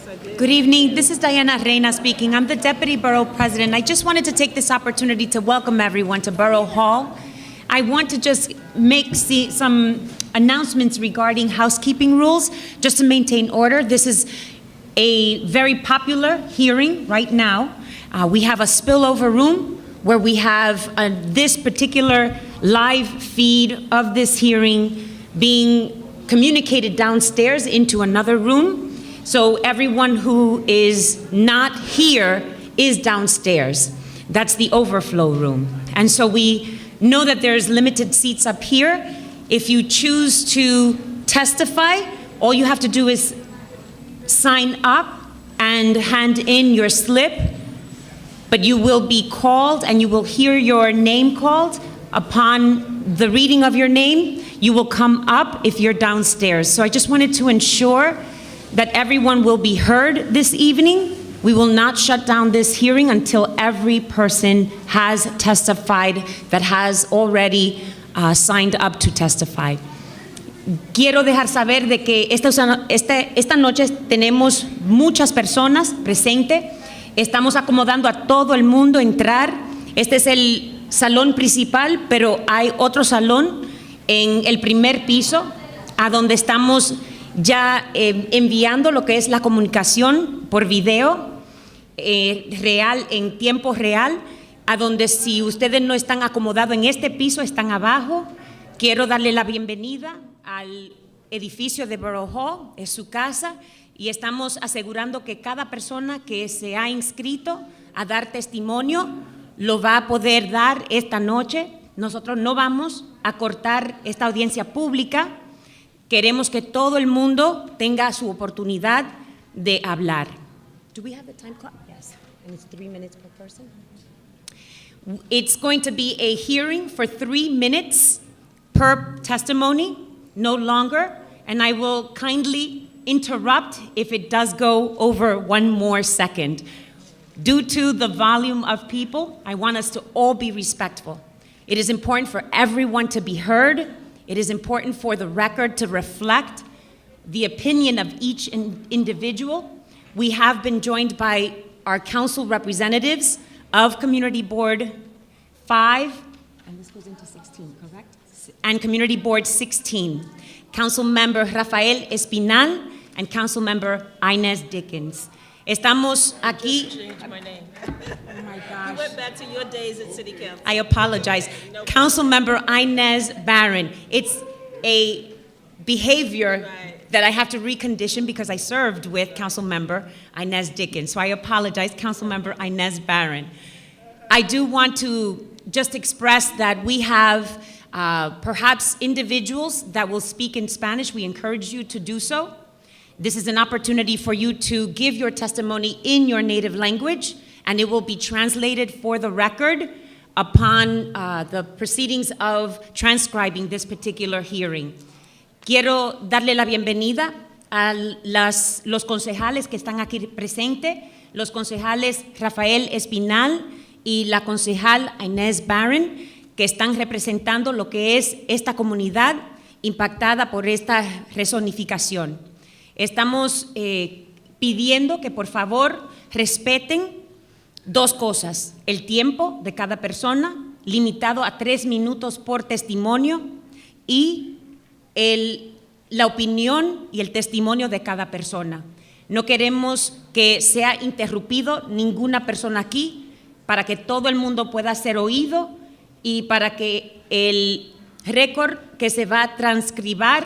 Good evening. This is Diana Reina speaking. I'm the Deputy Borough President. I just wanted to take this opportunity to welcome everyone to Borough Hall. I want to just make some announcements regarding housekeeping rules, just to maintain order. This is a very popular hearing right now. We have a spillover room where we have this particular live feed of this hearing being communicated downstairs into another room. So everyone who is not here is downstairs. That's the overflow room. And so we know that there's limited seats up here. If you choose to testify, all you have to do is sign up and hand in your slip, but you will be called and you will hear your name called. Upon the reading of your name, you will come up if you're downstairs. So I just wanted to ensure that everyone will be heard this evening. We will not shut down this hearing until every person has testified that has already signed up to testify. Quiero dejar saber de que esta noche tenemos muchas personas presentes. Estamos acomodando a todo el mundo a entrar. Este es el salón principal, pero hay otro salón en el primer piso, a donde estamos ya enviando lo que es la comunicación por video real, en tiempo real, a donde si ustedes no están acomodados en este piso, están abajo. Quiero darle la bienvenida al edificio de Borough Hall, es su casa, y estamos asegurando que cada persona que se ha inscrito a dar testimonio lo va a poder dar esta noche. Nosotros no vamos a cortar esta audiencia pública. Queremos que todo el mundo tenga su oportunidad de hablar. Do we have the time clock? Yes. And it's 3 minutes per person. It's going to be a hearing for 3 minutes per testimony, no longer. And I will kindly interrupt if it does go over 1 more second. Due to the volume of people, I want us to all be respectful. It is important for everyone to be heard. It is important for the record to reflect the opinion of each individual. We have been joined by our council representatives of Community Board 5, and this goes into 16, correct? And Community Board 16. Council Member Rafael Espinal and Council Member Inez Dickens. Estamos aquí. Change my name. Oh my gosh. You went back to your days at City Council. I apologize. Council Member Inez Barron. It's a behavior that I have to recondition because I served with Council Member Inez Dickens. So I apologize, Council Member Inez Barron. I do want to just express that we have perhaps individuals that will speak in Spanish. We encourage you to do so. This is an opportunity for you to give your testimony in your native language, and it will be translated for the record upon the proceedings of transcribing this particular hearing. Quiero darle la bienvenida a los concejales que están aquí presentes, los concejales Rafael Espinal y la concejal Inez Barron, que están representando lo que es esta comunidad impactada por esta rezonificación. Estamos pidiendo que por favor respeten 2 cosas: el tiempo de cada persona, limitado a 3 minutos por testimonio, y la opinión y el testimonio de cada persona. No queremos que sea interrumpido ninguna persona aquí, para que todo el mundo pueda ser oído y para que el récord que se va a transcribir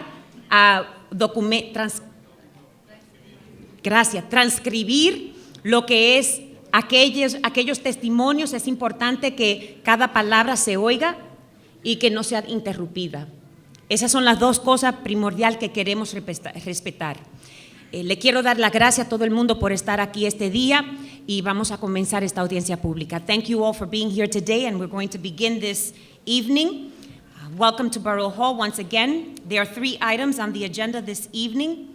transcribir lo que es aquellos testimonios. Es importante que cada palabra se oiga y que no sea interrumpida. Esas son las 2 cosas primordiales que queremos respetar. Le quiero dar las gracias a todo el mundo por estar aquí este día y vamos a comenzar esta audiencia pública. Thank you all for being here today, and we're going to begin this evening. Welcome to Borough Hall once again. There are 3 items on the agenda this evening.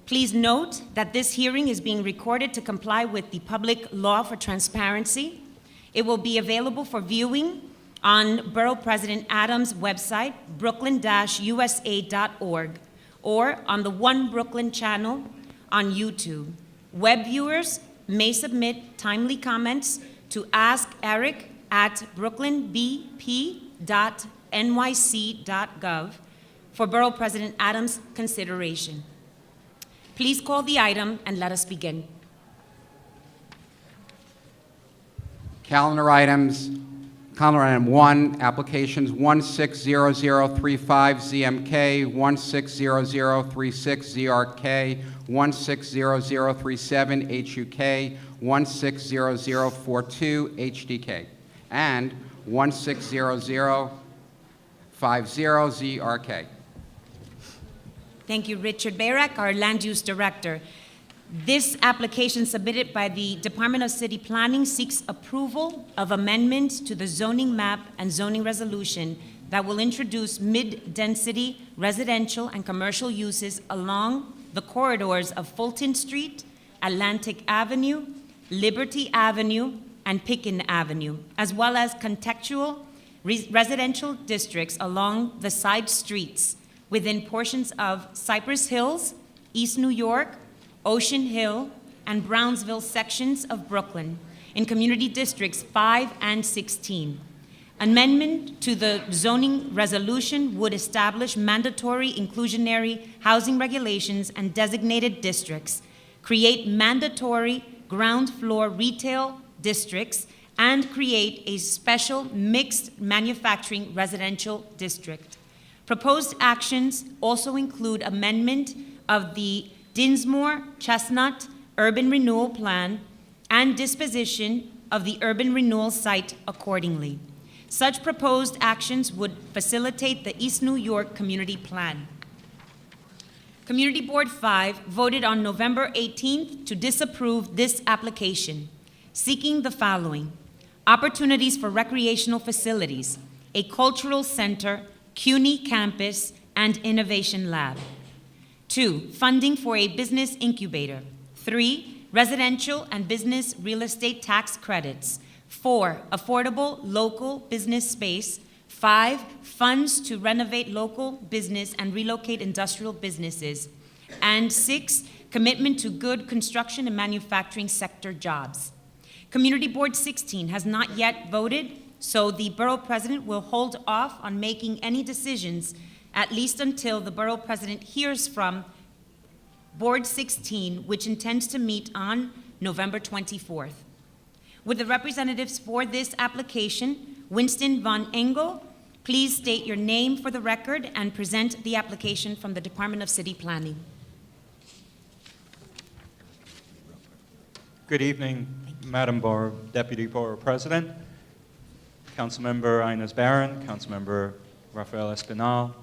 Please note that this hearing is being recorded to comply with the Public Law for Transparency. It will be available for viewing on Borough President Adams' website, brooklyn-usa.org, or on the One Brooklyn channel on YouTube. Web viewers may submit timely comments to askeric@brooklynbp.nyc.gov for Borough President Adams' consideration. Please call the item and let us begin. Calendar items. Calendar item 1, applications 160035 ZMK, 160036 ZRK, 160037 HUK, 160042 HDK, and 160050 ZRK. Thank you, Richard Barak, our Land Use Director. This application submitted by the Department of City Planning seeks approval of amendments to the zoning map and zoning resolution that will introduce mid-density residential and commercial uses along the corridors of Fulton Street, Atlantic Avenue, Liberty Avenue, and Picken Avenue, as well as contextual residential districts along the side streets within portions of Cypress Hills, East New York, Ocean Hill, and Brownsville sections of Brooklyn in community districts 5 and 16. Amendment to the zoning resolution would establish mandatory inclusionary housing regulations and designated districts, create mandatory ground floor retail districts, and create a special mixed manufacturing residential district. Proposed actions also include amendment of the Dinsmore Chestnut Urban Renewal Plan and disposition of the urban renewal site accordingly. Such proposed actions would facilitate the East New York Community Plan. Community Board 5 voted on November 18th to disapprove this application, seeking the following: opportunities for recreational facilities, a cultural center, CUNY campus, and innovation lab. 2, funding for a business incubator. 3, residential and business real estate tax credits. 4, affordable local business space. 5, funds to renovate local business and relocate industrial businesses. And 6, commitment to good construction and manufacturing sector jobs. Community Board 16 has not yet voted, so the Borough President will hold off on making any decisions at least until the Borough President hears from Board 16, which intends to meet on November 24th. Would the representatives for this application, Winston Von Engel, please state your name for the record and present the application from the Department of City Planning. Good evening, Madam Deputy Borough President, Councilmember Inez Barron, Councilmember Rafael Espinal,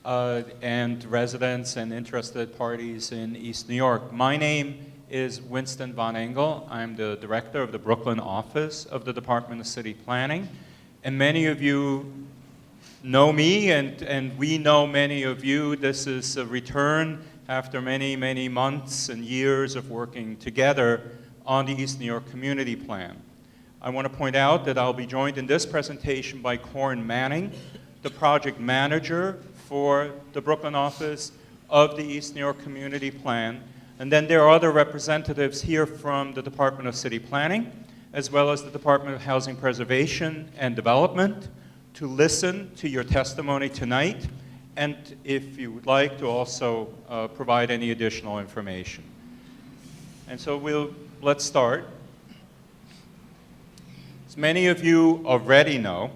and residents and interested parties in East New York. My name is Winston Von Engel. I'm the director of the Brooklyn office of the Department of City Planning. And many of you know me, and we know many of you. This is a return after many, many months and years of working together on the East New York Community Plan. I want to point out that I'll be joined in this presentation by Corin Manning, the project manager for the Brooklyn office of the East New York Community Plan. And then there are other representatives here from the Department of City Planning, as well as the Department of Housing Preservation and Development, to listen to your testimony tonight, and if you would like to also provide any additional information. And so let's start. As many of you already know,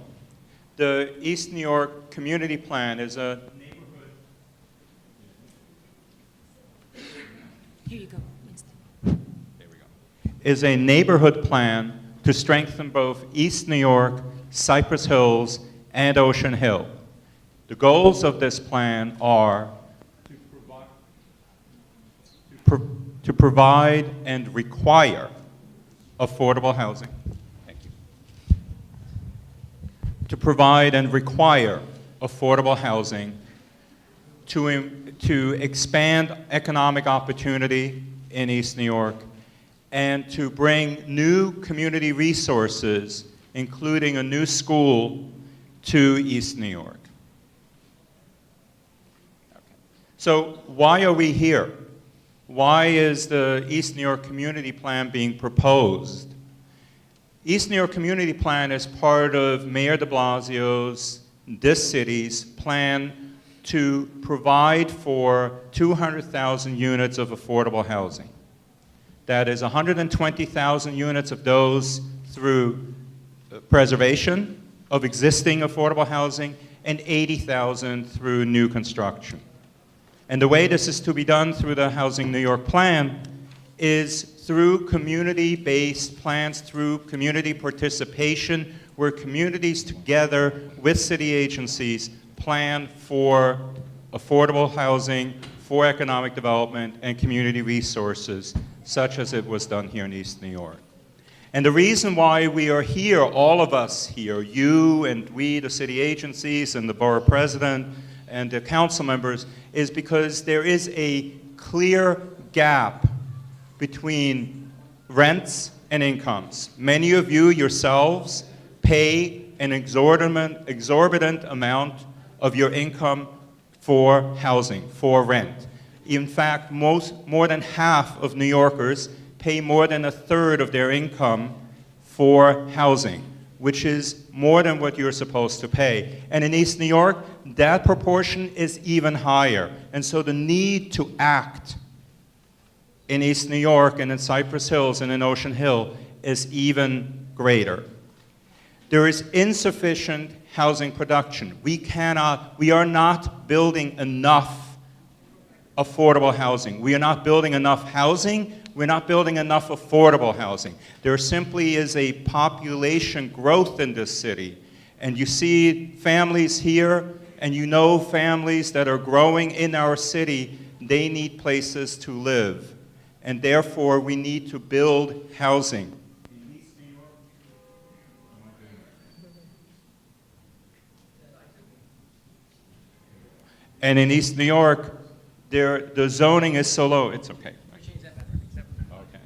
the East New York Community Plan is a neighborhood. Here you go, Winston. There we go. Is a neighborhood plan to strengthen both East New York, Cypress Hills, and Ocean Hill. The goals of this plan are to provide and require affordable housing. Thank you. To provide and require affordable housing, to expand economic opportunity in East New York, and to bring new community resources, including a new school, to East New York. Okay. So why are we here? Why is the East New York Community Plan being proposed? East New York Community Plan is part of Mayor de Blasio's, this city's plan to provide for 200,000 units of affordable housing. That is 120,000 units of those through preservation of existing affordable housing and 80,000 through new construction. And the way this is to be done through the Housing New York Plan is through community-based plans, through community participation, where communities together with city agencies plan for affordable housing, for economic development, and community resources, such as it was done here in East New York. And the reason why we are here, all of us here, you and we, the city agencies, and the borough president, and the council members, is because there is a clear gap between rents and incomes. Many of you yourselves pay an exorbitant amount of your income for housing, for rent. In fact, more than half of New Yorkers pay more than a third of their income for housing, which is more than what you're supposed to pay. And in East New York, that proportion is even higher. And so the need to act in East New York and in Cypress Hills and in Ocean Hill is even greater. There is insufficient housing production. We are not building enough affordable housing. We are not building enough housing. We're not building enough affordable housing. There simply is a population growth in this city. And you see families here, and you know families that are growing in our city. They need places to live. And therefore, we need to build housing. And in East New York, the zoning is so low. It's okay. Okay.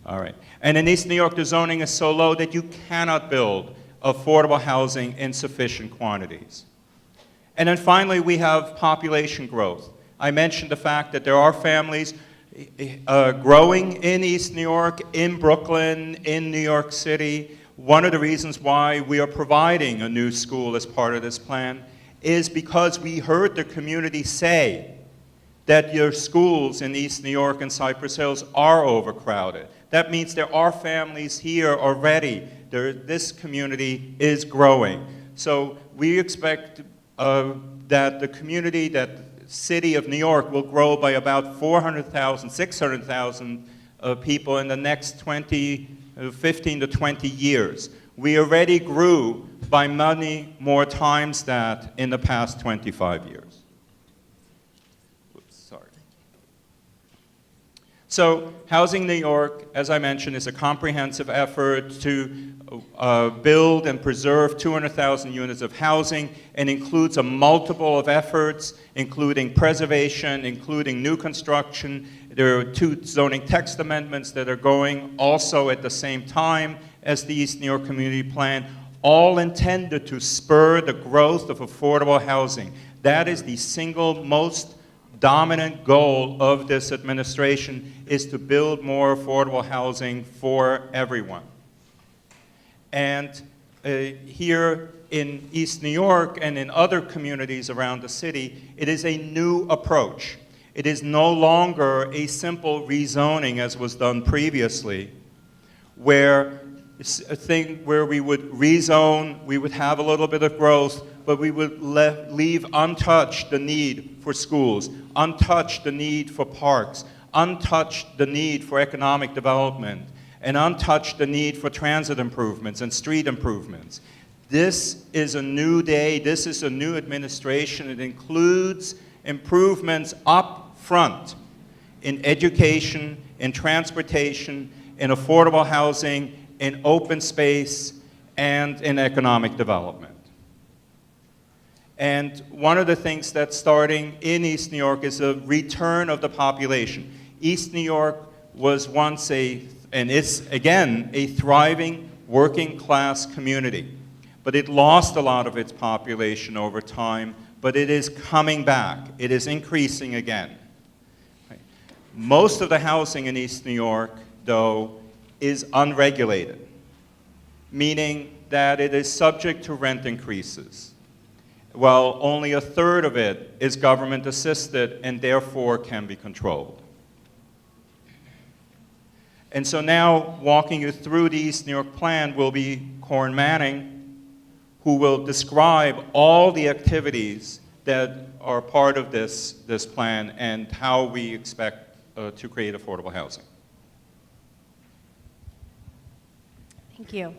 All right. And in East New York, the zoning is so low that you cannot build affordable housing in sufficient quantities. And then finally, we have population growth. I mentioned the fact that there are families growing in East New York, in Brooklyn, in New York City. One of the reasons why we are providing a new school as part of this plan is because we heard the community say that your schools in East New York and Cypress Hills are overcrowded. That means there are families here already. This community is growing. So we expect that the community, that city of New York will grow by about 400,000, 600,000 people in the next 15 to 20 years. We already grew by many more times that in the past 25 years. Oops, sorry. So Housing New York, as I mentioned, is a comprehensive effort to build and preserve 200,000 units of housing, and includes a multiple of efforts, including preservation, including new construction. There are 2 zoning text amendments that are going also at the same time as the East New York Community Plan, all intended to spur the growth of affordable housing. That is the single most dominant goal of this administration, is to build more affordable housing for everyone. And here in East New York and in other communities around the city, it is a new approach. It is no longer a simple rezoning as was done previously, where we would rezone, we would have a little bit of growth, but we would leave untouched the need for schools, untouched the need for parks, untouched the need for economic development, and untouched the need for transit improvements and street improvements. This is a new day. This is a new administration. It includes improvements up front in education, in transportation, in affordable housing, in open space, and in economic development. And one of the things that's starting in East New York is a return of the population. East New York was once and it's again a thriving working class community, but it lost a lot of its population over time, but it is coming back. It is increasing again. Most of the housing in East New York, though, is unregulated, meaning that it is subject to rent increases. Well, only a third of it is government assisted and therefore can be controlled. And so now, walking you through the East New York plan will be Corin Manning, who will describe all the activities that are part of this plan and how we expect to create affordable housing. Thank you.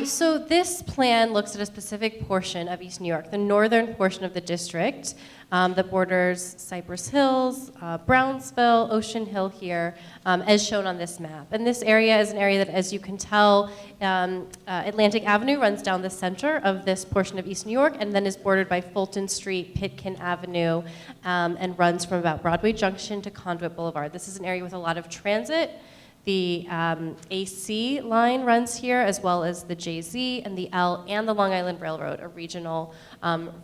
So this plan looks at a specific portion of East New York, the northern portion of the district that borders Cypress Hills, Brownsville, Ocean Hill here, as shown on this map. And this area is an area that, as you can tell, Atlantic Avenue runs down the center of this portion of East New York and then is bordered by Fulton Street, Pitkin Avenue, and runs from about Broadway Junction to Conduit Boulevard. This is an area with a lot of transit. The AC line runs here, as well as the JZ and the L and the Long Island Railroad, a regional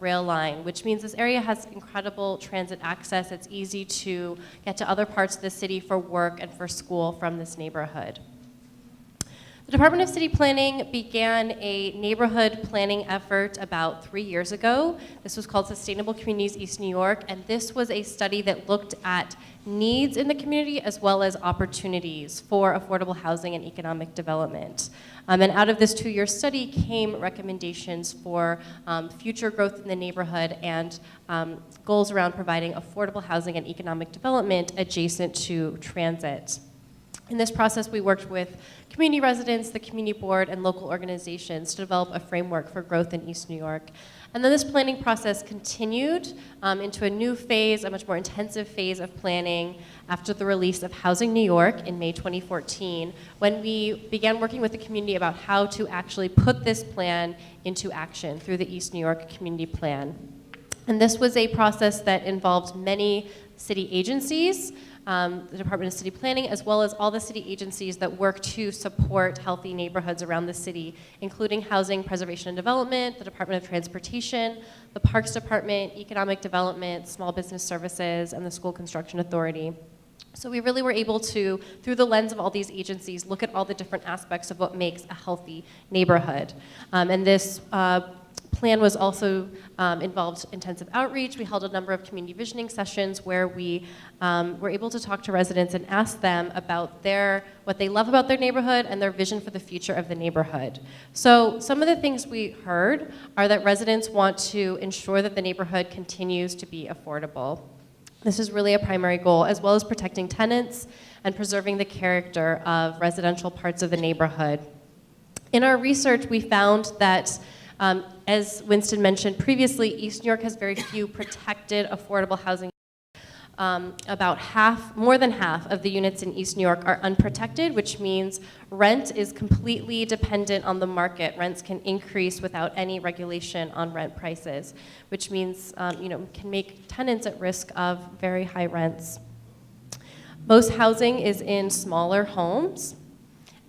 rail line, which means this area has incredible transit access. It's easy to get to other parts of the city for work and for school from this neighborhood. The Department of City Planning began a neighborhood planning effort about 3 years ago. This was called Sustainable Communities East New York, and this was a study that looked at needs in the community as well as opportunities for affordable housing and economic development. And out of this 2-year study came recommendations for future growth in the neighborhood and goals around providing affordable housing and economic development adjacent to transit. In this process, we worked with community residents, the community board, and local organizations to develop a framework for growth in East New York. And then this planning process continued into a new phase, a much more intensive phase of planning after the release of Housing New York in May 2014, when we began working with the community about how to actually put this plan into action through the East New York Community Plan. And this was a process that involved many city agencies, the Department of City Planning, as well as all the city agencies that work to support healthy neighborhoods around the city, including Housing, Preservation and Development, the Department of Transportation, the Parks Department, Economic Development, Small Business Services, and the School Construction Authority. So we really were able to, through the lens of all these agencies, look at all the different aspects of what makes a healthy neighborhood. And this plan was also involved intensive outreach. We held a number of community visioning sessions where we were able to talk to residents and ask them about what they love about their neighborhood and their vision for the future of the neighborhood. So some of the things we heard are that residents want to ensure that the neighborhood continues to be affordable. This is really a primary goal, as well as protecting tenants and preserving the character of residential parts of the neighborhood. In our research, we found that as Winston mentioned previously, East New York has very few protected affordable housing. More than half of the units in East New York are unprotected, which means rent is completely dependent on the market. Rents can increase without any regulation on rent prices, which means can make tenants at risk of very high rents. Most housing is in smaller homes.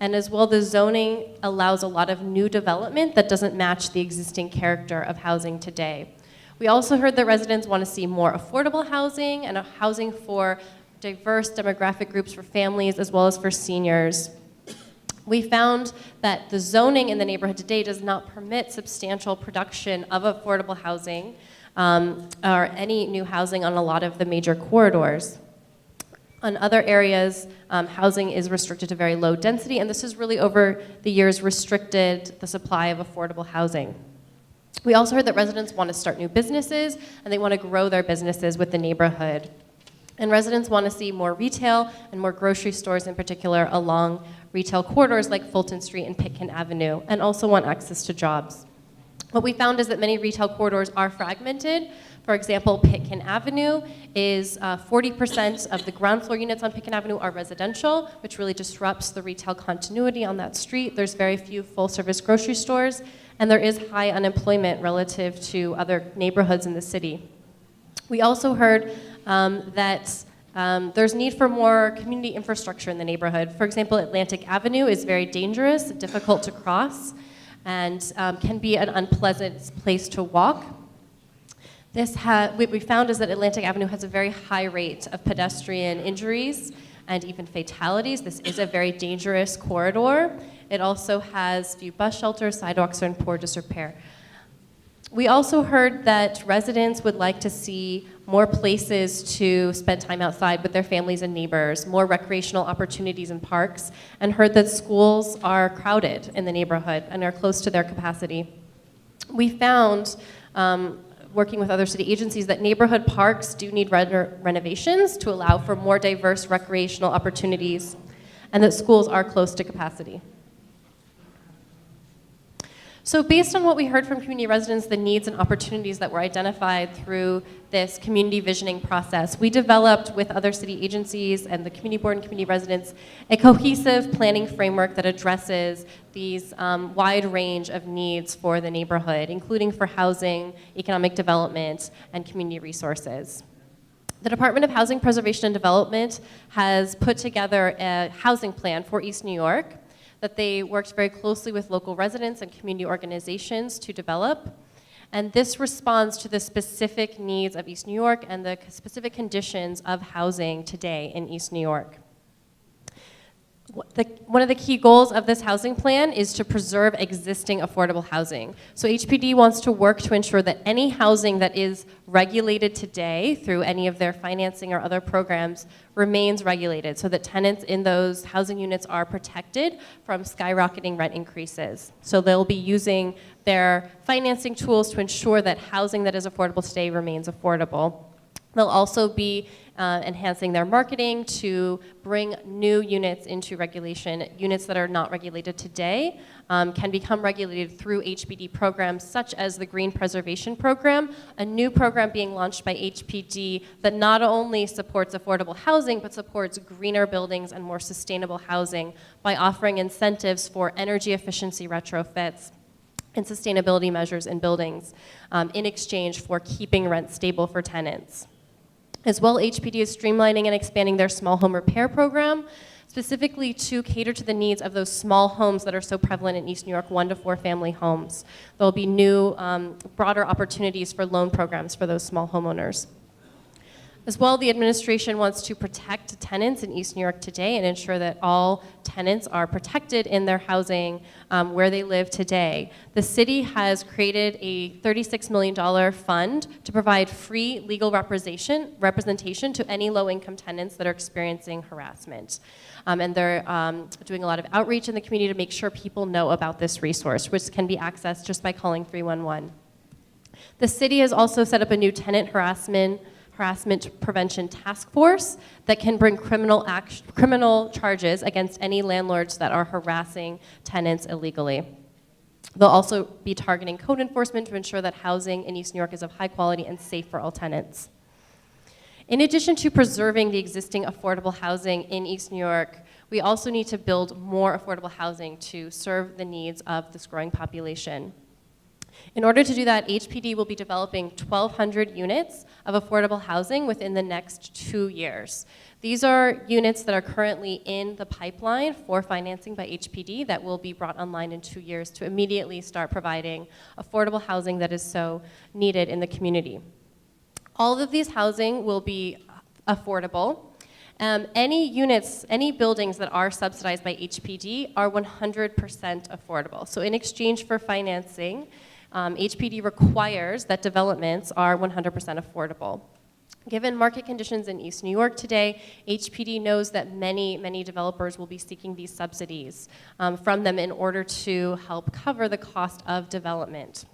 And as well, the zoning allows a lot of new development that doesn't match the existing character of housing today. We also heard that residents want to see more affordable housing and housing for diverse demographic groups, for families, as well as for seniors. We found that the zoning in the neighborhood today does not permit substantial production of affordable housing or any new housing on a lot of the major corridors. On other areas, housing is restricted to very low density, and this has really over the years restricted the supply of affordable housing. We also heard that residents want to start new businesses, and they want to grow their businesses with the neighborhood. And residents want to see more retail and more grocery stores in particular along retail corridors like Fulton Street and Pitkin Avenue, and also want access to jobs. What we found is that many retail corridors are fragmented. For example, Pitkin Avenue is 40% of the ground floor units on Pitkin Avenue are residential, which really disrupts the retail continuity on that street. There's very few full-service grocery stores, and there is high unemployment relative to other neighborhoods in the city. We also heard that there's need for more community infrastructure in the neighborhood. For example, Atlantic Avenue is very dangerous, difficult to cross, and can be an unpleasant place to walk. What we found is that Atlantic Avenue has a very high rate of pedestrian injuries and even fatalities. This is a very dangerous corridor. It also has few bus shelters, sidewalks are in poor disrepair. We also heard that residents would like to see more places to spend time outside with their families and neighbors, more recreational opportunities in parks, and heard that schools are crowded in the neighborhood and are close to their capacity. We found, working with other city agencies, that neighborhood parks do need renovations to allow for more diverse recreational opportunities, and that schools are close to capacity. So based on what we heard from community residents, the needs and opportunities that were identified through this community visioning process, we developed with other city agencies and the community board and community residents a cohesive planning framework that addresses these wide range of needs for the neighborhood, including for housing, economic development, and community resources. The Department of Housing Preservation and Development has put together a housing plan for East New York that they worked very closely with local residents and community organizations to develop. And this responds to the specific needs of East New York and the specific conditions of housing today in East New York. One of the key goals of this housing plan is to preserve existing affordable housing. So HPD wants to work to ensure that any housing that is regulated today through any of their financing or other programs remains regulated so that tenants in those housing units are protected from skyrocketing rent increases. So they'll be using their financing tools to ensure that housing that is affordable today remains affordable. They'll also be enhancing their marketing to bring new units into regulation. Units that are not regulated today can become regulated through HPD programs such as the Green Preservation Program, a new program being launched by HPD that not only supports affordable housing but supports greener buildings and more sustainable housing by offering incentives for energy efficiency retrofits and sustainability measures in buildings in exchange for keeping rent stable for tenants. As well, HPD is streamlining and expanding their small home repair program, specifically to cater to the needs of those small homes that are so prevalent in East New York, 1 to 4 family homes. There'll be new, broader opportunities for loan programs for those small homeowners. As well, the administration wants to protect tenants in East New York today and ensure that all tenants are protected in their housing where they live today. The city has created a $36 million fund to provide free legal representation to any low-income tenants that are experiencing harassment. And they're doing a lot of outreach in the community to make sure people know about this resource, which can be accessed just by calling 311. The city has also set up a new tenant harassment prevention task force that can bring criminal charges against any landlords that are harassing tenants illegally. They'll also be targeting code enforcement to ensure that housing in East New York is of high quality and safe for all tenants. In addition to preserving the existing affordable housing in East New York, we also need to build more affordable housing to serve the needs of this growing population. In order to do that, HPD will be developing 1,200 units of affordable housing within the next 2 years. These are units that are currently in the pipeline for financing by HPD that will be brought online in 2 years to immediately start providing affordable housing that is so needed in the community. All of these housing will be affordable. Any buildings that are subsidized by HPD are 100% affordable. So in exchange for financing, HPD requires that developments are 100% affordable. Given market conditions in East New York today, HPD knows that many developers will be seeking these subsidies from them in order to help cover the cost of development,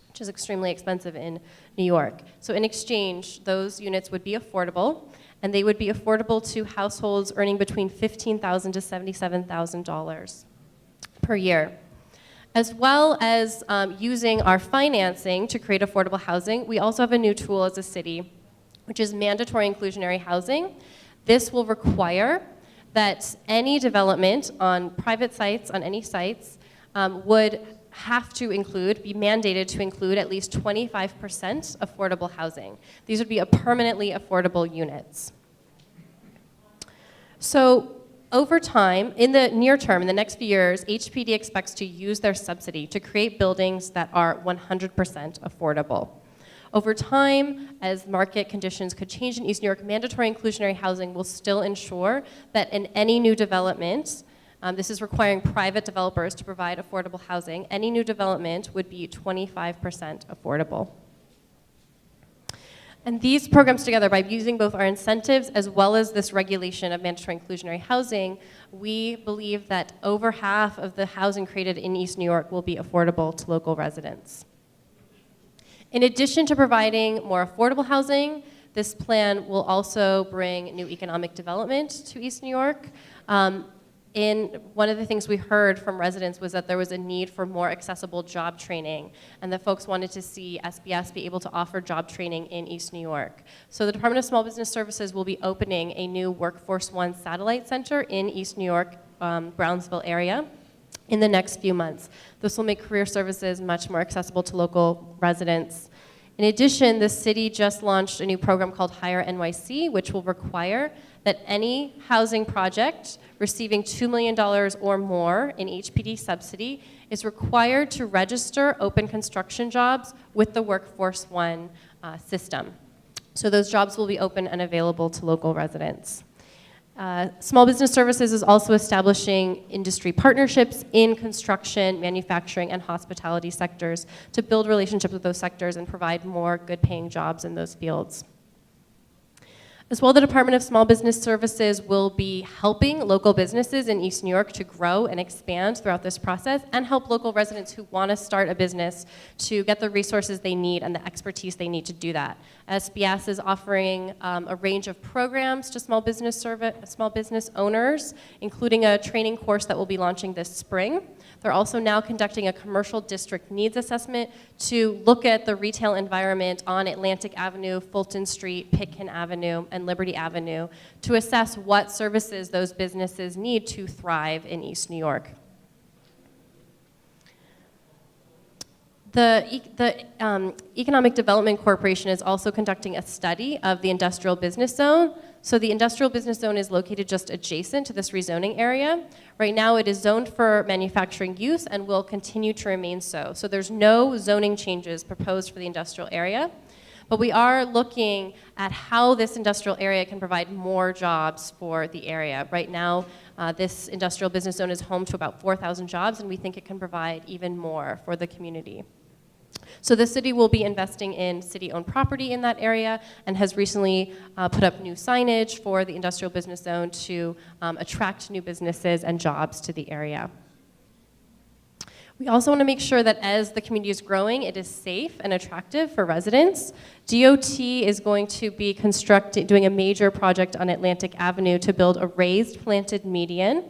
which is extremely expensive in New York. So in exchange, those units would be affordable, and they would be affordable to households earning between $15,000 to $77,000 per year. As well as using our financing to create affordable housing, we also have a new tool as a city, which is mandatory inclusionary housing. This will require that any development on private sites, on any sites, would have to be mandated to include at least 25% affordable housing. These would be permanently affordable units. So over time, in the near term, in the next few years, HPD expects to use their subsidy to create buildings that are 100% affordable. Over time, as market conditions could change in East New York, mandatory inclusionary housing will still ensure that in any new development, this is requiring private developers to provide affordable housing, any new development would be 25% affordable. And these programs together, by using both our incentives as well as this regulation of mandatory inclusionary housing, we believe that over half of the housing created in East New York will be affordable to local residents. In addition to providing more affordable housing, this plan will also bring new economic development to East New York. One of the things we heard from residents was that there was a need for more accessible job training, and that folks wanted to see SBS be able to offer job training in East New York. So the Department of Small Business Services will be opening a new Workforce One satellite center in East New York, Brownsville area in the next few months. This will make career services much more accessible to local residents. In addition, the city just launched a new program called Hire NYC, which will require that any housing project receiving $2 million or more in HPD subsidy is required to register open construction jobs with the Workforce One system. So those jobs will be open and available to local residents. Small Business Services is also establishing industry partnerships in construction, manufacturing, and hospitality sectors to build relationships with those sectors and provide more good-paying jobs in those fields. As well, the Department of Small Business Services will be helping local businesses in East New York to grow and expand throughout this process and help local residents who want to start a business to get the resources they need and the expertise they need to do that. SBS is offering a range of programs to small business owners, including a training course that will be launching this spring. They're also now conducting a commercial district needs assessment to look at the retail environment on Atlantic Avenue, Fulton Street, Pitkin Avenue, and Liberty Avenue to assess what services those businesses need to thrive in East New York. The Economic Development Corporation is also conducting a study of the industrial business zone. So the industrial business zone is located just adjacent to this rezoning area. Right now it is zoned for manufacturing use and will continue to remain so. So there's no zoning changes proposed for the industrial area. But we are looking at how this industrial area can provide more jobs for the area. Right now, this industrial business zone is home to about 4,000 jobs, and we think it can provide even more for the community. So the city will be investing in city-owned property in that area and has recently put up new signage for the industrial business zone to attract new businesses and jobs to the area. We also want to make sure that as the community is growing, it is safe and attractive for residents. DOT is going to be doing a major project on Atlantic Avenue to build a raised planted median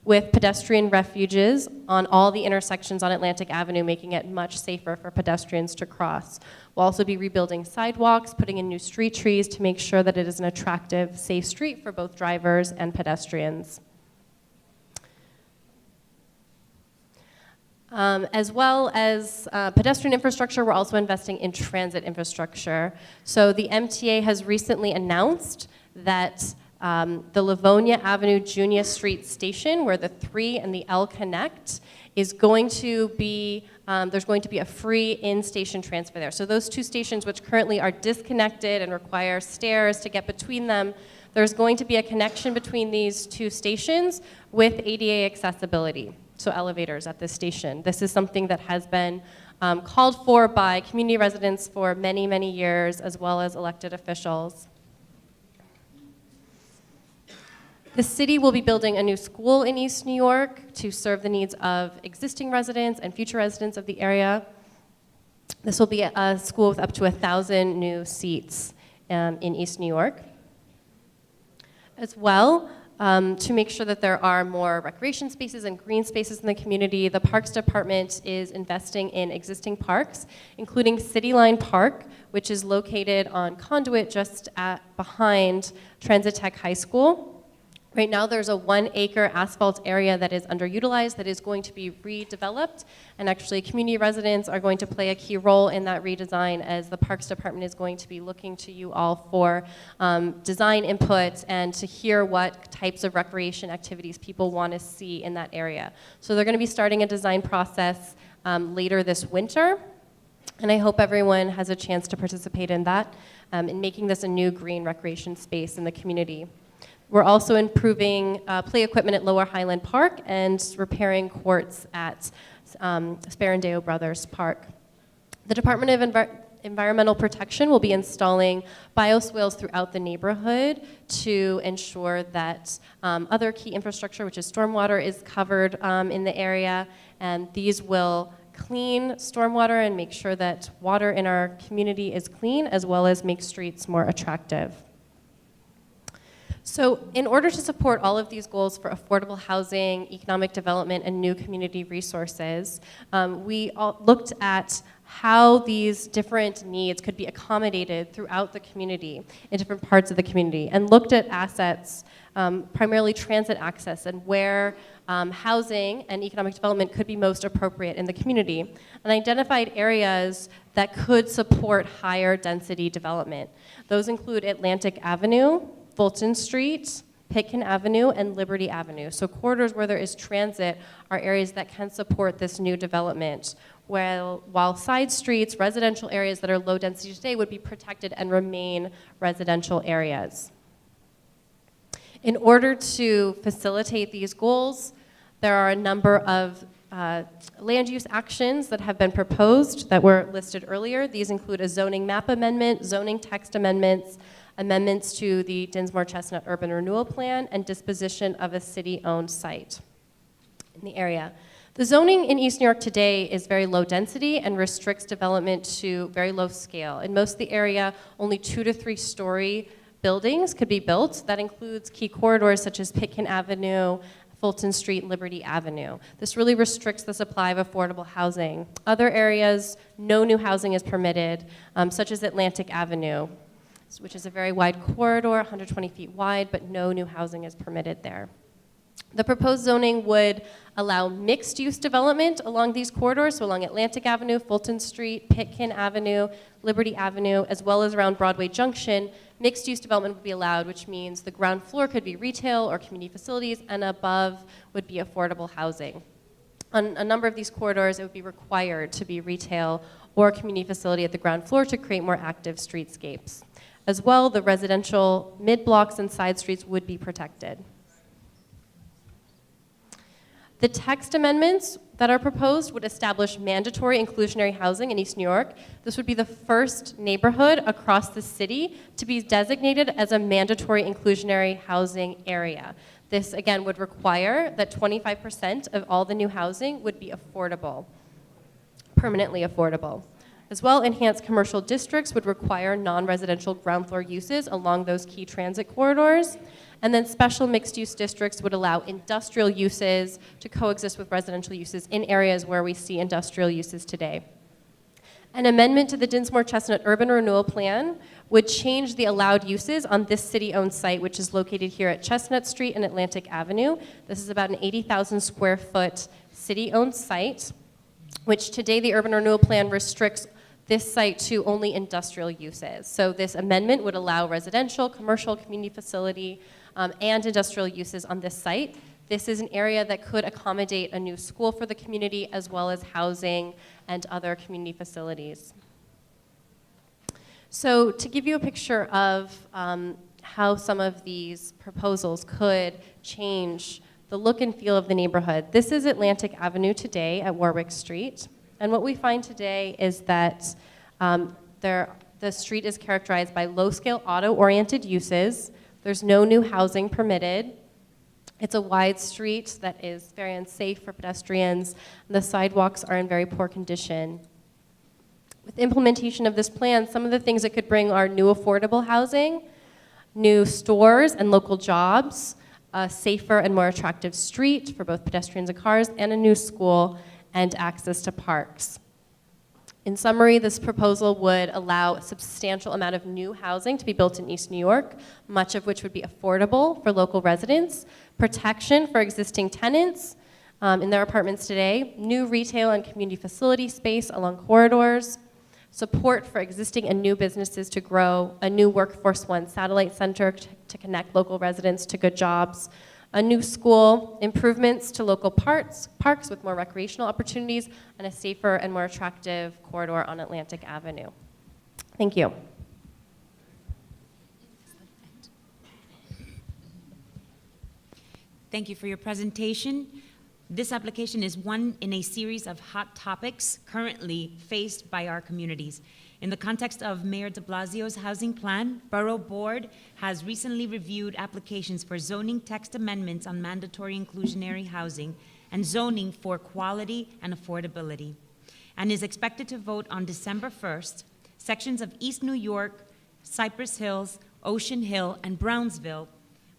with pedestrian refuges on all the intersections on Atlantic Avenue, making it much safer for pedestrians to cross. We'll also be rebuilding sidewalks, putting in new street trees to make sure that it is an attractive, safe street for both drivers and pedestrians. As well as pedestrian infrastructure, we're also investing in transit infrastructure. So the MTA has recently announced that the Livonia Avenue Junior Street station, where the 3 and the L connect, is going to be, there's going to be a free in-station transfer there. So those two stations, which currently are disconnected and require stairs to get between them, there's going to be a connection between these two stations with ADA accessibility, so elevators at this station. This is something that has been called for by community residents for many, many years, as well as elected officials. The city will be building a new school in East New York to serve the needs of existing residents and future residents of the area. This will be a school with up to 1,000 new seats in East New York. As well, to make sure that there are more recreation spaces and green spaces in the community, the Parks Department is investing in existing parks, including City Line Park, which is located on Conduit just behind Transit Tech High School. Right now there's a 1-acre asphalt area that is underutilized that is going to be redeveloped, and actually community residents are going to play a key role in that redesign, as the Parks Department is going to be looking to you all for design input and to hear what types of recreation activities people want to see in that area. So they're going to be starting a design process later this winter. And I hope everyone has a chance to participate in that, in making this a new green recreation space in the community. We're also improving play equipment at Lower Highland Park and repairing courts at Sperandeo Brothers Park. The Department of Environmental Protection will be installing bioswales throughout the neighborhood to ensure that other key infrastructure, which is stormwater, is covered in the area, and these will clean stormwater and make sure that water in our community is clean, as well as make streets more attractive. So in order to support all of these goals for affordable housing, economic development, and new community resources, we looked at how these different needs could be accommodated throughout the community, in different parts of the community, and looked at assets, primarily transit access, and where housing and economic development could be most appropriate in the community, and identified areas that could support higher density development. Those include Atlantic Avenue, Fulton Street, Pitkin Avenue, and Liberty Avenue. So corridors where there is transit are areas that can support this new development, while side streets, residential areas that are low density today would be protected and remain residential areas. In order to facilitate these goals, there are a number of land use actions that have been proposed that were listed earlier. These include a zoning map amendment, zoning text amendments, amendments to the Dinsmore Chestnut Urban Renewal Plan, and disposition of a city-owned site in the area. The zoning in East New York today is very low density and restricts development to very low scale. In most of the area, only 2 to 3 story buildings could be built. That includes key corridors such as Pitkin Avenue, Fulton Street, and Liberty Avenue. This really restricts the supply of affordable housing. Other areas, no new housing is permitted, such as Atlantic Avenue, which is a very wide corridor, 120 feet wide, but no new housing is permitted there. The proposed zoning would allow mixed-use development along these corridors, so along Atlantic Avenue, Fulton Street, Pitkin Avenue, Liberty Avenue, as well as around Broadway Junction. Mixed-use development would be allowed, which means the ground floor could be retail or community facilities, and above would be affordable housing. On a number of these corridors, it would be required to be retail or community facility at the ground floor to create more active streetscapes. As well, the residential mid-blocks and side streets would be protected. The text amendments that are proposed would establish mandatory inclusionary housing in East New York. This would be the first neighborhood across the city to be designated as a mandatory inclusionary housing area. This, again, would require that 25% of all the new housing would be affordable, permanently affordable. As well, enhanced commercial districts would require non-residential ground floor uses along those key transit corridors. And then special mixed-use districts would allow industrial uses to coexist with residential uses in areas where we see industrial uses today. An amendment to the Dinsmore Chestnut Urban Renewal Plan would change the allowed uses on this city-owned site, which is located here at Chestnut Street and Atlantic Avenue. This is about an 80,000 square foot city-owned site, which today the Urban Renewal Plan restricts this site to only industrial uses. So this amendment would allow residential, commercial, community facility, and industrial uses on this site. This is an area that could accommodate a new school for the community, as well as housing and other community facilities. So to give you a picture of how some of these proposals could change the look and feel of the neighborhood, this is Atlantic Avenue today at Warwick Street. And what we find today is that the street is characterized by low-scale auto-oriented uses. There's no new housing permitted. It's a wide street that is very unsafe for pedestrians. The sidewalks are in very poor condition. With implementation of this plan, some of the things it could bring are new affordable housing, new stores and local jobs, a safer and more attractive street for both pedestrians and cars, and a new school and access to parks. In summary, this proposal would allow a substantial amount of new housing to be built in East New York, much of which would be affordable for local residents, protection for existing tenants in their apartments today, new retail and community facility space along corridors, support for existing and new businesses to grow, a new Workforce One satellite center to connect local residents to good jobs, a new school, improvements to local parks with more recreational opportunities, and a safer and more attractive corridor on Atlantic Avenue. Thank you. Thank you for your presentation. This application is one in a series of hot topics currently faced by our communities. In the context of Mayor de Blasio's housing plan, Borough Board has recently reviewed applications for zoning text amendments on mandatory inclusionary housing and zoning for quality and affordability, and is expected to vote on December 1st. Sections of East New York, Cypress Hills, Ocean Hill, and Brownsville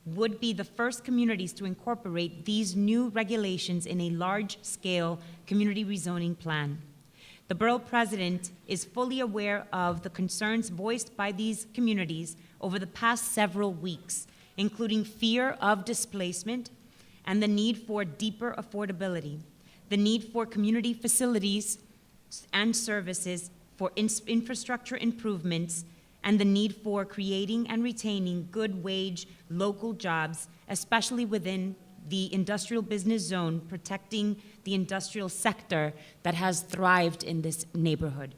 would be the first communities to incorporate these new regulations in a large-scale community rezoning plan. The Borough President is fully aware of the concerns voiced by these communities over the past several weeks, including fear of displacement and the need for deeper affordability, the need for community facilities and services for infrastructure improvements, and the need for creating and retaining good wage local jobs, especially within the industrial business zone, protecting the industrial sector that has thrived in this neighborhood.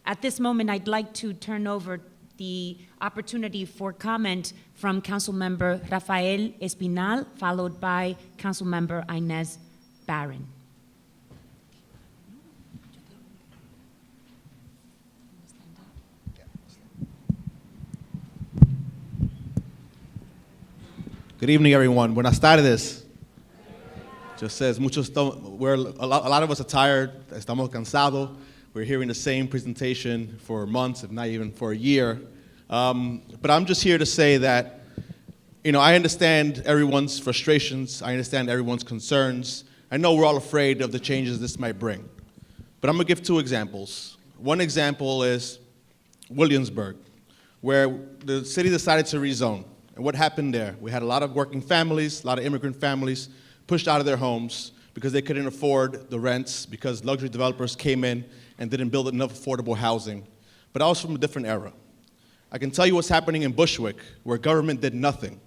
At this moment, I'd like to turn over the opportunity for comment from Councilmember Rafael Espinal, followed by Councilmember Inez Barron. Good evening, everyone. Buenas tardes. Just says, a lot of us are tired, estamos cansados. We're hearing the same presentation for months, if not even for a year. But I'm just here to say that, I understand everyone's frustrations. I understand everyone's concerns. I know we're all afraid of the changes this might bring. But I'm going to give two examples. One example is Williamsburg, where the city decided to rezone. And what happened there? We had a lot of working families, a lot of immigrant families pushed out of their homes because they couldn't afford the rents, because luxury developers came in and didn't build enough affordable housing. But I was from a different era. I can tell you what's happening in Bushwick, where government did nothing,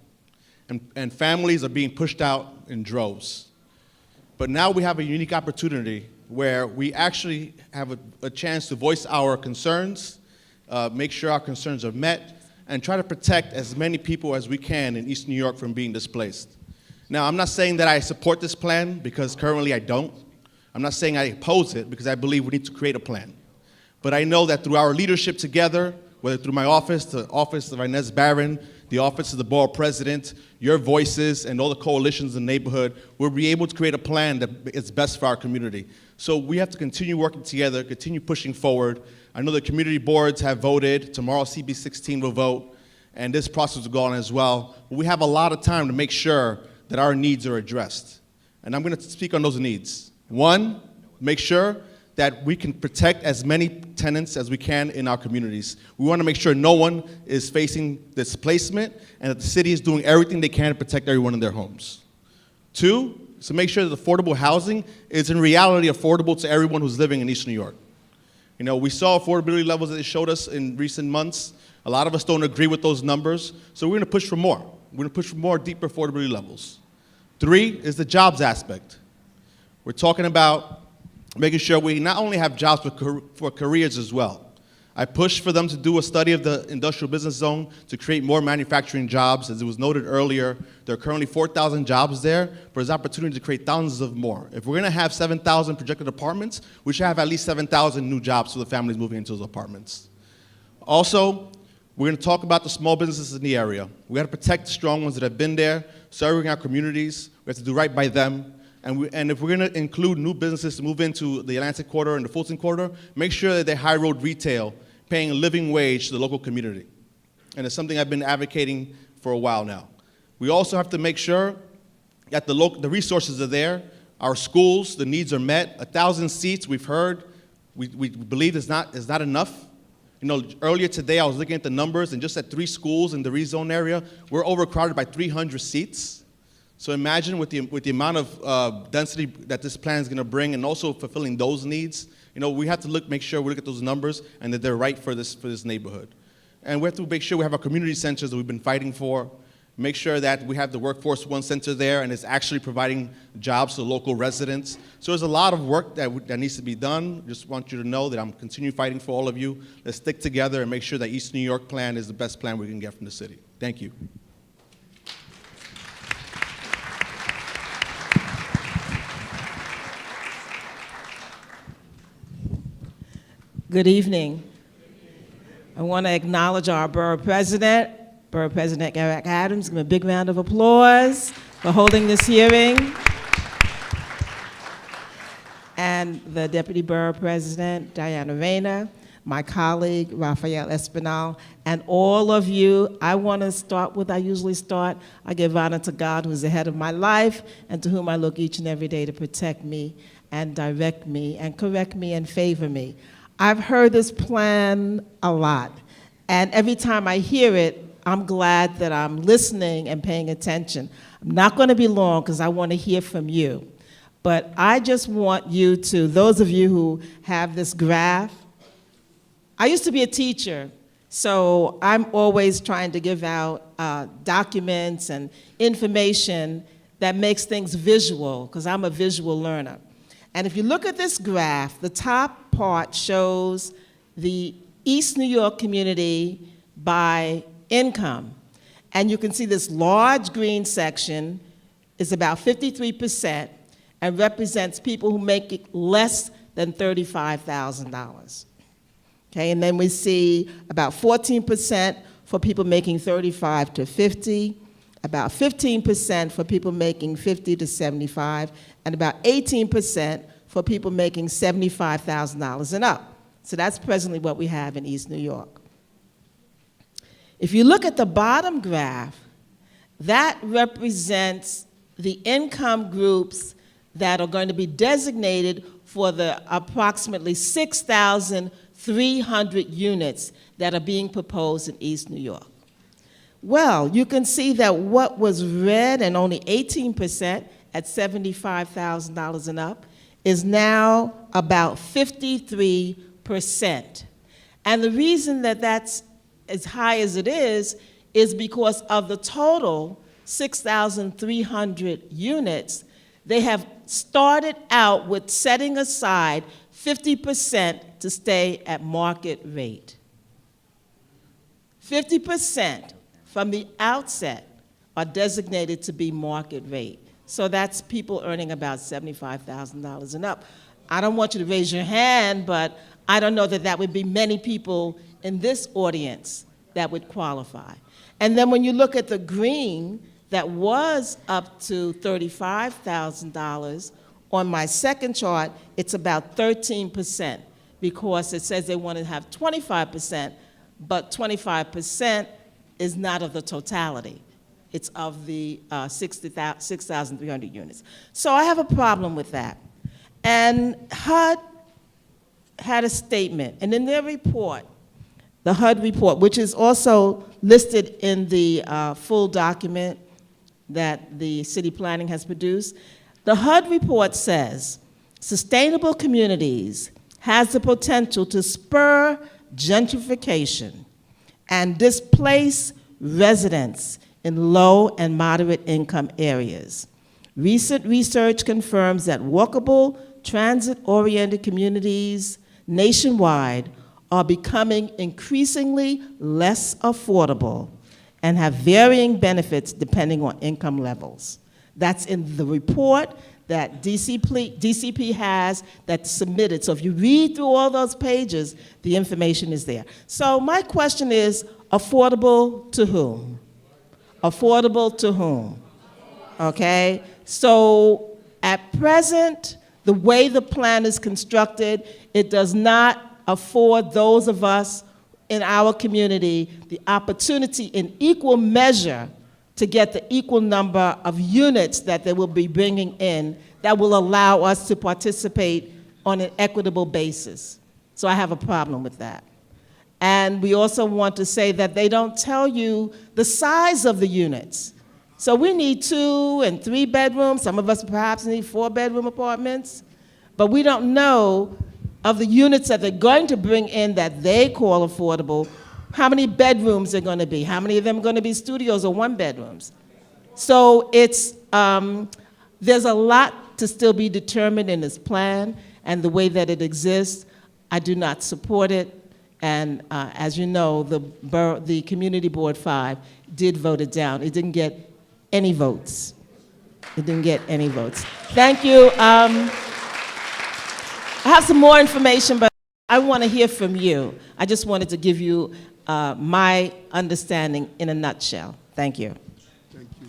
and families are being pushed out in droves. But now we have a unique opportunity where we actually have a chance to voice our concerns, make sure our concerns are met, and try to protect as many people as we can in East New York from being displaced. Now, I'm not saying that I support this plan, because currently I don't. I'm not saying I oppose it, because I believe we need to create a plan. But I know that through our leadership together, whether through my office, the office of Inez Barron, the office of the Borough President, your voices, and all the coalitions in the neighborhood, we'll be able to create a plan that is best for our community. So we have to continue working together, continue pushing forward. I know the community boards have voted. Tomorrow, CB16 will vote, and this process will go on as well. But we have a lot of time to make sure that our needs are addressed. And I'm going to speak on those needs. One, make sure that we can protect as many tenants as we can in our communities. We want to make sure no one is facing displacement, and that the city is doing everything they can to protect everyone in their homes. Two, is to make sure that affordable housing is in reality affordable to everyone who's living in East New York. We saw affordability levels that they showed us in recent months. A lot of us don't agree with those numbers, so we're going to push for more. We're going to push for more deeper affordability levels. Three is the jobs aspect. We're talking about making sure we not only have jobs for careers as well. I pushed for them to do a study of the industrial business zone to create more manufacturing jobs. As it was noted earlier, there are currently 4,000 jobs there, but there's opportunity to create thousands of more. If we're going to have 7,000 projected apartments, we should have at least 7,000 new jobs for the families moving into those apartments. Also, we're going to talk about the small businesses in the area. We got to protect the strong ones that have been there, serving our communities. We have to do right by them. And if we're going to include new businesses to move into the Atlantic Quarter and the Fulton Quarter, make sure that they're high road retail, paying a living wage to the local community. And it's something I've been advocating for a while now. We also have to make sure that the resources are there, our schools, the needs are met. 1,000 seats, we've heard, we believe is not enough. Earlier today I was looking at the numbers, and just at 3 schools in the rezone area, we're overcrowded by 300 seats. So imagine with the amount of density that this plan is going to bring, and also fulfilling those needs, we have to make sure we look at those numbers and that they're right for this neighborhood. And we have to make sure we have our community centers that we've been fighting for. Make sure that we have the Workforce One Center there and it's actually providing jobs to local residents. So there's a lot of work that needs to be done. Just want you to know that I'm continuing fighting for all of you. Let's stick together and make sure that East New York plan is the best plan we can get from the city. Thank you. Good evening. I want to acknowledge our Borough President, Borough President Eric Adams. Give him a big round of applause for holding this hearing. And the Deputy Borough President, Diana Reyna, my colleague, Rafael Espinal, and all of you. I want to start with I usually start. I give honor to God, who's the head of my life, and to whom I look each and every day to protect me and direct me and correct me and favor me. I've heard this plan a lot, and every time I hear it, I'm glad that I'm listening and paying attention. I'm not going to be long because I want to hear from you, but I just want you to, those of you who have this graph, I used to be a teacher, so I'm always trying to give out documents and information that makes things visual, because I'm a visual learner. And if you look at this graph, the top part shows the East New York community by income. And you can see this large green section is about 53% and represents people who make less than $35,000. Okay, and then we see about 14% for people making 35 to 50, about 15% for people making 50 to 75, and about 18% for people making $75,000 and up. So that's presently what we have in East New York. If you look at the bottom graph, that represents the income groups that are going to be designated for the approximately 6,300 units that are being proposed in East New York. Well, you can see that what was red and only 18% at $75,000 and up is now about 53%. And the reason that that's as high as it is because of the total 6,300 units, they have started out with setting aside 50% to stay at market rate. 50% from the outset are designated to be market rate. So that's people earning about $75,000 and up. I don't want you to raise your hand, but I don't know that that would be many people in this audience that would qualify. And then when you look at the green, that was up to $35,000, on my second chart, it's about 13%, because it says they want to have 25%, but 25% is not of the totality. It's of the 6,300 units. So I have a problem with that. And HUD had a statement, and in their report, the HUD report, which is also listed in the full document that the city planning has produced, the HUD report says, sustainable communities has the potential to spur gentrification and displace residents in low and moderate income areas. Recent research confirms that walkable, transit-oriented communities nationwide are becoming increasingly less affordable and have varying benefits depending on income levels. That's in the report that DCP has that's submitted. So if you read through all those pages, the information is there. So my question is, affordable to whom? Affordable to whom? Okay? So at present, the way the plan is constructed, it does not afford those of us in our community the opportunity in equal measure to get the equal number of units that they will be bringing in that will allow us to participate on an equitable basis. So I have a problem with that. And we also want to say that they don't tell you the size of the units. So we need 2 and 3 bedrooms. Some of us perhaps need 4-bedroom apartments. But we don't know of the units that they're going to bring in that they call affordable, How many bedrooms are going to be? How many of them are going to be studios or one bedrooms? So it's, there's a lot to still be determined in this plan, and the way that it exists, I do not support it. And as you know, the Community Board 5 did vote it down. It didn't get any votes. It didn't get any votes. Thank you. I have some more information, but I want to hear from you. I just wanted to give you my understanding in a nutshell. Thank you. Thank you.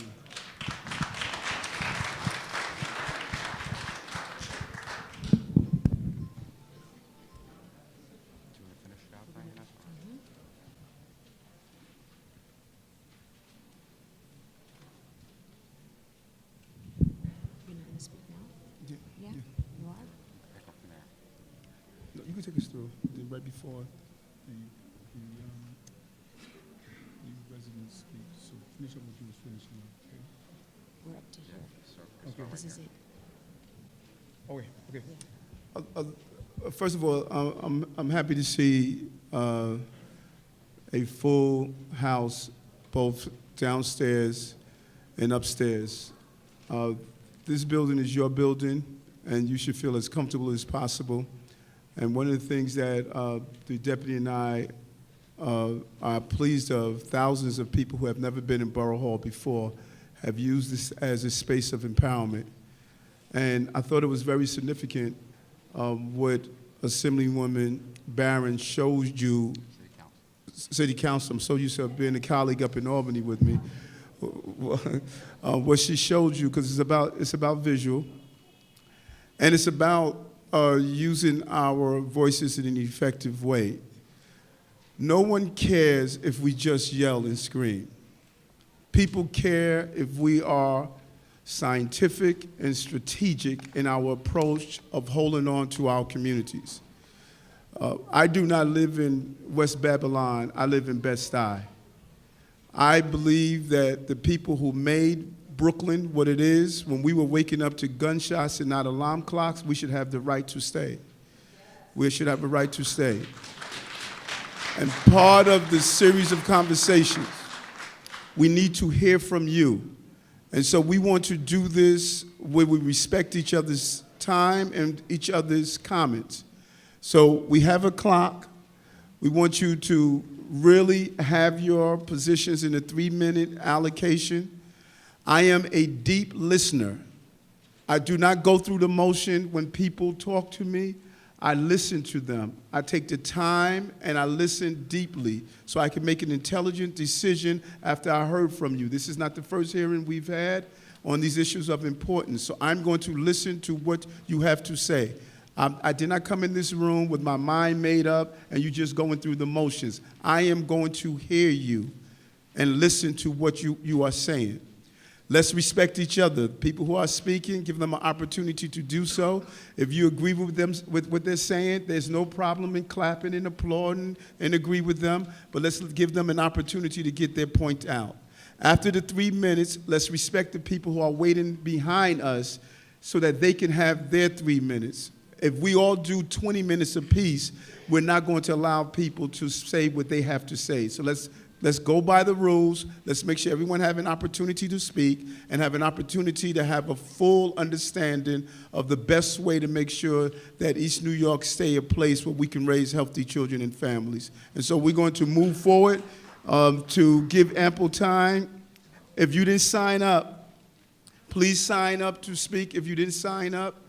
No, you can take us through. Right before the residents speak. So finish up what you was finishing. Okay. We're up to here. Okay. This is it. Oh, yeah. Okay. First of all, I'm happy to see a full house, both downstairs and upstairs. This building is your building, and you should feel as comfortable as possible. And one of the things that the deputy and I are pleased of, thousands of people who have never been in Borough Hall before have used this as a space of empowerment. And I thought it was very significant what Assemblywoman Barron showed you, City Council, I'm so used to being a colleague up in Albany with me, what she showed you, because it's about visual, and it's about using our voices in an effective way. No one cares if we just yell and scream. People care if we are scientific and strategic in our approach of holding on to our communities. I do not live in West Babylon, I live in Bed-Stuy. I believe that the people who made Brooklyn what it is, when we were waking up to gunshots and not alarm clocks, we should have the right to stay. We should have a right to stay. And part of the series of conversations, we need to hear from you. And so we want to do this where we respect each other's time and each other's comments. So we have a clock. We want you to really have your positions in a 3-minute allocation. I am a deep listener. I do not go through the motion when people talk to me. I listen to them. I take the time and I listen deeply so I can make an intelligent decision after I heard from you. This is not the first hearing we've had on these issues of importance, so I'm going to listen to what you have to say. I did not come in this room with my mind made up and you just going through the motions. I am going to hear you and listen to what you are saying. Let's respect each other. People who are speaking, give them an opportunity to do so. If you agree with them, with what they're saying, there's no problem in clapping and applauding and agree with them, but let's give them an opportunity to get their point out. After the 3 minutes, let's respect the people who are waiting behind us so that they can have their 3 minutes. If we all do 20 minutes apiece, we're not going to allow people to say what they have to say. So let's go by the rules. Let's make sure everyone have an opportunity to speak and have an opportunity to have a full understanding of the best way to make sure that East New York stay a place where we can raise healthy children and families. And so we're going to move forward to give ample time. If you didn't sign up, please sign up to speak. If you didn't sign up,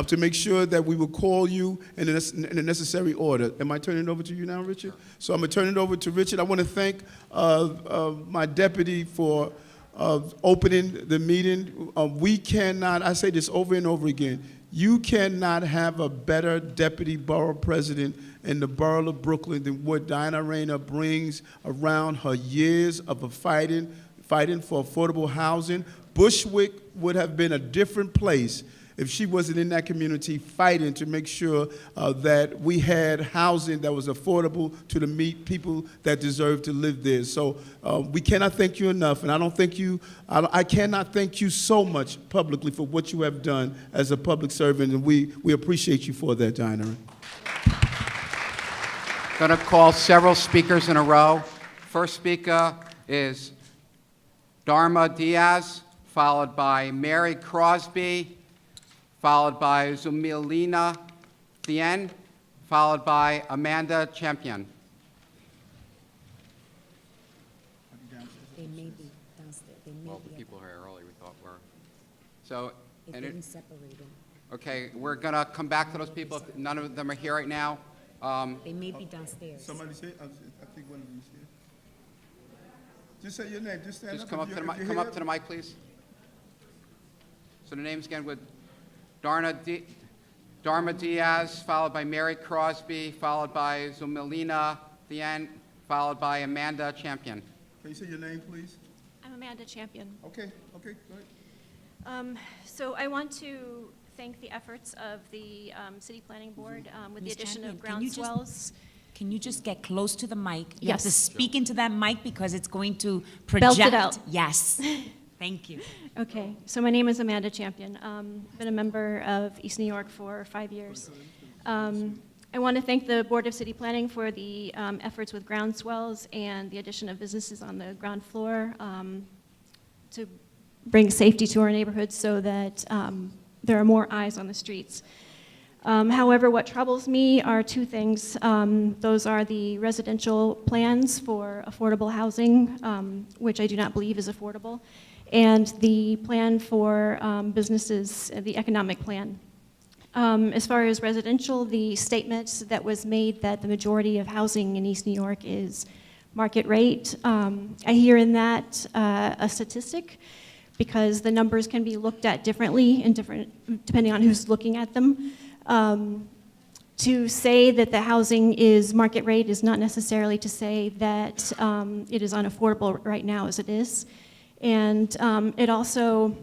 to make sure that we will call you in the necessary order. Am I turning it over to you now, Richard? So I'm going to turn it over to Richard. I want to thank my deputy for opening the meeting. We cannot, I say this over and over again, you cannot have a better deputy borough president in the borough of Brooklyn than what Diana Reyna brings around her years of fighting for affordable housing. Bushwick would have been a different place if she wasn't in that community fighting to make sure that we had housing that was affordable to the people that deserve to live there. So we cannot thank you enough, and I cannot thank you so much publicly for what you have done as a public servant, and we appreciate you for that, Diana. Going to call several speakers in a row. First speaker is Dharma Diaz, followed by Mary Crosby, followed by Zumilina Thien, followed by Amanda Champion. They may be downstairs, they may Well, the be, people here early we thought were. So, if and they it, didn't separate them. okay, we're going to come back to those people. If none of them are here right now. They may be downstairs. Somebody say, I think one of them's here. Just say your name, just stand up. Just come up if to the you're- mic, if come you're up to the mic, please. So the names again with Dharma Diaz, followed by Mary Crosby, followed by Zumilina Thien, followed by Amanda Champion. Can you say your name, please? I'm Amanda Champion. Okay, go ahead. So I want to thank the efforts of the City Planning Board with the Ms. addition of Champion, can you just- groundswells. Can you just get close to the mic? You have to Yes. speak into that mic because it's going to Belt project. it out. Yes. Thank you. Okay, so my name is Amanda Champion. Been a member of East New York for 5 years. I want to thank the Board of City Planning for the efforts with groundswells and the addition of businesses on the ground floor to bring safety to our neighborhoods so that there are more eyes on the streets. However, what troubles me are two things. Those are the residential plans for affordable housing, which I do not believe is affordable, and the plan for businesses, the economic plan. As far as residential, the statement that was made that the majority of housing in East New York is market rate, I hear in that a statistic, because the numbers can be looked at differently in depending on who's looking at them. To say that the housing is market rate is not necessarily to say that it is unaffordable right now as it is. And it also,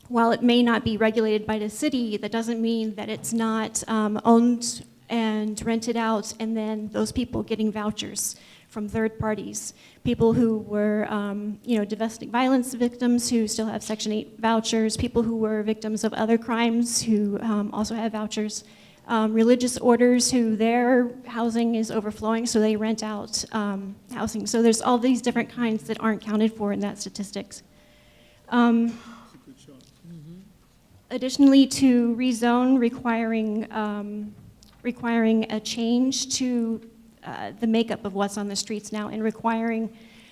while it may not be regulated by the city, that doesn't mean that it's not owned and rented out, and then those people getting vouchers from third parties. People who were, domestic violence victims who still have Section 8 vouchers, people who were victims of other crimes who also have vouchers, religious orders who their housing is overflowing, so they rent out housing. So there's all these different kinds that aren't counted for in that statistics. Additionally, to rezone requiring a change to the makeup of what's on the streets now, and requiring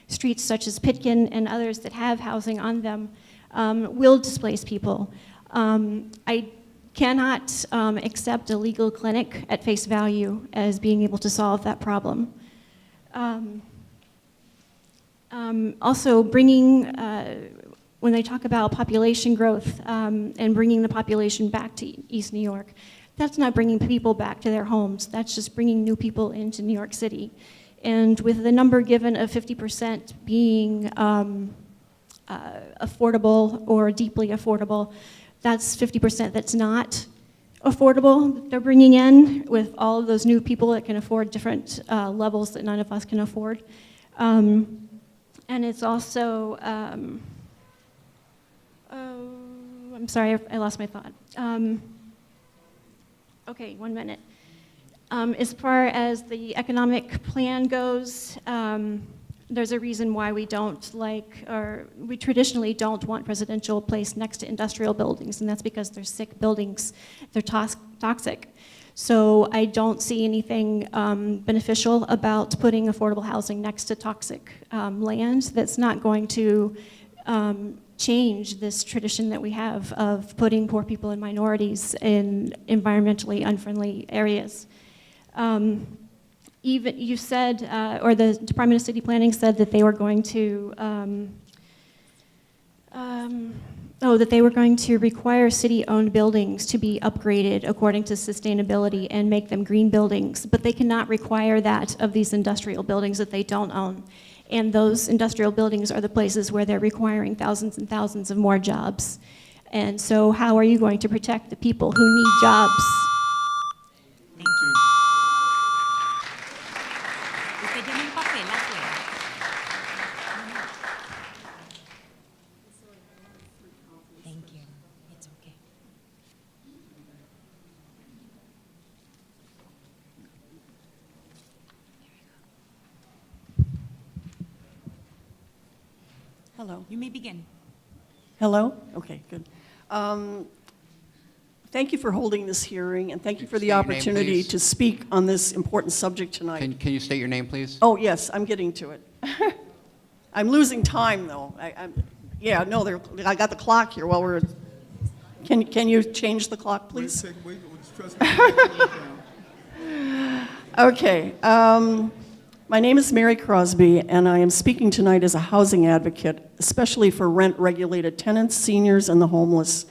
streets such as Pitkin and others that have housing on them will displace people. I cannot accept a legal clinic at face value as being able to solve that problem. Also, bringing, when they talk about population growth and bringing the population back to East New York, that's not bringing people back to their homes. That's just bringing new people into New York City. And with the number given of 50% being affordable or deeply affordable, that's 50% that's not affordable that they're bringing in, with all of those new people that can afford different levels that none of us can afford. And it's also, I'm sorry, I lost my thought. Okay, 1 minute. As far as the economic plan goes, there's a reason why we don't like, or we traditionally don't want residential placed next to industrial buildings, and that's because they're sick buildings, they're toxic. So I don't see anything beneficial about putting affordable housing next to toxic land. That's not going to change this tradition that we have of putting poor people and minorities in environmentally unfriendly areas. Even you said, or the Department of City Planning said that they were going to, that they were going to require city-owned buildings to be upgraded according to sustainability and make them green buildings, but they cannot require that of these industrial buildings that they don't own. And those industrial buildings are the places where they're requiring thousands and thousands of more jobs. And so how are you going to protect the people who need jobs? Thank you. Usted tiene un papel afuera. Thank you. It's okay. Hello. You may begin. Hello? Okay, good. Thank you for holding this hearing, and thank you for the State your name, opportunity please. to speak on this important subject tonight. Can you state your name, please? Oh, yes, I'm getting to it. I'm losing time, though. Yeah, no, I got the clock here while we're... Can you change the clock, please? Okay. My name is Mary Crosby, and I am speaking tonight as a housing advocate, especially for rent-regulated tenants, seniors, and the homeless.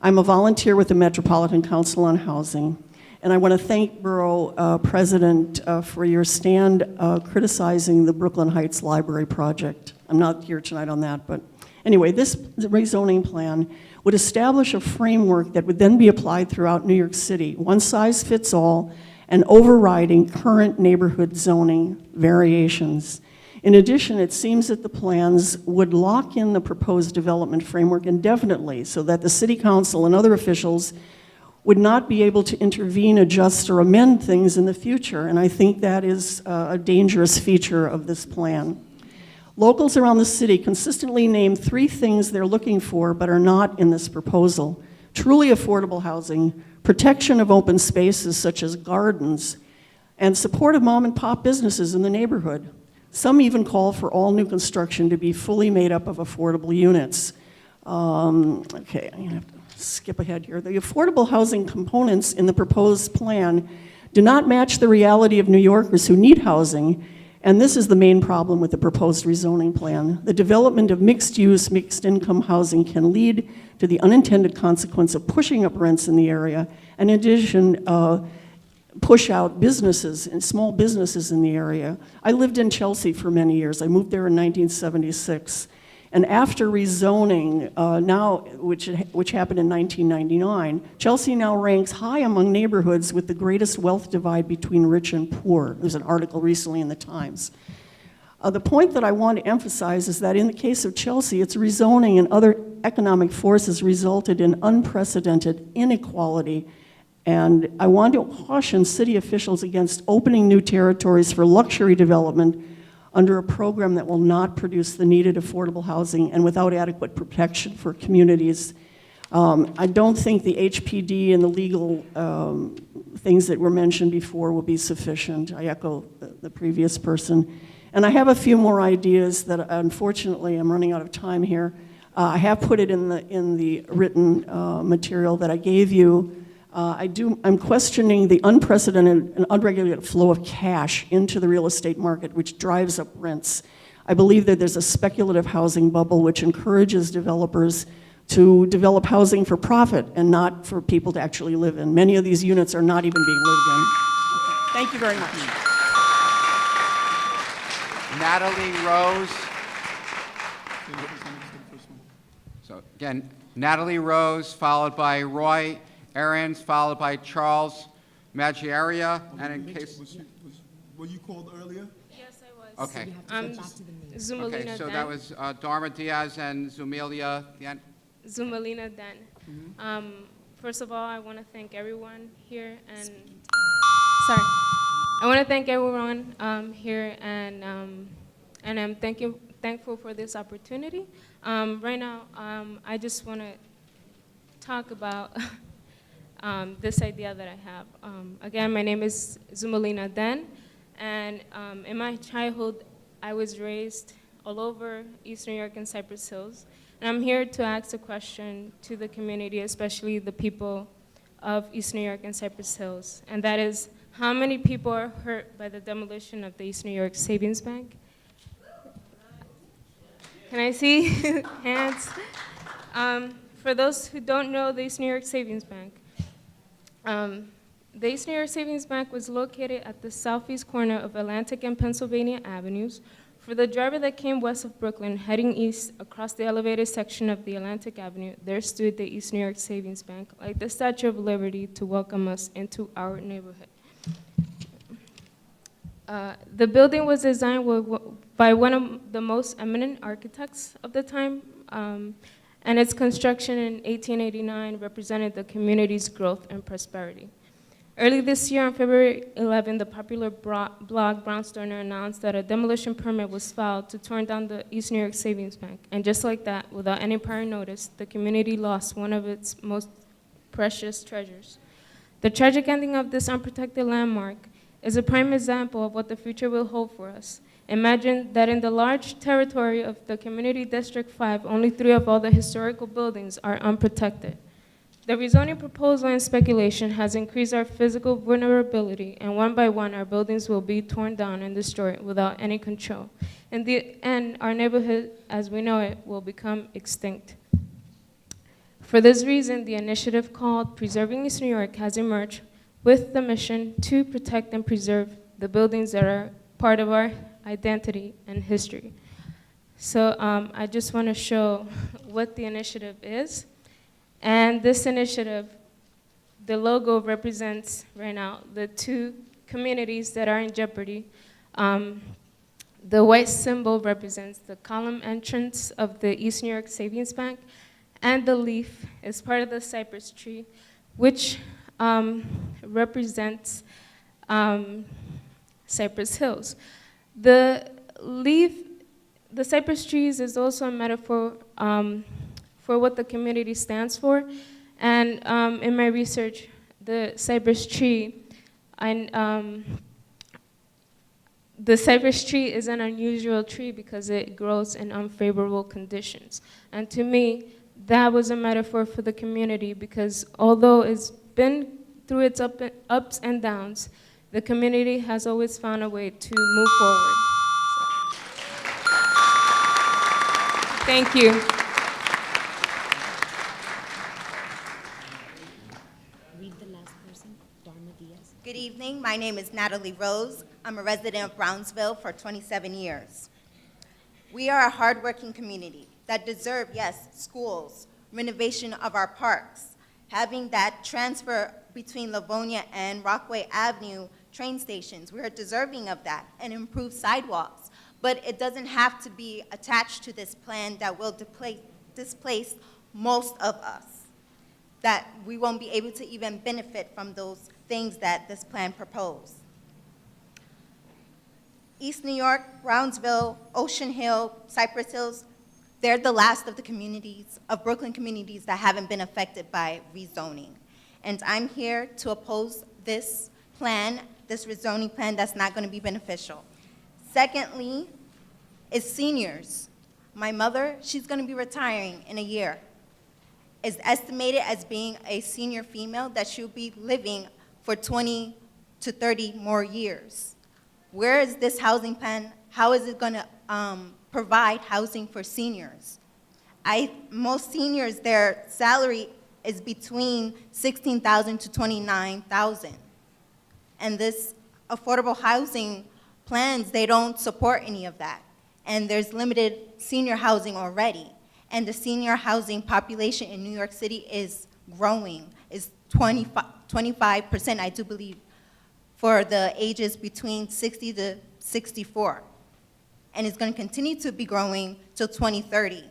I'm a volunteer with the Metropolitan Council on Housing, and I want to thank Borough President for your stand criticizing the Brooklyn Heights Library project. I'm not here tonight on that, but anyway, this rezoning plan would establish a framework that would then be applied throughout New York City, one size fits all, and overriding current neighborhood zoning variations. In addition, it seems that the plans would lock in the proposed development framework indefinitely so that the City Council and other officials would not be able to intervene, adjust, or amend things in the future, and I think that is a dangerous feature of this plan. Locals around the city consistently name 3 things they're looking for but are not in this proposal: truly affordable housing, protection of open spaces such as gardens, and support of mom-and-pop businesses in the neighborhood. Some even call for all new construction to be fully made up of affordable units. Okay, I'm gonna have to skip ahead here. The affordable housing components in the proposed plan do not match the reality of New Yorkers who need housing, and this is the main problem with the proposed rezoning plan. The development of mixed-use, mixed-income housing can lead to the unintended consequence of pushing up rents in the area, and in addition, push out businesses and small businesses in the area. I lived in Chelsea for many years. I moved there in 1976. And after rezoning, which happened in 1999, Chelsea now ranks high among neighborhoods with the greatest wealth divide between rich and poor. There's an article recently in the Times. The point that I want to emphasize is that in the case of Chelsea, its rezoning and other economic forces resulted in unprecedented inequality. And I want to caution city officials against opening new territories for luxury development under a program that will not produce the needed affordable housing and without adequate protection for communities. I don't think the HPD and the legal things that were mentioned before will be sufficient. I echo the previous person. And I have a few more ideas that unfortunately I'm running out of time here. I have put it in the written material that I gave you. I'm questioning the unprecedented and unregulated flow of cash into the real estate market, which drives up rents. I believe that there's a speculative housing bubble which encourages developers to develop housing for profit and not for people to actually live in. Many of these units are not even being lived in. Okay. Thank you very much. Natalie Rose. So again, Natalie Rose, followed by Roy Aarons, followed by Charles Maggiaria, and in case... Were you called earlier? Yes, I was. Okay. Zumalina Okay, so Dan. that was Dharma Diaz and Zumelia. Zumalina Dan. First of all, I want to thank everyone here and... Sorry. I want to thank everyone here and I'm thankful for this opportunity. Right now, I just want to talk about this idea that I have. Again, my name is Zumalina Dan, and in my childhood, I was raised all over East New York and Cypress Hills, and I'm here to ask a question to the community, especially the people of East New York and Cypress Hills, and that is, how many people are hurt by the demolition of the East New York Savings Bank? Can I see hands? For those who don't know the East New York Savings Bank, the East New York Savings Bank was located at the southeast corner of Atlantic and Pennsylvania Avenues. For the driver that came west of Brooklyn, heading east across the elevated section of the Atlantic Avenue, there stood the East New York Savings Bank, like the Statue of Liberty, to welcome us into our neighborhood. The building was designed by one of the most eminent architects of the time, and its construction in 1889 represented the community's growth and prosperity. Early this year, on February 11, the popular blog Brownstoner announced that a demolition permit was filed to turn down the East New York Savings Bank. And just like that, without any prior notice, the community lost one of its most precious treasures. The tragic ending of this unprotected landmark is a prime example of what the future will hold for us. Imagine that in the large territory of the Community District 5, only 3 of all the historical buildings are unprotected. The rezoning proposal and speculation has increased our physical vulnerability, and one by one, our buildings will be torn down and destroyed without any control. In the end, our neighborhood, as we know it, will become extinct. For this reason, the initiative called Preserving East New York has emerged with the mission to protect and preserve the buildings that are part of our identity and history. So I just want to show what the initiative is. And this initiative, the logo represents right now the 2 communities that are in jeopardy. The white symbol represents the column entrance of the East New York Savings Bank, and the leaf is part of the cypress tree, which represents Cypress Hills. The cypress trees is also a metaphor for what the community stands for. And in my research, the cypress tree, the cypress tree is an unusual tree because it grows in unfavorable conditions. And to me, that was a metaphor for the community, because although it's been through its ups and downs, the community has always found a way to move forward. Thank you. Good evening. My name is Natalie Rose. I'm a resident of Brownsville for 27 years. We are a hardworking community that deserve, yes, schools, renovation of our parks, having that transfer between Livonia and Rockaway Avenue train stations. We are deserving of that, and improved sidewalks. But it doesn't have to be attached to this plan that will displace most of us, that we won't be able to even benefit from those things that this plan proposed. East New York, Brownsville, Ocean Hill, Cypress Hills, they're the last of the communities, of Brooklyn communities that haven't been affected by rezoning. And I'm here to oppose this plan, this rezoning plan that's not going to be beneficial. Secondly, is seniors. My mother, she's going to be retiring in a year. It's estimated as being a senior female that she'll be living for 20 to 30 more years. Where is this housing plan? How is it going to provide housing for seniors? Most seniors, their salary is between $16,000 to $29,000. And this affordable housing plans, they don't support any of that. And there's limited senior housing already. And the senior housing population in New York City is growing, is 25%, I do believe, for the ages between 60 to 64. And it's going to continue to be growing till 2030.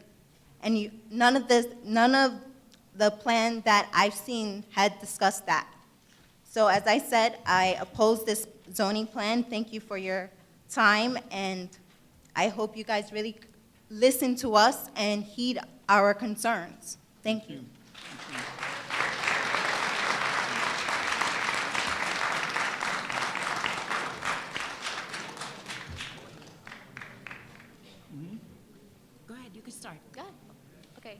And none of the plan that I've seen had discussed that. So as I said, I oppose this zoning plan. Thank you for your time, and I hope you guys really listen to us and heed our concerns. Thank you. Go ahead, you can start. Good. Okay.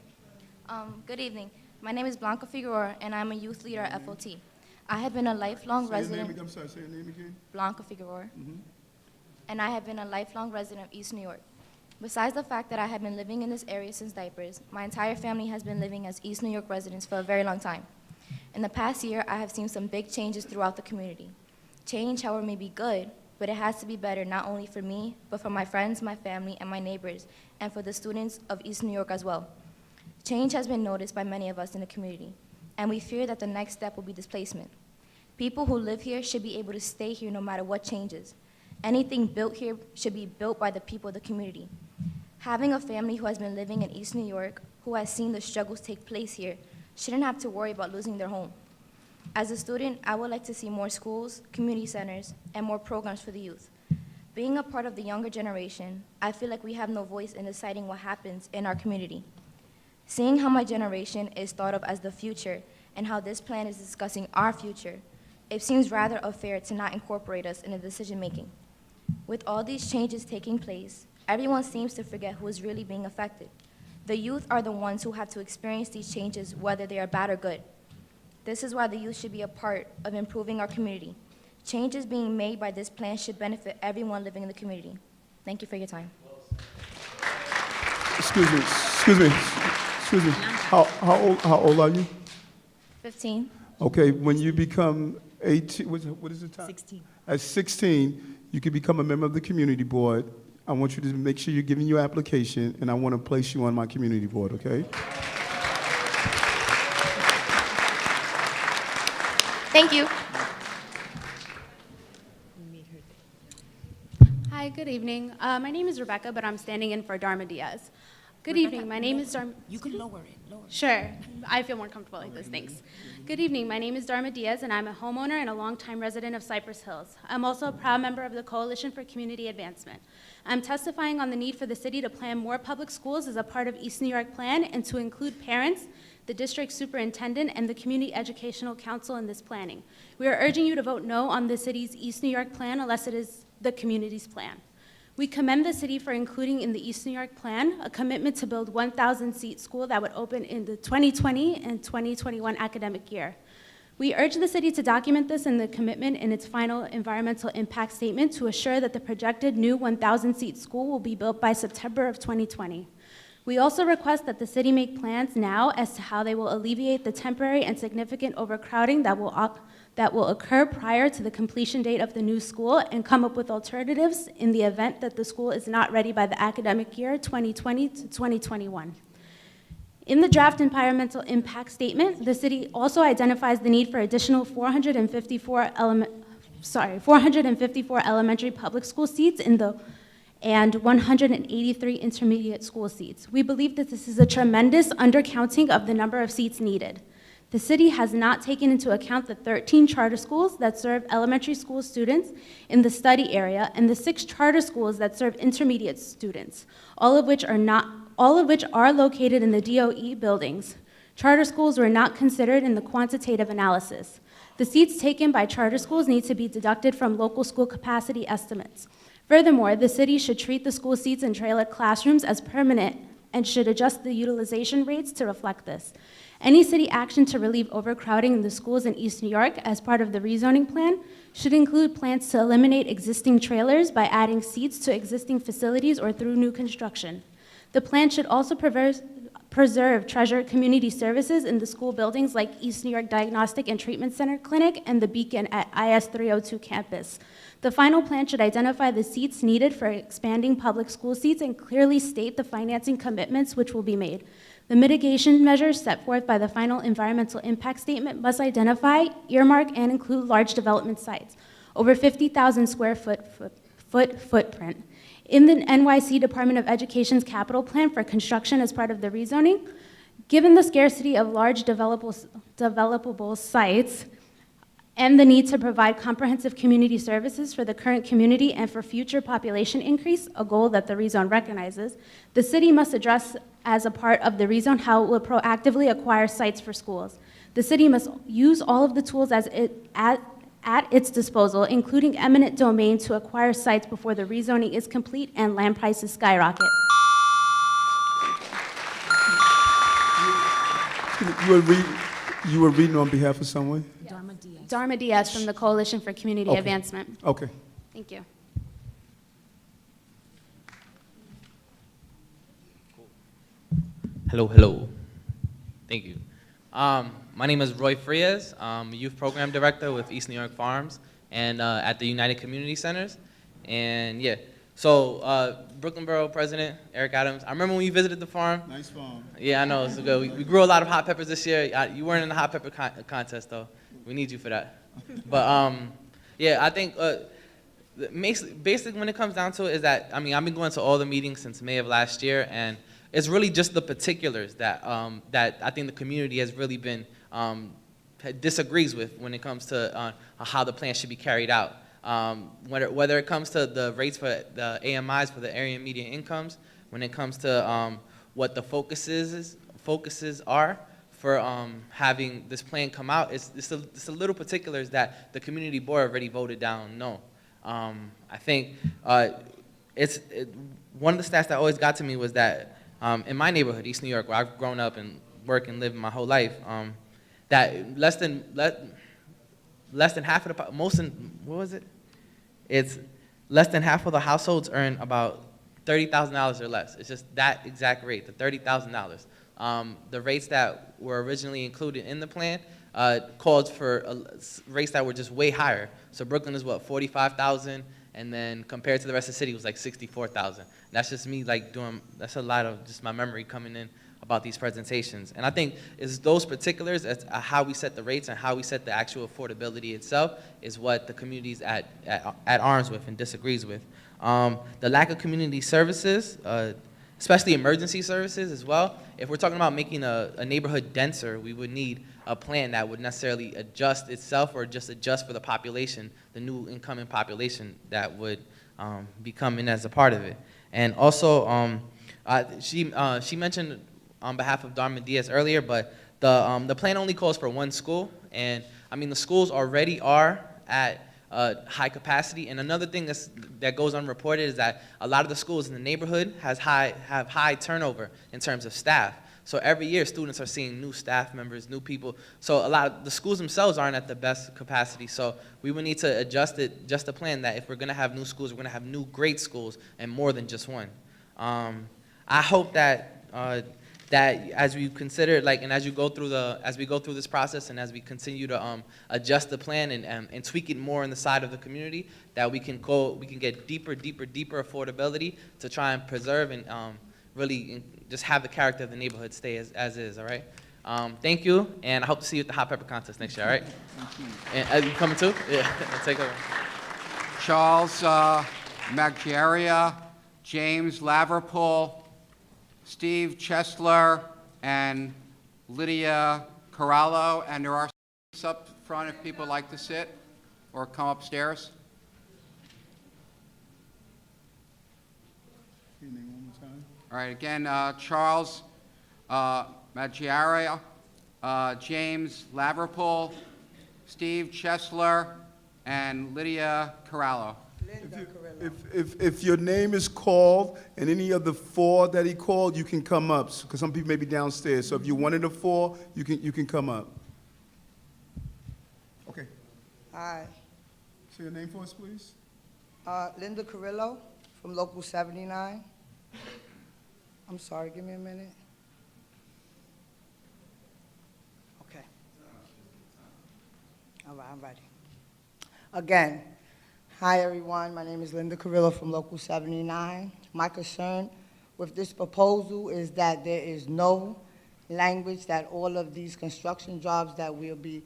Good evening. My name is Blanca Figueroa, and I'm a youth leader at FOT. I have been a lifelong resident. I'm sorry, say your name again. Blanca Figueroa. And I have been a lifelong resident of East New York. Besides the fact that I have been living in this area since diapers, my entire family has been living as East New York residents for a very long time. In the past year, I have seen some big changes throughout the community. Change, however, may be good, but it has to be better not only for me, but for my friends, my family, and my neighbors, and for the students of East New York as well. Change has been noticed by many of us in the community, and we fear that the next step will be displacement. People who live here should be able to stay here no matter what changes. Anything built here should be built by the people of the community. Having a family who has been living in East New York, who has seen the struggles take place here, shouldn't have to worry about losing their home. As a student, I would like to see more schools, community centers, and more programs for the youth. Being a part of the younger generation, I feel like we have no voice in deciding what happens in our community. Seeing how my generation is thought of as the future and how this plan is discussing our future, it seems rather unfair to not incorporate us in the decision-making. With all these changes taking place, everyone seems to forget who is really being affected. The youth are the ones who have to experience these changes, whether they are bad or good. This is why the youth should be a part of improving our community. Changes being made by this plan should benefit everyone living in the community. Thank you for your time. Excuse me. How old are you? 15. Okay, when you become 18, what is the time? 16. At 16, you can become a member of the community board. I want you to make sure you're giving your application, and I want to place you on my community board, okay? Thank you. Hi, good evening. My name is Rebecca, but I'm standing in for Dharma Diaz. Good evening. My name is Dharma. You can lower it. Sure. I feel more comfortable like this. Thanks. Good evening. My name is Dharma Diaz, and I'm a homeowner and a longtime resident of Cypress Hills. I'm also a proud member of the Coalition for Community Advancement. I'm testifying on the need for the city to plan more public schools as a part of East New York Plan and to include parents, the district superintendent, and the Community Educational Council in this planning. We are urging you to vote no on the city's East New York Plan unless it is the community's plan. We commend the city for including in the East New York Plan a commitment to build 1,000-seat school that would open in the 2020 and 2021 academic year. We urge the city to document this in the commitment in its final environmental impact statement to assure that the projected new 1,000-seat school will be built by September of 2020. We also request that the city make plans now as to how they will alleviate the temporary and significant overcrowding that will occur prior to the completion date of the new school and come up with alternatives in the event that the school is not ready by the academic year 2020 to 2021. In the draft environmental impact statement, the city also identifies the need for additional 454 elementary public school seats and 183 intermediate school seats. We believe that this is a tremendous undercounting of the number of seats needed. The city has not taken into account the 13 charter schools that serve elementary school students in the study area and the 6 charter schools that serve intermediate students, all of which are located in the DOE buildings. Charter schools were not considered in the quantitative analysis. The seats taken by charter schools need to be deducted from local school capacity estimates. Furthermore, the city should treat the school seats in trailer classrooms as permanent and should adjust the utilization rates to reflect this. Any city action to relieve overcrowding in the schools in East New York as part of the rezoning plan should include plans to eliminate existing trailers by adding seats to existing facilities or through new construction. The plan should also preserve treasured community services in the school buildings like East New York Diagnostic and Treatment Center Clinic and the Beacon at IS 302 campus. The final plan should identify the seats needed for expanding public school seats and clearly state the financing commitments which will be made. The mitigation measures set forth by the final environmental impact statement must identify, earmark, and include large development sites, over 50,000 square foot footprint. In the NYC Department of Education's capital plan for construction as part of the rezoning, given the scarcity of large developable sites, and the need to provide comprehensive community services for the current community and for future population increase, a goal that the rezone recognizes, the city must address as a part of the rezone how it will proactively acquire sites for schools. The city must use all of the tools at its disposal, including eminent domain, to acquire sites before the rezoning is complete and land prices skyrocket. You were reading on behalf of someone? Dharma Diaz from the Coalition for Community Okay. Advancement. Okay. Thank you. Hello. Thank you. My name is Roy Frias. I'm a youth program director with East New York Farms and at the United Community Centers. And yeah, so Brooklyn Borough President Eric Adams. I remember when you visited the farm. Nice farm. Yeah, I know. It's good. We grew a lot of hot peppers this year. You weren't in the hot pepper contest though. We need you for that. But yeah, I think basically when it comes down to it is that, I mean, I've been going to all the meetings since May of last year, and it's really just the particulars that that I think the community has really been disagrees with when it comes to how the plan should be carried out. Whether it comes to the rates for the AMIs for the area and median incomes, when it comes to what the focuses are for having this plan come out, it's a little particulars that the community board already voted down no. I think one of the stats that always got to me was that in my neighborhood, East New York, where I've grown up and worked and lived my whole life, that less than half of the it's less than half of the households earn about $30,000 or less. It's just that exact rate, the $30,000. The rates that were originally included in the plan called for rates that were just way higher. So Brooklyn is what, 45,000, and then compared to the rest of the city, it was like 64,000. That's just me that's a lot of just my memory coming in about these presentations. And I think it's those particulars as how we set the rates and how we set the actual affordability itself is what the community's at arms with and disagrees with. The lack of community services, especially emergency services as well. If we're talking about making a neighborhood denser, we would need a plan that would necessarily adjust itself or just adjust for the population, the new incoming population that would be coming as a part of it. And also, she mentioned on behalf of Dharma Diaz earlier, but the plan only calls for one school, and I mean the schools already are at high capacity. And another thing that goes unreported is that a lot of the schools in the neighborhood have high turnover in terms of staff. So every year students are seeing new staff members, new people. So a lot of the schools themselves aren't at the best capacity. So we would need to adjust the plan that if we're gonna have new schools, we're gonna have new great schools and more than just one. I hope that that as we consider, and as we go through this process and as we continue to adjust the plan and tweak it more on the side of the community, that we can get deeper affordability to try and preserve and really just have the character of the neighborhood stay as is, all right? Thank you, and I hope to see you at the hot pepper contest next year, all right? And you coming too? Yeah, take over. Charles Maggiaria, James Laverpool, Steve Chesler, and Lydia Corallo. And there are seats up front if people like to sit or come upstairs. Your name one more time? All right, again, Charles Maggiaria, James Laverpool, Steve Chesler, and Lydia Corallo. If your name is called and any of the four that he called, you can come up, because some people may be downstairs. So if you're one of the four, you can come up. Okay. Hi, Say your name for us, please. Linda Carrillo from Local 79. I'm sorry, give me a minute. Okay. All right, I'm ready. Again, hi everyone, my name is Linda Carrillo from Local 79. My concern with this proposal is that there is no language that all of these construction jobs that will be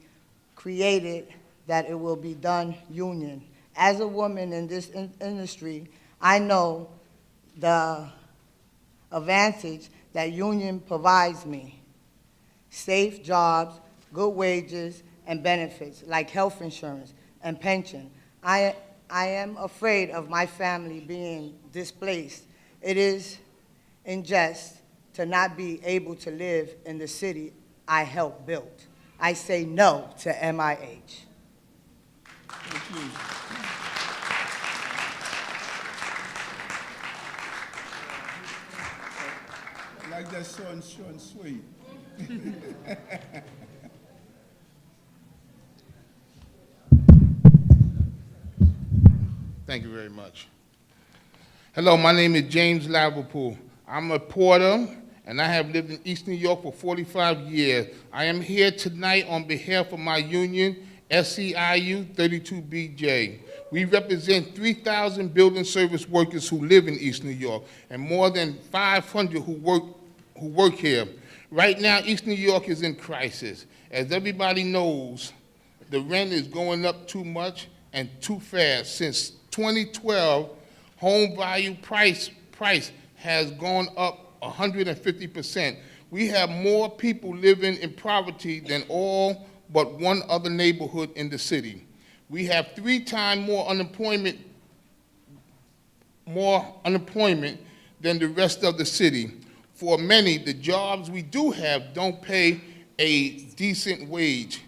created, that it will be done union. As a woman in this industry, I know the advantage that union provides me. Safe jobs, good wages, and benefits like health insurance and pension. I am afraid of my family being displaced. It is unjust to not be able to live in the city I helped build. I say no to MIH. Thank you. I like that short and sweet. Thank you very much. Hello, my name is James Laverpool. I'm a porter, and I have lived in East New York for 45 years. I am here tonight on behalf of my union, SEIU 32BJ. We represent 3,000 building service workers who live in East New York, and more than 500 who work here. Right now, East New York is in crisis. As everybody knows, the rent is going up too much and too fast. Since 2012, home value price has gone up 150%. We have more people living in poverty than all but one other neighborhood in the city. We have 3 times more unemployment than the rest of the city. For many, the jobs we do have don't pay a decent wage.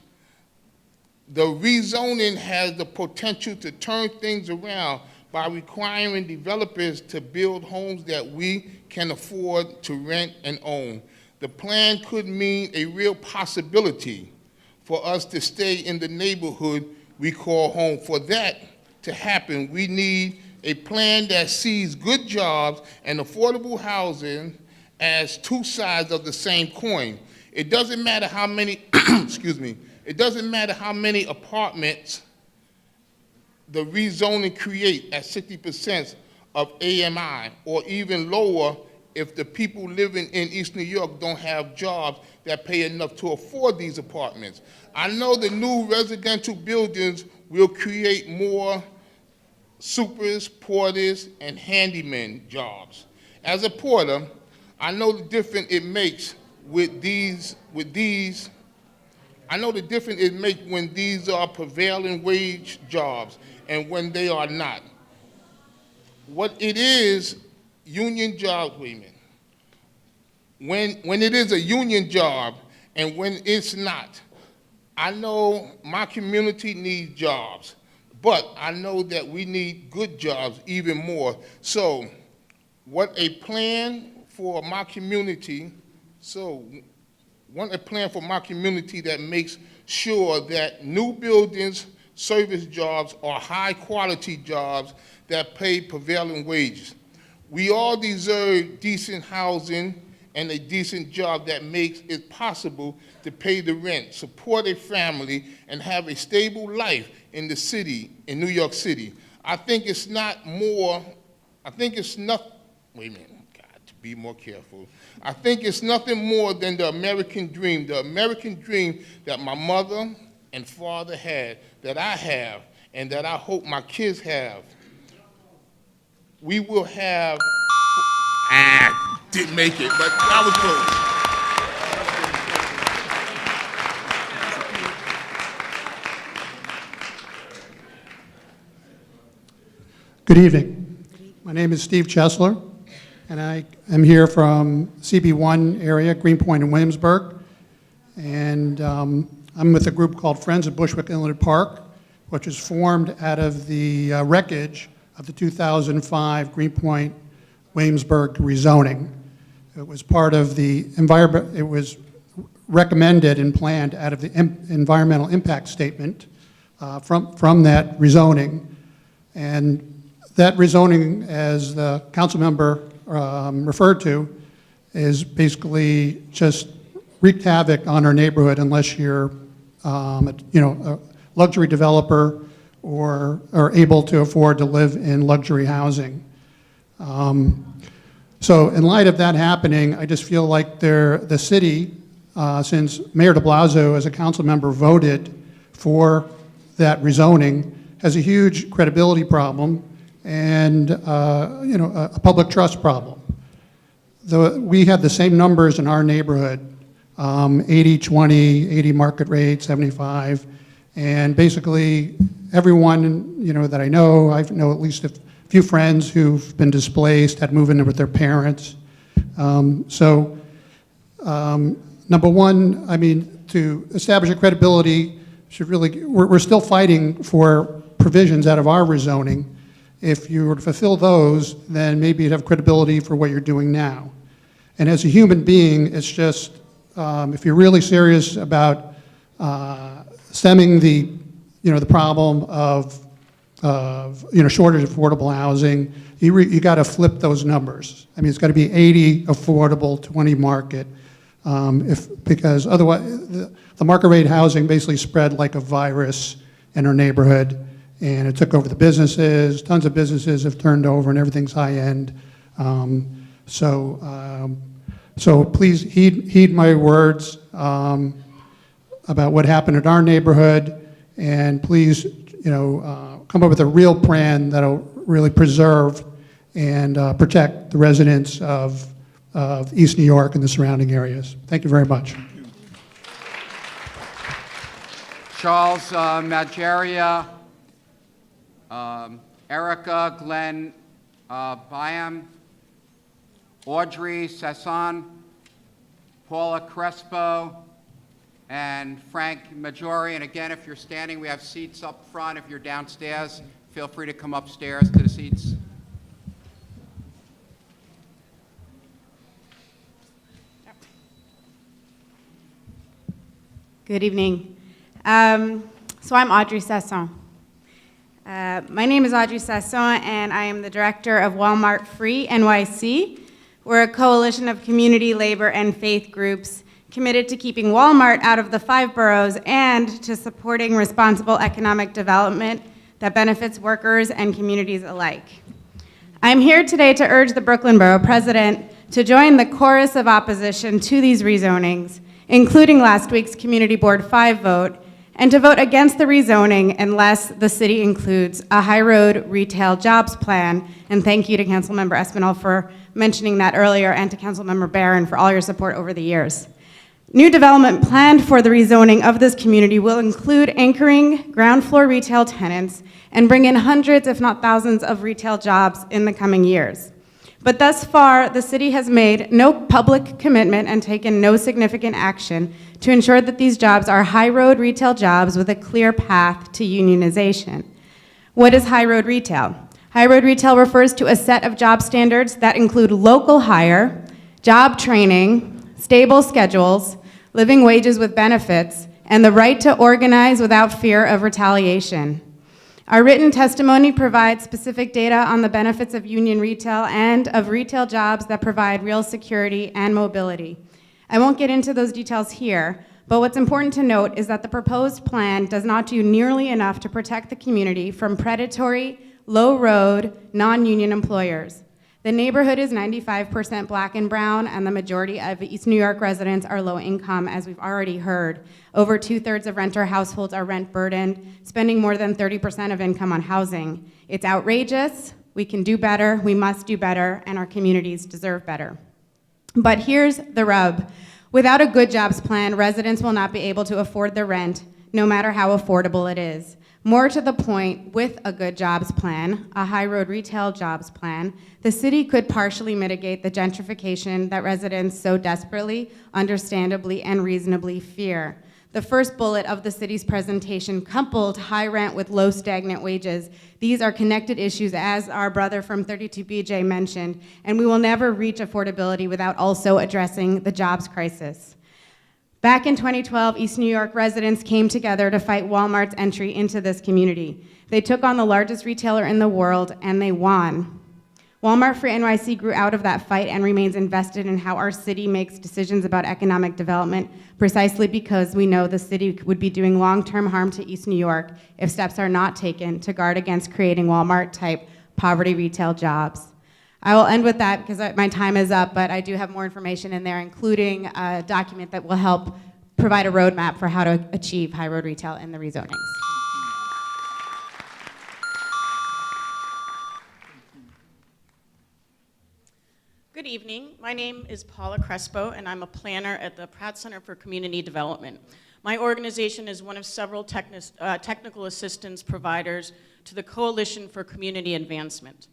The rezoning has the potential to turn things around by requiring developers to build homes that we can afford to rent and own. The plan could mean a real possibility for us to stay in the neighborhood we call home. For that to happen, we need a plan that sees good jobs and affordable housing as 2 sides of the same coin. It doesn't matter how many, excuse me, it doesn't matter how many apartments the rezoning create at 60% of AMI, or even lower if the people living in East New York don't have jobs that pay enough to afford these apartments. I know the new residential buildings will create more supers, porters, and handyman jobs. As a porter, I know the difference it makes when these are prevailing wage jobs and when they are not. What it is, union jobs, wait a minute. When it is a union job and when it's not, I know my community needs jobs, but I know that we need good jobs even more. So, what a plan for my community, that makes sure that new buildings, service jobs are high quality jobs that pay prevailing wages. We all deserve decent housing and a decent job that makes it possible to pay the rent, support a family, and have a stable life in the city, in New York City. I think it's not, wait a minute, God, to be more careful. I think it's nothing more than the American dream that my mother and father had, that I have, and that I hope my kids have. We will have, didn't make it, but I was close. Good evening. My name is Steve Chesler, and I am here from CB1 area, Greenpoint and Williamsburg. And I'm with a group called Friends of Bushwick Inlet Park, which was formed out of the wreckage of the 2005 Greenpoint Williamsburg rezoning. It was part of the environment, it was recommended and planned out of the environmental impact statement from that rezoning. And that rezoning, as the council member referred to, is basically just wreaked havoc on our neighborhood unless you're a luxury developer or are able to afford to live in luxury housing. So in light of that happening, I just feel like the city, since Mayor de Blasio as a council member voted for that rezoning, has a huge credibility problem and a public trust problem. We have the same numbers in our neighborhood, 80-20, 80 market rate, 75, and basically everyone that I know at least a few friends who've been displaced, had to move in with their parents. Number one, I mean, to establish a credibility, we're still fighting for provisions out of our rezoning. If you were to fulfill those, then maybe you'd have credibility for what you're doing now. And as a human being, it's just, if you're really serious about stemming the problem of shortage of affordable housing, you got to flip those numbers. I mean, it's got to be 80 affordable, 20 market, because otherwise the market rate housing basically spread like a virus in our neighborhood, and it took over the businesses. Tons of businesses have turned over, and everything's high end. So please heed my words about what happened in our neighborhood, and please, come up with a real plan that'll really preserve and protect the residents of East New York and the surrounding areas. Thank you very much. Charles Mageria, Erica Glenn Byam, Audrey Sasson, Paula Crespo, and Frank Maggiore. And again, if you're standing, we have seats up front. If you're downstairs, feel free to come upstairs to the seats. Good evening. So I'm Audrey Sasson. My name is Audrey Sasson, and I am the director of Walmart Free NYC. We're a coalition of community, labor, and faith groups committed to keeping Walmart out of the 5 boroughs and to supporting responsible economic development that benefits workers and communities alike. I'm here today to urge the Brooklyn Borough President to join the chorus of opposition to these rezonings, including last week's Community Board 5 vote, and to vote against the rezoning unless the city includes a high-road retail jobs plan. And thank you to Councilmember Espinal for mentioning that earlier, and to Councilmember Barron for all your support over the years. New development planned for the rezoning of this community will include anchoring ground floor retail tenants and bring in hundreds, if not thousands, of retail jobs in the coming years. But thus far, the city has made no public commitment and taken no significant action to ensure that these jobs are high-road retail jobs with a clear path to unionization. What is high-road retail? High-road retail refers to a set of job standards that include local hire, job training, stable schedules, living wages with benefits, and the right to organize without fear of retaliation. Our written testimony provides specific data on the benefits of union retail and of retail jobs that provide real security and mobility. I won't get into those details here, but what's important to note is that the proposed plan does not do nearly enough to protect the community from predatory, low-road, non-union employers. The neighborhood is 95% black and brown, and the majority of East New York residents are low income, as we've already heard. Over 2/3 of renter households are rent burdened, spending more than 30% of income on housing. It's outrageous. We can do better, we must do better, and our communities deserve better. But here's the rub. Without a good jobs plan, residents will not be able to afford the rent, no matter how affordable it is. More to the point, with a good jobs plan, a high-road retail jobs plan, the city could partially mitigate the gentrification that residents so desperately, understandably, and reasonably fear. The first bullet of the city's presentation coupled high rent with low stagnant wages. These are connected issues, as our brother from 32BJ mentioned, and we will never reach affordability without also addressing the jobs crisis. Back in 2012, East New York residents came together to fight Walmart's entry into this community. They took on the largest retailer in the world, and they won. Walmart Free NYC grew out of that fight and remains invested in how our city makes decisions about economic development, precisely because we know the city would be doing long-term harm to East New York if steps are not taken to guard against creating Walmart-type poverty retail jobs. I will end with that because my time is up, but I do have more information in there, including a document that will help provide a roadmap for how to achieve high-road retail in the rezonings. Good evening. My name is Paula Crespo, and I'm a planner at the Pratt Center for Community Development. My organization is one of several technical assistance providers to the Coalition for Community Advancement.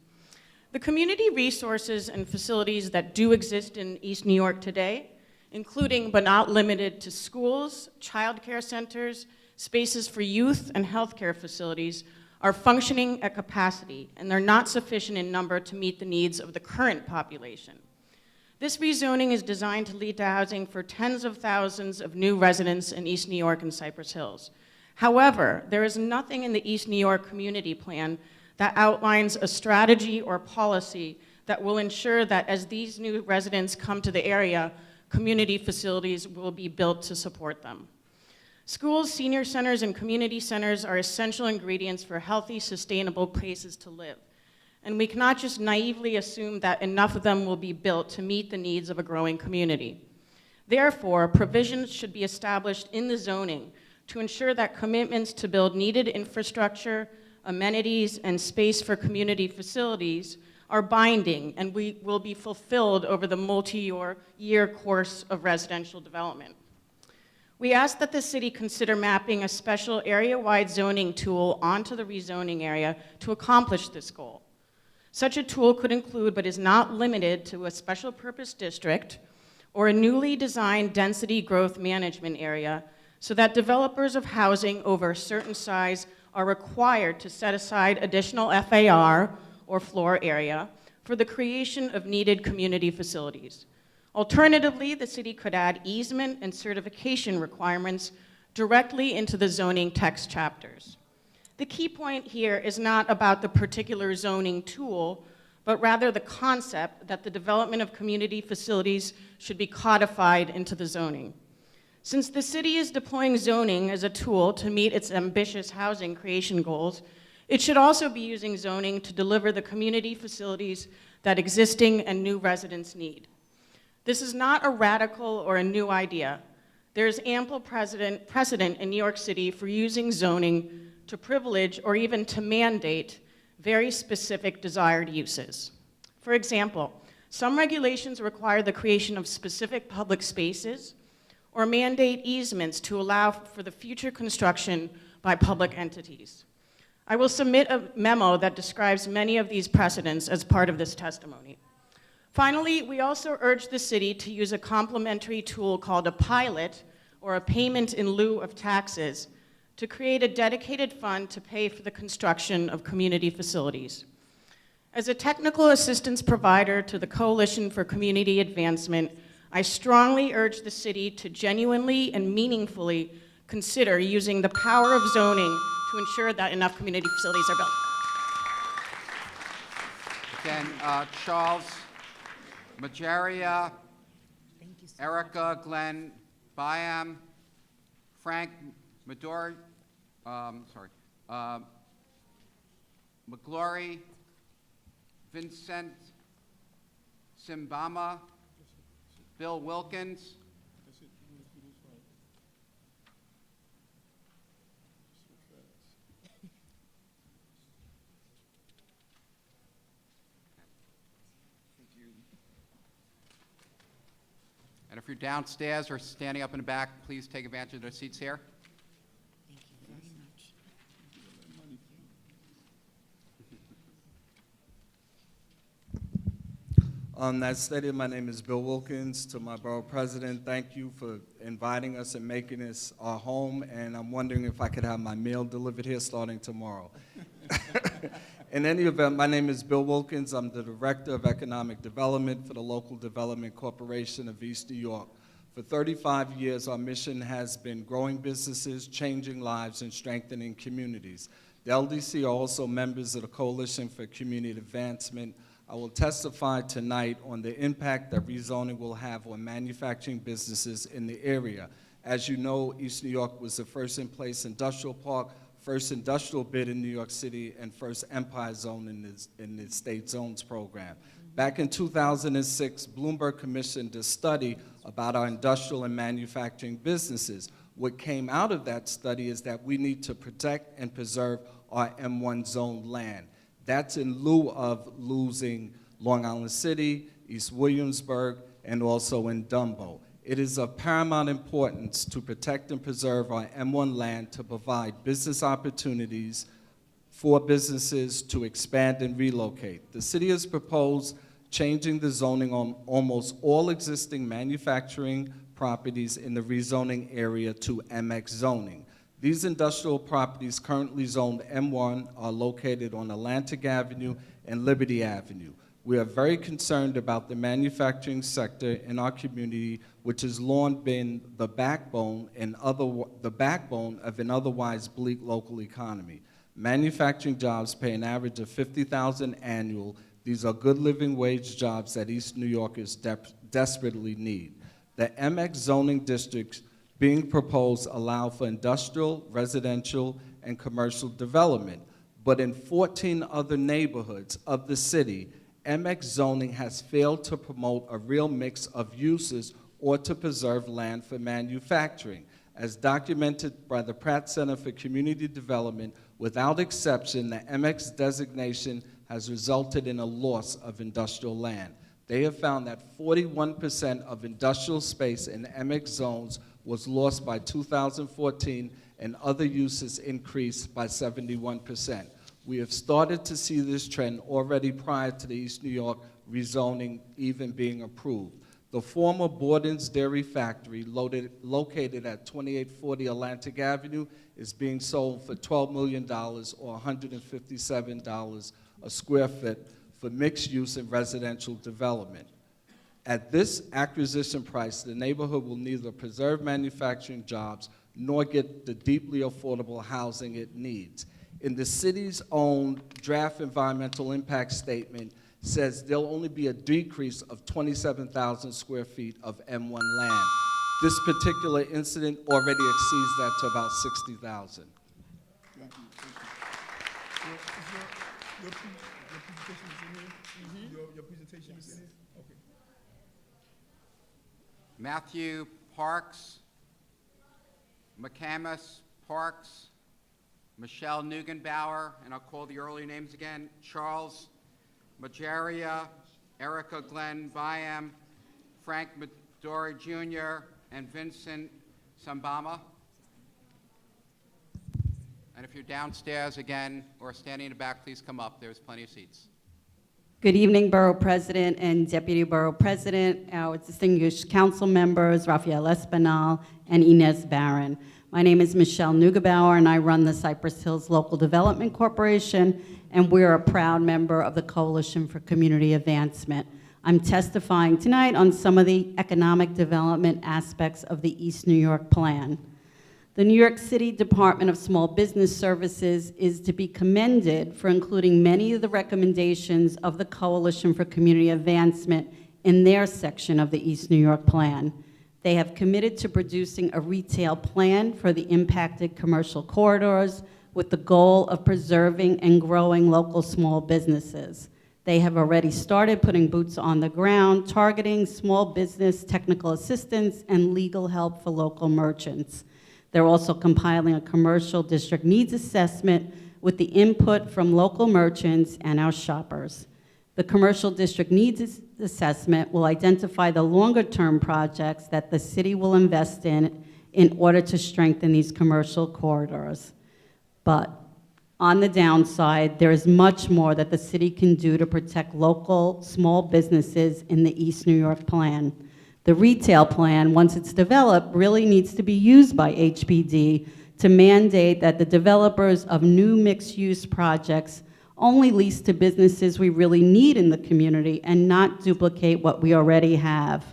The community resources and facilities that do exist in East New York today, including but not limited to schools, child care centers, spaces for youth, and healthcare facilities, are functioning at capacity, and they're not sufficient in number to meet the needs of the current population. This rezoning is designed to lead to housing for tens of thousands of new residents in East New York and Cypress Hills. However, there is nothing in the East New York Community Plan that outlines a strategy or policy that will ensure that as these new residents come to the area, community facilities will be built to support them. Schools, senior centers, and community centers are essential ingredients for healthy, sustainable places to live. And we cannot just naively assume that enough of them will be built to meet the needs of a growing community. Therefore, provisions should be established in the zoning to ensure that commitments to build needed infrastructure, amenities, and space for community facilities are binding and will be fulfilled over the multi-year course of residential development. We ask that the city consider mapping a special area-wide zoning tool onto the rezoning area to accomplish this goal. Such a tool could include, but is not limited to, a special purpose district or a newly designed density growth management area, so that developers of housing over a certain size are required to set aside additional FAR, or floor area, for the creation of needed community facilities. Alternatively, the city could add easement and certification requirements directly into the zoning text chapters. The key point here is not about the particular zoning tool, but rather the concept that the development of community facilities should be codified into the zoning. Since the city is deploying zoning as a tool to meet its ambitious housing creation goals, it should also be using zoning to deliver the community facilities that existing and new residents need. This is not a radical or a new idea. There is ample precedent in New York City for using zoning to privilege or even to mandate very specific desired uses. For example, some regulations require the creation of specific public spaces or mandate easements to allow for the future construction by public entities. I will submit a memo that describes many of these precedents as part of this testimony. Finally, we also urge the city to use a complementary tool called a pilot, or a payment in lieu of taxes, to create a dedicated fund to pay for the construction of community facilities. As a technical assistance provider to the Coalition for Community Advancement, I strongly urge the city to genuinely and meaningfully consider using the power of zoning to ensure that enough community facilities are built. Again, Charles, Majaria, Erica, Glenn, Byam, Frank, Mador, McGlory, Vincent, Simbama, Bill Wilkins, and if you're downstairs or standing up in the back, please take advantage of their seats here. As stated, my name is Bill Wilkins. To my borough president, thank you for inviting us and making this our home, and I'm wondering if I could have my mail delivered here starting tomorrow. In any event, my name is Bill Wilkins. I'm the Director of Economic Development for the Local Development Corporation of East New York. For 35 years, our mission has been growing businesses, changing lives, and strengthening communities. The LDC are also members of the Coalition for Community Advancement. I will testify tonight on the impact that rezoning will have on manufacturing businesses in the area. As you know, East New York was the first in place industrial park, first industrial bid in New York City, and first Empire Zone in the state zones program. Back in 2006, Bloomberg commissioned a study about our industrial and manufacturing businesses. What came out of that study is that we need to protect and preserve our M1 zone land. That's in lieu of losing Long Island City, East Williamsburg, and also in Dumbo. It is of paramount importance to protect and preserve our M1 land to provide business opportunities for businesses to expand and relocate. The city has proposed changing the zoning on almost all existing manufacturing properties in the rezoning area to MX zoning. These industrial properties currently zoned M1 are located on Atlantic Avenue and Liberty Avenue. We are very concerned about the manufacturing sector in our community, which has long been the backbone of an otherwise bleak local economy. Manufacturing jobs pay an average of $50,000 annual. These are good living wage jobs that East New Yorkers desperately need. The MX zoning districts being proposed allow for industrial, residential, and commercial development. But in 14 other neighborhoods of the city, MX zoning has failed to promote a real mix of uses or to preserve land for manufacturing. As documented by the Pratt Center for Community Development, without exception, the MX designation has resulted in a loss of industrial land. They have found that 41% of industrial space in MX zones was lost by 2014, and other uses increased by 71%. We have started to see this trend already prior to the East New York rezoning even being approved. The former Borden's Dairy Factory, located at 2840 Atlantic Avenue, is being sold for $12 million or $157 a square foot for mixed use and residential development. At this acquisition price, the neighborhood will neither preserve manufacturing jobs nor get the deeply affordable housing it needs. In the city's own draft environmental impact statement, says there'll only be a decrease of 27,000 square feet of M1 land. This particular incident already exceeds that to about 60,000. Your presentation is in here? Okay. Matthew Parks, McCamus Parks, Michelle Neugenbauer, and I'll call the early names again, Charles Majaria, Erica Glenn Byam, Frank Midori Jr., and Vincent Sambama. And if you're downstairs again or standing in the back, please come up. There's plenty of seats. Good evening, Borough President and Deputy Borough President, our distinguished council members, Rafael Espinal and Inez Barron. My name is Michelle Neugebauer, and I run the Cypress Hills Local Development Corporation, and we're a proud member of the Coalition for Community Advancement. I'm testifying tonight on some of the economic development aspects of the East New York Plan. The New York City Department of Small Business Services is to be commended for including many of the recommendations of the Coalition for Community Advancement in their section of the East New York Plan. They have committed to producing a retail plan for the impacted commercial corridors with the goal of preserving and growing local small businesses. They have already started putting boots on the ground, targeting small business technical assistance and legal help for local merchants. They're also compiling a commercial district needs assessment with the input from local merchants and our shoppers. The commercial district needs assessment will identify the longer-term projects that the city will invest in order to strengthen these commercial corridors. But on the downside, there is much more that the city can do to protect local small businesses in the East New York Plan. The retail plan, once it's developed, really needs to be used by HPD to mandate that the developers of new mixed-use projects only lease to businesses we really need in the community and not duplicate what we already have,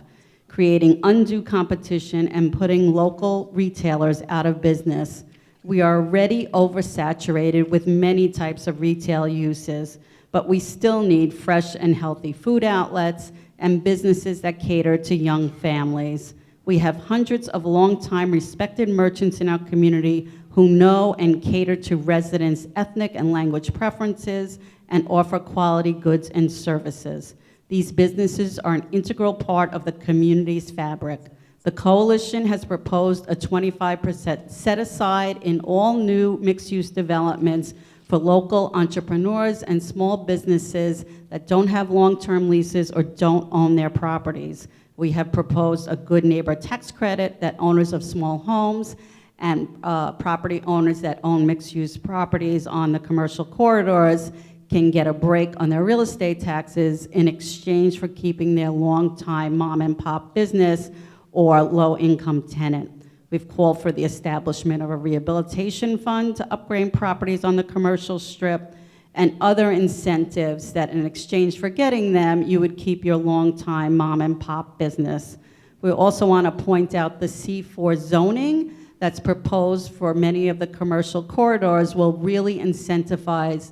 creating undue competition and putting local retailers out of business. We are already oversaturated with many types of retail uses, but we still need fresh and healthy food outlets and businesses that cater to young families. We have hundreds of longtime respected merchants in our community who know and cater to residents' ethnic and language preferences and offer quality goods and services. These businesses are an integral part of the community's fabric. The Coalition has proposed a 25% set aside in all new mixed-use developments for local entrepreneurs and small businesses that don't have long-term leases or don't own their properties. We have proposed a good neighbor tax credit that owners of small homes and property owners that own mixed-use properties on the commercial corridors can get a break on their real estate taxes in exchange for keeping their long-time mom-and-pop business or low-income tenant. We've called for the establishment of a rehabilitation fund to upgrade properties on the commercial strip and other incentives that in exchange for getting them, you would keep your long-time mom-and-pop business. We also want to point out the C4 zoning that's proposed for many of the commercial corridors will really incentivize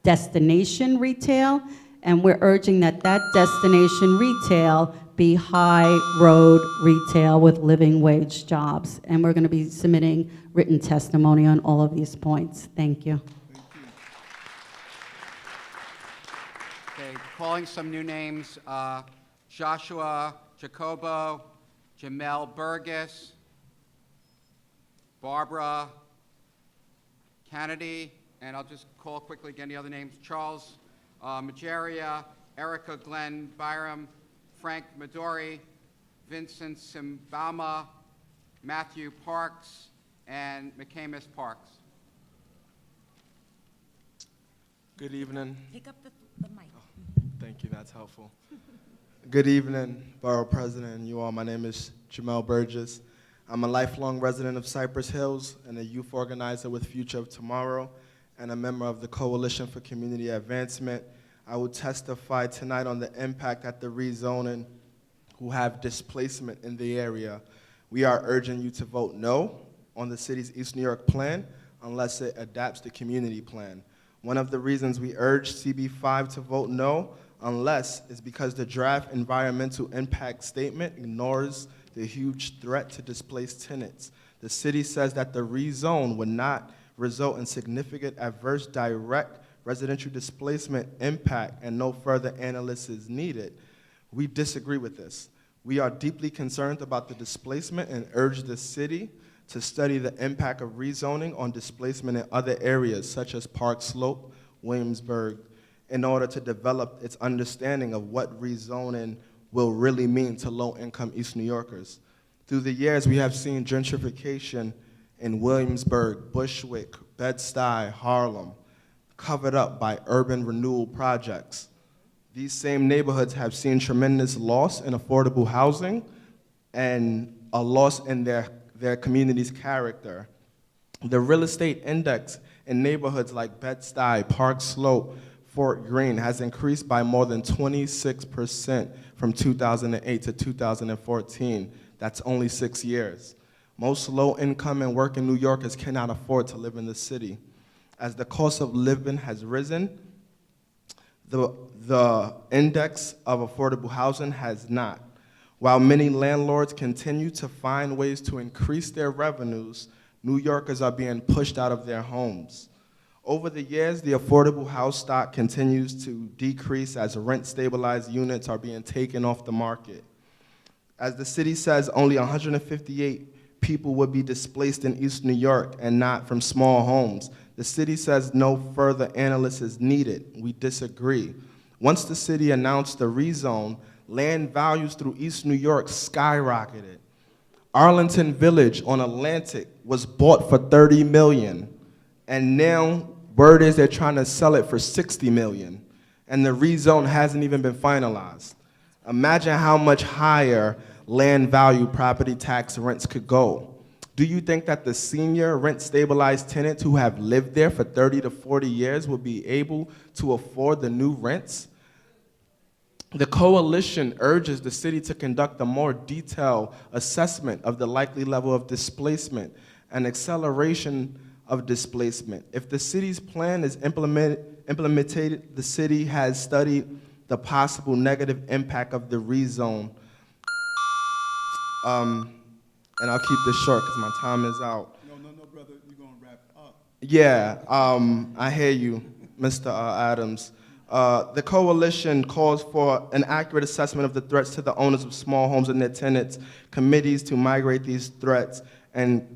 destination retail, and we're urging that that destination retail be high road retail with living wage jobs. And we're going to be submitting written testimony on all of these points. Thank you. Okay, calling some new names, Joshua Jacobo, Jamel Burgess, Barbara Kennedy, and I'll just call quickly again the other names, Charles Majaria, Erica Glenn Byram, Frank Midori, Vincent Simbama, Matthew Parks, and McCamus Parks. Good evening. Pick up the mic. Thank you, that's helpful. Good evening, Borough President and you all. My name is Jamel Burgess. I'm a lifelong resident of Cypress Hills and a youth organizer with Future of Tomorrow and a member of the Coalition for Community Advancement. I will testify tonight on the impact that the rezoning who have displacement in the area. We are urging you to vote no on the city's East New York plan unless it adapts the community plan. One of the reasons we urge CB5 to vote no unless is because the draft environmental impact statement ignores the huge threat to displaced tenants. The city says that the rezone would not result in significant adverse direct residential displacement impact and no further analysis is needed. We disagree with this. We are deeply concerned about the displacement and urge the city to study the impact of rezoning on displacement in other areas such as Park Slope, Williamsburg, in order to develop its understanding of what rezoning will really mean to low-income East New Yorkers. Through the years, we have seen gentrification in Williamsburg, Bushwick, Bed-Stuy, Harlem, covered up by urban renewal projects. These same neighborhoods have seen tremendous loss in affordable housing and a loss in their community's character. The real estate index in neighborhoods like Bed-Stuy, Park Slope, Fort Greene has increased by more than 26% from 2008 to 2014. That's only 6 years. Most low-income and working New Yorkers cannot afford to live in the city. As the cost of living has risen, the index of affordable housing has not. While many landlords continue to find ways to increase their revenues, New Yorkers are being pushed out of their homes. Over the years, the affordable house stock continues to decrease as rent-stabilized units are being taken off the market. As the city says, only 158 people would be displaced in East New York and not from small homes. The city says no further analysis is needed. We disagree. Once the city announced the rezone, land values through East New York skyrocketed. Arlington Village on Atlantic was bought for $30 million, and now word is they're trying to sell it for $60 million, and the rezone hasn't even been finalized. Imagine how much higher land value property tax rents could go. Do you think that the senior rent-stabilized tenants who have lived there for 30 to 40 years will be able to afford the new rents? The coalition urges the city to conduct a more detailed assessment of the likely level of displacement and acceleration of displacement. If the city's plan is implemented, the city has studied the possible negative impact of the rezone. And I'll keep this short because my time is out. No, brother, you're going to wrap up. Yeah, I hear you, Mr. Adams. The coalition calls for an accurate assessment of the threats to the owners of small homes and their tenants, committees to migrate these threats, and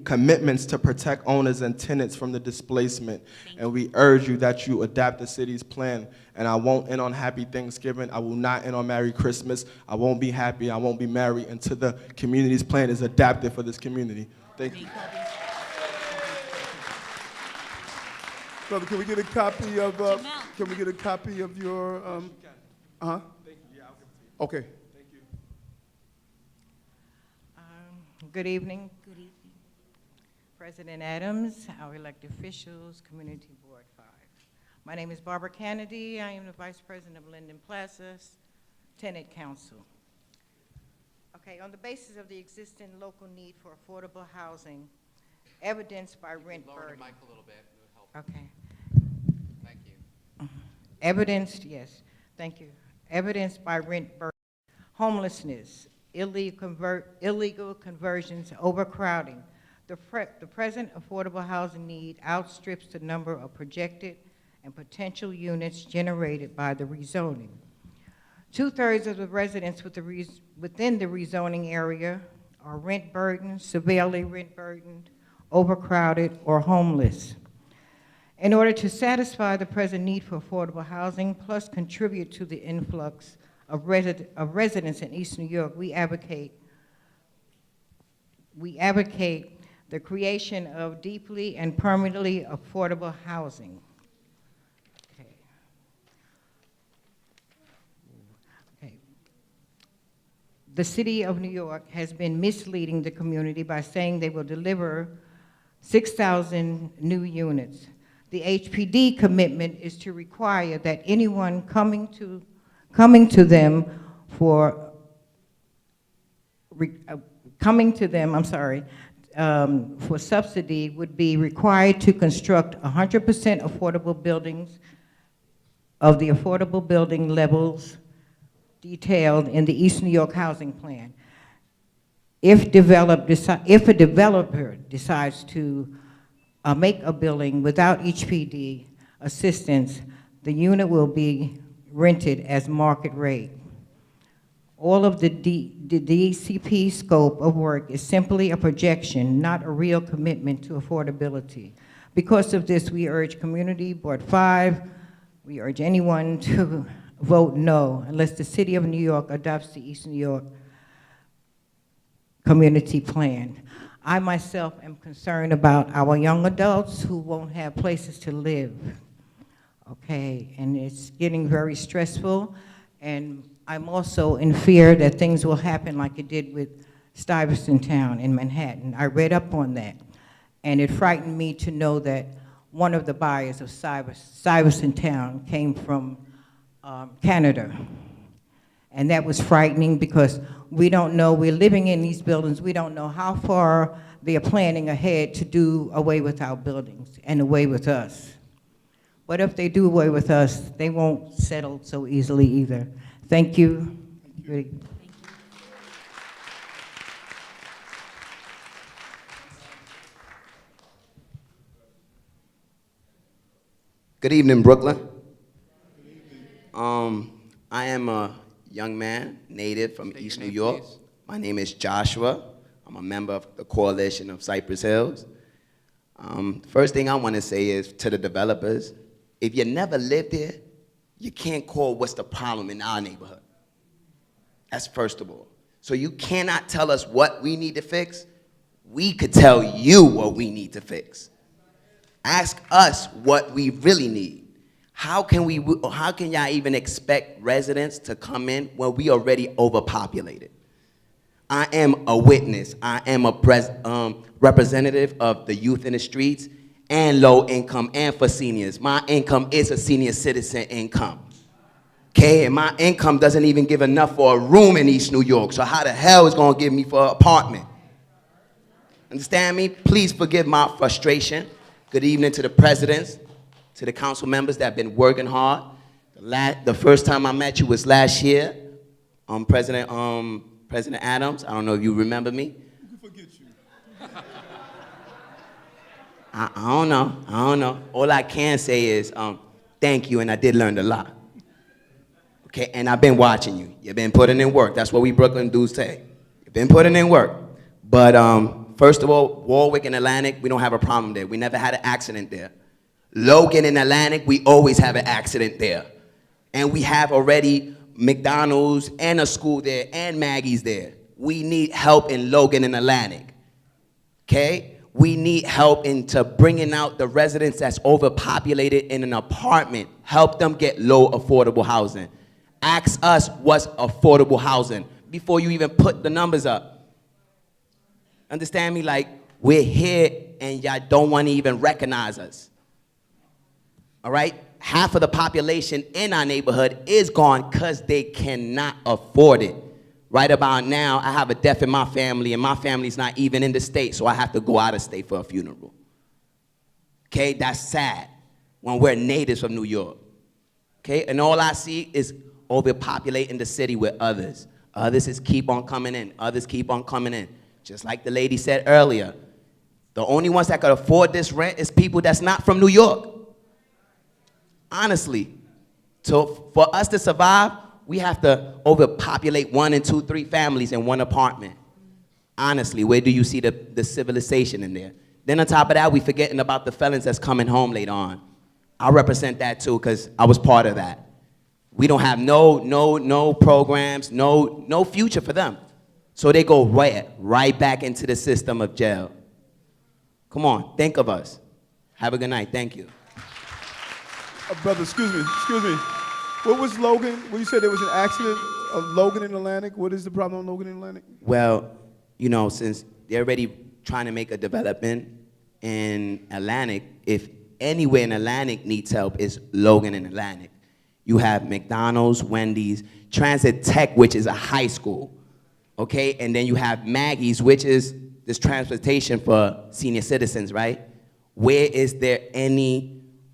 commitments to protect owners and tenants from the displacement. And we urge you that you adapt the city's plan. And I won't end on Happy Thanksgiving. I will not end on Merry Christmas. I won't be happy. I won't be merry until the community's plan is adapted for this community. Thank you. Brother, can we get a copy of, your, uh-huh? Thank you. Yeah, I'll give it to you. Okay. Thank you. Good evening. Good evening. President Adams, our elected officials, Community Board 5. My name is Barbara Kennedy. I am the Vice President of Linden Plaza's Tenant Council. Okay, on the basis of the existing local need for affordable housing, evidenced by rent burden. Lower the mic a little bit, it would help. Okay. Thank you. Evidenced, yes, thank you. Evidenced by rent burden, homelessness, illegal conversions, overcrowding. The present affordable housing need outstrips the number of projected and potential units generated by the rezoning. 2/3 of the residents within the rezoning area are rent burdened, severely rent burdened, overcrowded, or homeless. In order to satisfy the present need for affordable housing, plus contribute to the influx of residents in East New York, we advocate we advocate the creation of deeply and permanently affordable housing. Okay. Okay. The City of New York has been misleading the community by saying they will deliver 6,000 new units. The HPD commitment is to require that anyone coming to them for subsidy would be required to construct 100% affordable buildings of the affordable building levels detailed in the East New York Housing Plan. If a developer decides to make a building without HPD assistance, the unit will be rented as market rate. All of the DCP scope of work is simply a projection, not a real commitment to affordability. Because of this, we urge Community Board 5, we urge anyone to vote no unless the City of New York adopts the East New York Community Plan. I myself am concerned about our young adults who won't have places to live, okay? And it's getting very stressful, and I'm also in fear that things will happen like it did with Stuyvesant Town in Manhattan. I read up on that, and it frightened me to know that one of the buyers of Stuyvesant Town came from Canada. And that was frightening because we don't know, we're living in these buildings, we don't know how far they are planning ahead to do away with our buildings and away with us. But if they do away with us, they won't settle so easily either. Thank you. Good evening, Brooklyn. I am a young man, native from East New York. My name is Joshua. I'm a member of the Coalition of Cypress Hills. First thing I want to say is to the developers, if you never lived there, you can't call what's the problem in our neighborhood. That's first of all. So you cannot tell us what we need to fix. We could tell you what we need to fix. Ask us what we really need. How can y'all even expect residents to come in when we already overpopulated? I am a witness. I am a representative of the youth in the streets and low income and for seniors. My income is a senior citizen income. Okay, and my income doesn't even give enough for a room in East New York, so how the hell is it gonna give me for an apartment? Understand me? Please forgive my frustration. Good evening to the presidents, to the council members that have been working hard. The first time I met you was last year. President Adams, I don't know if you remember me. Who can forget you? I don't know. All I can say is thank you, and I did learn a lot. Okay, and I've been watching you. You've been putting in work. That's what we Brooklyn dudes say. You've been putting in work. But first of all, Warwick and Atlantic, we don't have a problem there. We never had an accident there. Logan and Atlantic, we always have an accident there. And we have already McDonald's and a school there and Maggie's there. We need help in Logan and Atlantic, okay? We need help into bringing out the residents that's overpopulated in an apartment. Help them get low affordable housing. Ask us what's affordable housing before you even put the numbers up. Understand me? Like, we're here and y'all don't want to even recognize us. All right? Half of the population in our neighborhood is gone because they cannot afford it. Right about now, I have a death in my family, and my family's not even in the state, so I have to go out of state for a funeral. Okay? That's sad when we're natives of New York. Okay? And all I see is overpopulating the city with others. Others is keep on coming in. Others keep on coming in. Just like the lady said earlier, the only ones that could afford this rent is people that's not from New York. Honestly. So for us to survive, we have to overpopulate 1 and 2, 3 families in one apartment. Honestly, where do you see the civilization in there? Then on top of that, we forgetting about the felons that's coming home later on. I represent that too, because I was part of that. We don't have no programs, no future for them. So they go right back into the system of jail. Come on, think of us. Have a good night. Thank you. Brother, excuse me. What was Logan? When you said there was an accident of Logan in Atlantic, what is the problem on Logan in Atlantic? Well, you know, since they're already trying to make a development in Atlantic, if anywhere in Atlantic needs help, it's Logan in Atlantic. You have McDonald's, Wendy's, Transit Tech, which is a high school, okay? And then you have Maggie's, which is this transportation for senior citizens, right? Where is there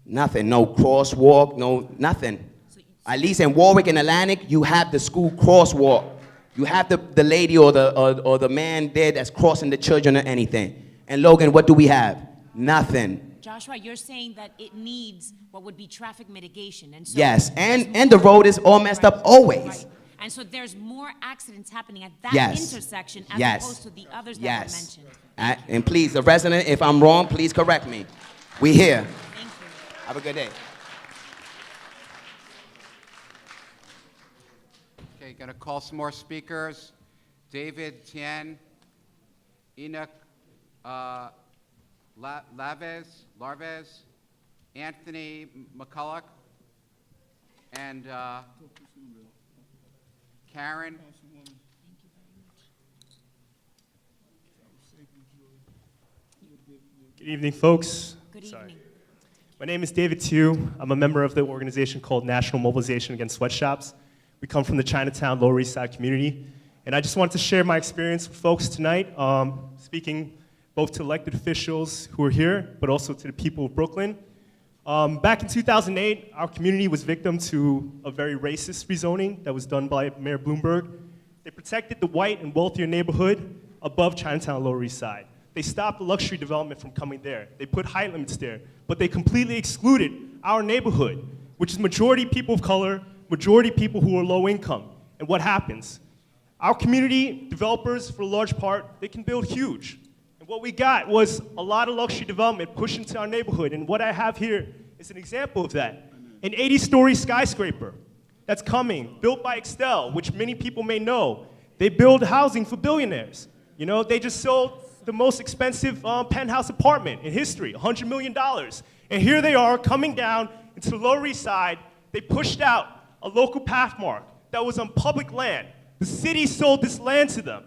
nothing, no crosswalk, no nothing. At least in Warwick and Atlantic, you have the school crosswalk. You have the lady or the man there that's crossing the children or anything. And Logan, what do we have? Nothing. Joshua, you're saying that it needs what would be traffic mitigation. And so Yes, and the road is all messed up always. Right. And so there's more accidents happening at that Yes. intersection as Yes. opposed to the others that Yes. were mentioned. And please, the resident, if I'm wrong, please correct me. We here. Thank you. Have a good day. Okay, gonna call some more speakers. David Tien, Enoch Larvez, Anthony McCulloch, and Karen. Good evening, folks. Good evening. My name is David Tew. I'm a member of the organization called National Mobilization Against Sweatshops. We come from the Chinatown Lower East Side community. And I just wanted to share my experience with folks tonight, speaking both to elected officials who are here, but also to the people of Brooklyn. Back in 2008, our community was victim to a very racist rezoning that was done by Mayor Bloomberg. They protected the white and wealthier neighborhood above Chinatown Lower East Side. They stopped the luxury development from coming there. They put height limits there, but they completely excluded our neighborhood, which is majority people of color, majority people who are low income. And what happens? Our community developers, for a large part, they can build huge. And what we got was a lot of luxury development pushed into our neighborhood. And what I have here is an example of that. An 80-story skyscraper that's coming, built by Excel, which many people may know. They build housing for billionaires. You know, they just sold the most expensive penthouse apartment in history, $100 million. And here they are coming down into the Lower East Side. They pushed out a local pathmark that was on public land. The city sold this land to them,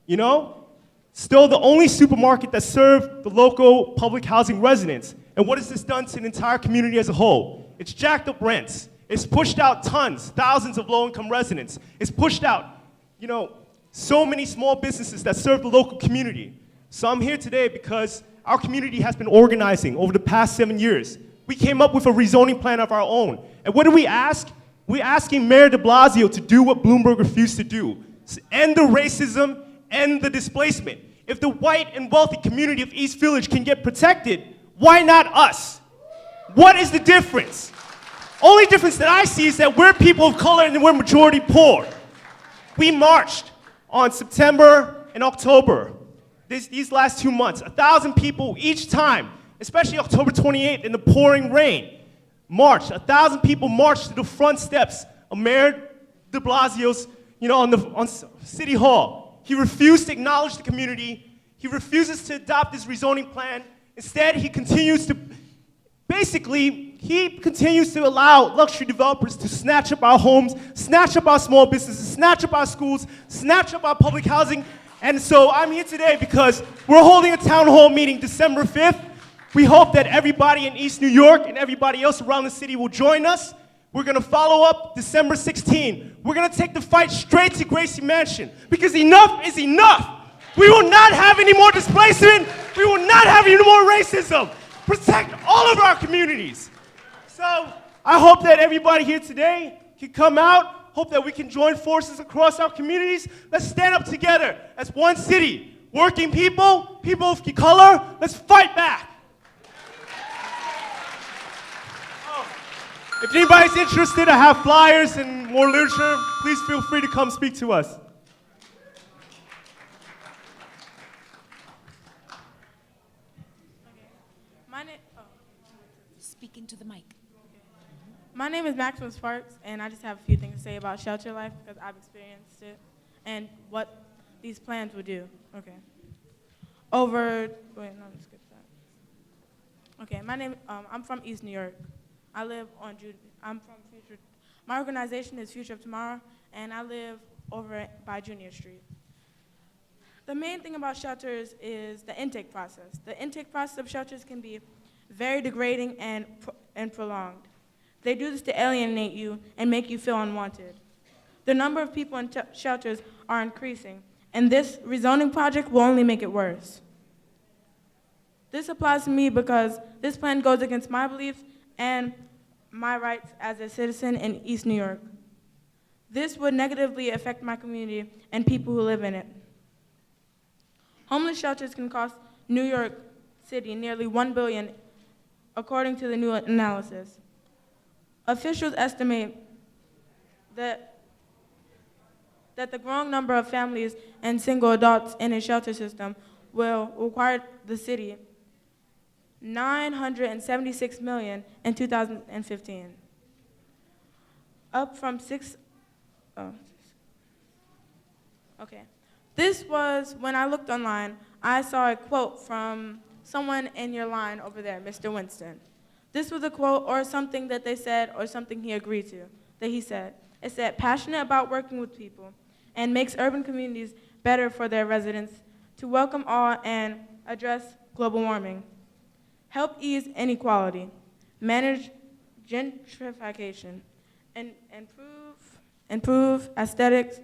you know? Still the only supermarket that served the local public housing residents. And what has this done to the entire community as a whole? It's jacked up rents. It's pushed out thousands of low-income residents. It's pushed out, you know, so many small businesses that serve the local community. So I'm here today because our community has been organizing over the past 7 years. We came up with a rezoning plan of our own. And what do we ask? We're asking Mayor de Blasio to do what Bloomberg refused to do. End the racism, end the displacement. If the white and wealthy community of East Village can get protected, why not us? What is the difference? Only difference that I see is that we're people of color and we're majority poor. We marched on September and October. These last 2 months, 1,000 people each time, especially October 28th in the pouring rain, marched. 1,000 people marched to the front steps of Mayor de Blasio's, you know, on City Hall. He refused to acknowledge the community. He refuses to adopt this rezoning plan. Instead, he continues to allow luxury developers to snatch up our homes, snatch up our small businesses, snatch up our schools, snatch up our public housing. And so I'm here today because we're holding a town hall meeting December 5th. We hope that everybody in East New York and everybody else around the city will join us. We're gonna follow up December 16. We're gonna take the fight straight to Gracie Mansion because enough is enough. We will not have any more displacement. We will not have any more racism. Protect all of our communities. So I hope that everybody here today can come out. Hope that we can join forces across our communities. Let's stand up together as one city. Working people, people of color, let's fight back. If anybody's interested, I have flyers and more literature. Please feel free to come speak to us. Speak into the mic. My name is Maxwell Sparks, and I just have a few things to say about shelter life because I've experienced it and what these plans would do. Okay. Wait, no, let's skip that. Okay, I'm from East New York. I live on I'm from Future. My organization is Future of Tomorrow, and I live over by Junior Street. The main thing about shelters is the intake process. The intake process of shelters can be very degrading and prolonged. They do this to alienate you and make you feel unwanted. The number of people in shelters are increasing, and this rezoning project will only make it worse. This applies to me because this plan goes against my beliefs and my rights as a citizen in East New York. This would negatively affect my community and people who live in it. Homeless shelters can cost New York City nearly $1 billion, according to the new analysis. Officials estimate that the growing number of families and single adults in a shelter system will require the city $976 million in 2015, up from Okay. This was, when I looked online, I saw a quote from someone in your line over there, Mr. Winston. This was a quote or something that they said or something he agreed to, that he said. It said, passionate about working with people and makes urban communities better for their residents, to welcome all and address global warming, help ease inequality, manage gentrification, and improve aesthetics,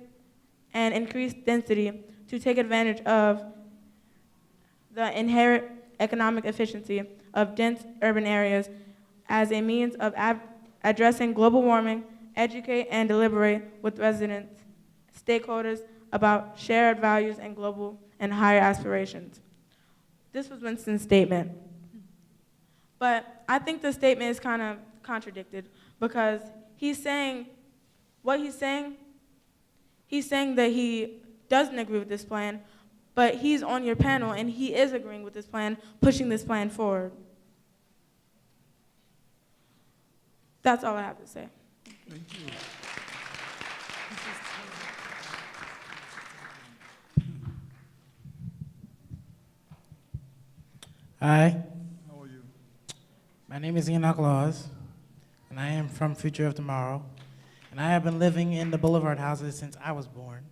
and increase density to take advantage of the inherent economic efficiency of dense urban areas as a means of addressing global warming, educate and deliberate with residents, stakeholders about shared values and global and higher aspirations. This was Winston's statement. But I think the statement is kind of contradicted because he's saying that he doesn't agree with this plan, but he's on your panel and he is agreeing with this plan, pushing this plan forward. That's all I have to say. Thank you. Hi. How are you? My name is Enoch Laws, and I am from Future of Tomorrow, and I have been living in the Boulevard houses since I was born.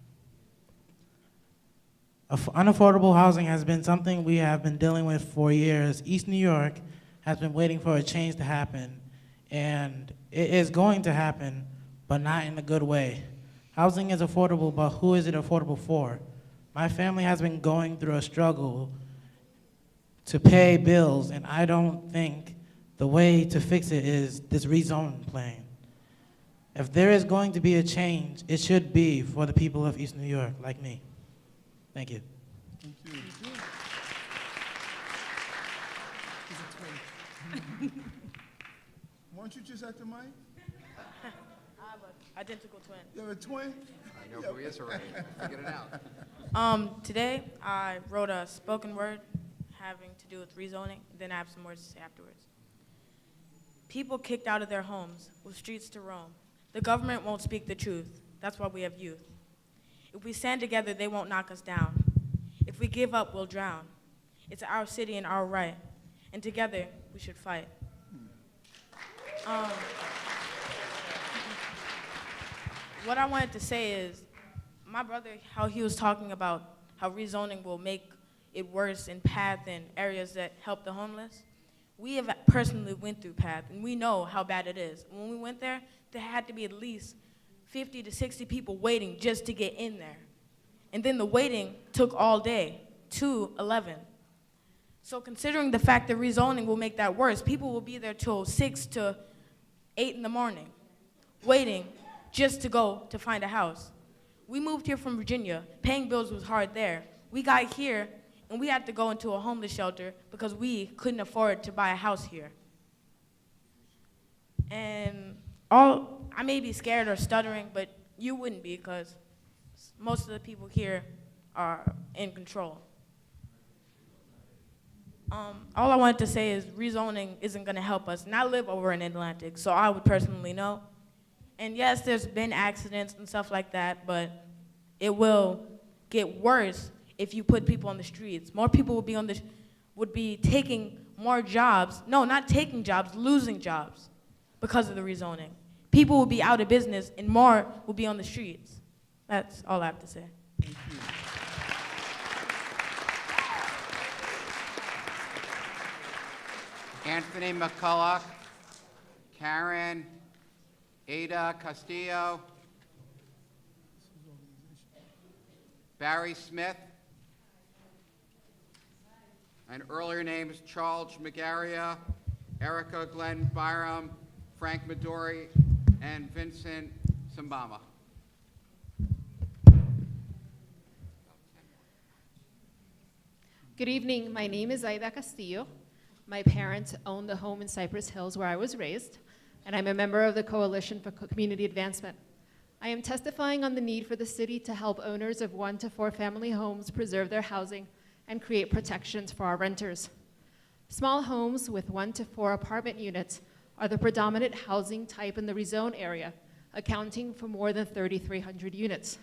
Unaffordable housing has been something we have been dealing with for years. East New York has been waiting for a change to happen, and it is going to happen, but not in a good way. Housing is affordable, but who is it affordable for? My family has been going through a struggle to pay bills, and I don't think the way to fix it is this rezone plan. If there is going to be a change, it should be for the people of East New York, like me. Thank you. Thank you. Why don't you just at the mic? I have an identical twin. You have a twin? I know who he is already. Figured it out. Today, I wrote a spoken word having to do with rezoning, then I have some words to say afterwards. People kicked out of their homes with streets to roam. The government won't speak the truth. That's why we have youth. If we stand together, they won't knock us down. If we give up, we'll drown. It's our city and our right, and together we should fight. What I wanted to say is, my brother, how he was talking about how rezoning will make it worse in PATH and areas that help the homeless. We have personally went through PATH, and we know how bad it is. When we went there had to be at least 50 to 60 people waiting just to get in there. And then the waiting took all day, 11. So considering the fact that rezoning will make that worse, people will be there till 6 to 8 in the morning, waiting just to go to find a house. We moved here from Virginia. Paying bills was hard there. We got here, and we had to go into a homeless shelter because we couldn't afford to buy a house here. And I may be scared or stuttering, but you wouldn't be because most of the people here are in control. All I wanted to say is rezoning isn't going to help us. And I live over in Atlantic, so I would personally know. And yes, there's been accidents and stuff like that, but it will get worse if you put people on the streets. More people would be taking more jobs. No, not taking jobs, losing jobs because of the rezoning. People will be out of business and more will be on the streets. That's all I have to say. Anthony McCulloch, Karen, Ada Castillo, Barry Smith, and earlier names Charles McGarria, Erica Glenn Byram, Frank Midori, and Vincent Sambama. Good evening. My name is Aida Castillo. My parents owned the home in Cypress Hills where I was raised, and I'm a member of the Coalition for Community Advancement. I am testifying on the need for the city to help owners of 1 to 4 family homes preserve their housing and create protections for our renters. Small homes with 1 to 4 apartment units are the predominant housing type in the rezone area, accounting for more than 3,300 units.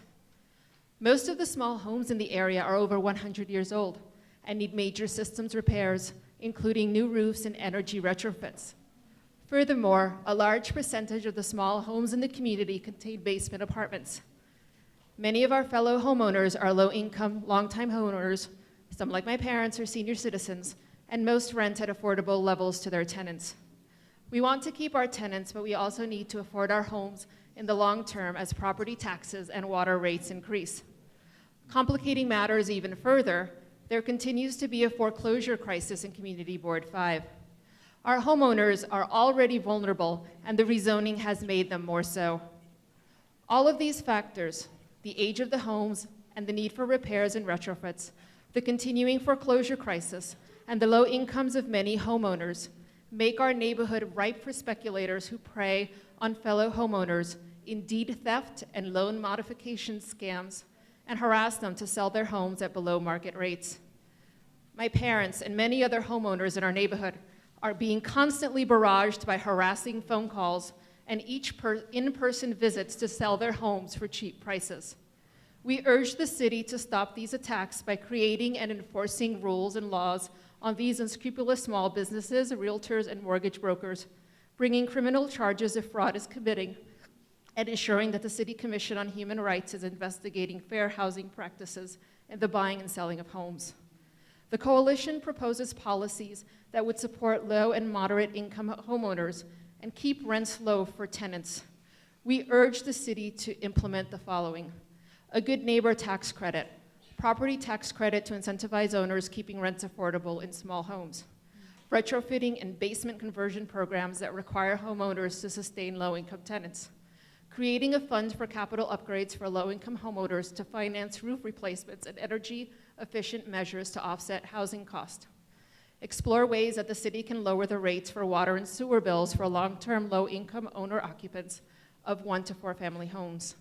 Most of the small homes in the area are over 100 years old and need major systems repairs, including new roofs and energy retrofits. Furthermore, a large percentage of the small homes in the community contain basement apartments. Many of our fellow homeowners are low-income, long-time homeowners. Some, like my parents, are senior citizens, and most rent at affordable levels to their tenants. We want to keep our tenants, but we also need to afford our homes in the long term as property taxes and water rates increase. Complicating matters even further, there continues to be a foreclosure crisis in Community Board 5. Our homeowners are already vulnerable, and the rezoning has made them more so. All of these factors, the age of the homes and the need for repairs and retrofits, the continuing foreclosure crisis, and the low incomes of many homeowners make our neighborhood ripe for speculators who prey on fellow homeowners in deed theft and loan modification scams and harass them to sell their homes at below market rates. My parents and many other homeowners in our neighborhood are being constantly barraged by harassing phone calls and in-person visits to sell their homes for cheap prices. We urge the city to stop these attacks by creating and enforcing rules and laws on these unscrupulous small businesses, realtors, and mortgage brokers, bringing criminal charges if fraud is committing, and ensuring that the City Commission on Human Rights is investigating fair housing practices in the buying and selling of homes. The coalition proposes policies that would support low and moderate income homeowners and keep rents low for tenants. We urge the city to implement the following: a good neighbor tax credit, property tax credit to incentivize owners keeping rents affordable in small homes, retrofitting and basement conversion programs that require homeowners to sustain low-income tenants, creating a fund for capital upgrades for low-income homeowners to finance roof replacements and energy-efficient measures to offset housing cost, explore ways that the city can lower the rates for water and sewer bills for long-term low-income owner-occupants of 1 to 4 family homes,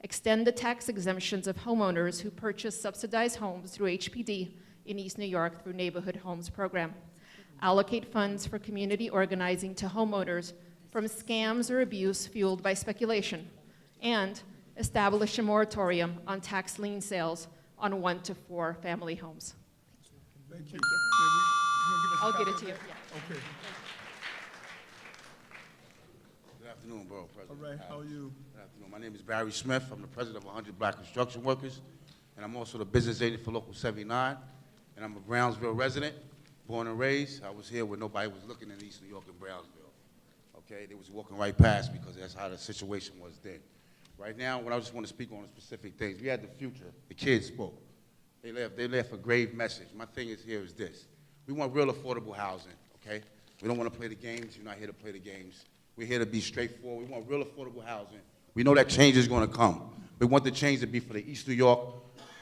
extend the tax exemptions of homeowners who purchase subsidized homes through HPD in East New York through Neighborhood Homes Program, allocate funds for community organizing to homeowners from scams or abuse fueled by speculation, and establish a moratorium on tax lien sales on 1 to 4 family homes. Thank you. I'll get it to you. Yeah. Okay. Good afternoon, Borough President. All right, how are you? Good afternoon. My name is Barry Smith. I'm the president of 100 Black Construction Workers, and I'm also the business agent for Local 79, and I'm a Brownsville resident, born and raised. I was here when nobody was looking in East New York and Brownsville. Okay, they was walking right past because that's how the situation was then. Right now, what I just want to speak on specific things. We had the future. The kids spoke. They left a grave message. My thing is here is this. We want real affordable housing, okay? We don't want to play the games. You're not here to play the games. We're here to be straightforward. We want real affordable housing. We know that change is going to come. We want the change to be for the East New York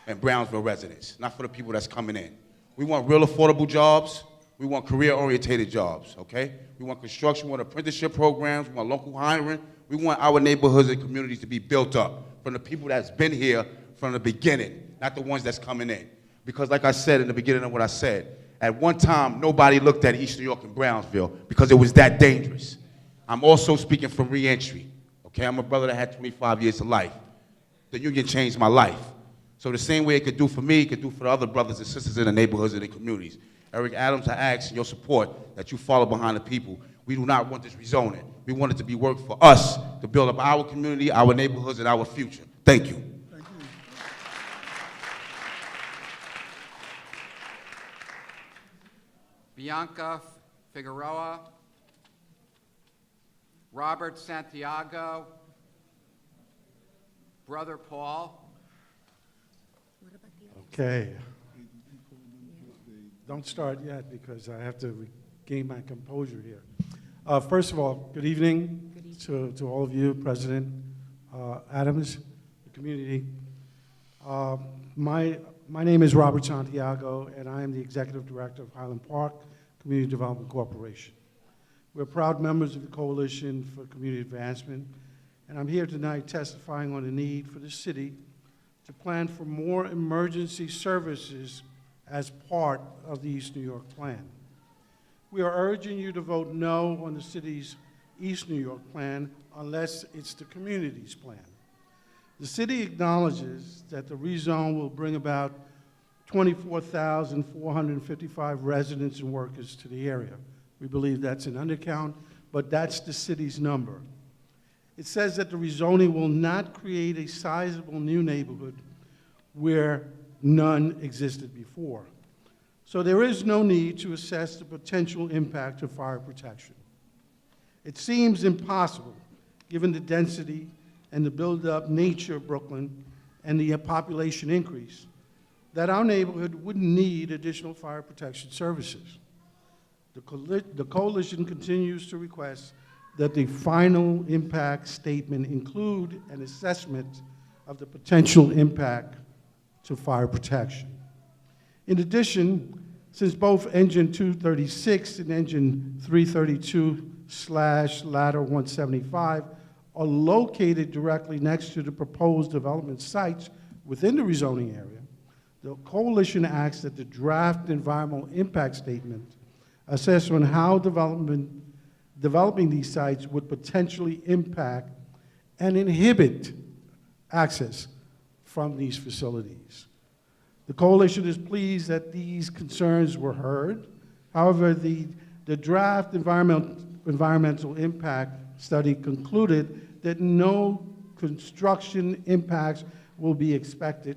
and Brownsville residents, not for the people that's coming in. We want real affordable jobs. We want career-orientated jobs, okay? We want construction, we want apprenticeship programs, we want local hiring. We want our neighborhoods and communities to be built up from the people that's been here from the beginning, not the ones that's coming in. Because like I said in the beginning of what I said, at one time, nobody looked at East New York and Brownsville because it was that dangerous. I'm also speaking from re-entry, okay? I'm a brother that had 25 years of life. The union changed my life. So the same way it could do for me, it could do for the other brothers and sisters in the neighborhoods and the communities. Eric Adams, I ask in your support that you follow behind the people. We do not want this rezoning. We want it to be work for us to build up our community, our neighborhoods, and our future. Thank you. Bianca Figueroa, Robert Santiago, Brother Paul. Okay. Don't start yet because I have to regain my composure here. First of all, good evening, to all of you, President Adams, the community. My name is Robert Santiago, and I am the Executive Director of Highland Park Community Development Corporation. We're proud members of the Coalition for Community Advancement, and I'm here tonight testifying on the need for the city to plan for more emergency services as part of the East New York Plan. We are urging you to vote no on the city's East New York Plan unless it's the community's plan. The city acknowledges that the rezone will bring about 24,455 residents and workers to the area. We believe that's an undercount, but that's the city's number. It says that the rezoning will not create a sizable new neighborhood where none existed before. So there is no need to assess the potential impact of fire protection. It seems impossible, given the density and the built-up nature of Brooklyn and the population increase, that our neighborhood wouldn't need additional fire protection services. The coalition continues to request that the final impact statement include an assessment of the potential impact to fire protection. In addition, since both engine 236 and engine 332/ladder 175 are located directly next to the proposed development sites within the rezoning area, the coalition asks that the draft environmental impact statement assess on how developing these sites would potentially impact and inhibit access from these facilities. The coalition is pleased that these concerns were heard. However, the draft environmental impact study concluded that no construction impacts will be expected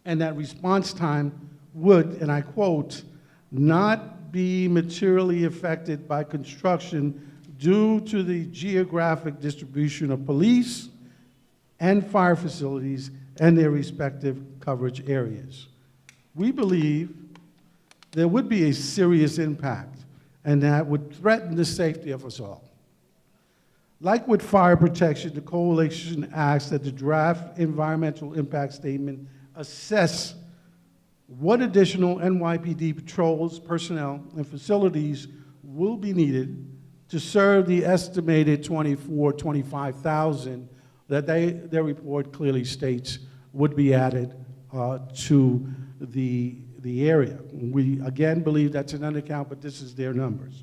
and that response time would, and I quote, not be materially affected by construction due to the geographic distribution of police and fire facilities and their respective coverage areas. We believe there would be a serious impact and that would threaten the safety of us all. Like with fire protection, the coalition asks that the draft environmental impact statement assess what additional NYPD patrols, personnel, and facilities will be needed to serve the estimated 25,000 that their report clearly states would be added to the area. We, again, believe that's an undercount, but this is their numbers.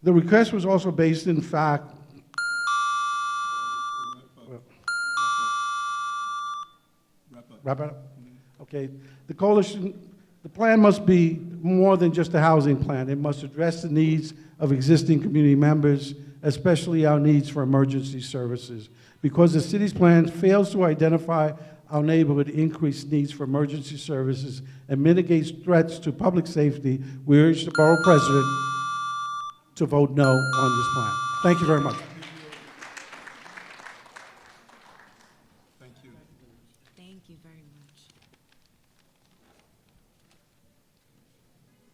The request was also based, in fact, wrap it up? Okay. The coalition, the plan must be more than just a housing plan. It must address the needs of existing community members, especially our needs for emergency services. Because the city's plan fails to identify our neighborhood increased needs for emergency services and mitigates threats to public safety, we urge the Borough President to vote no on this plan. Thank you very much. Thank you very much.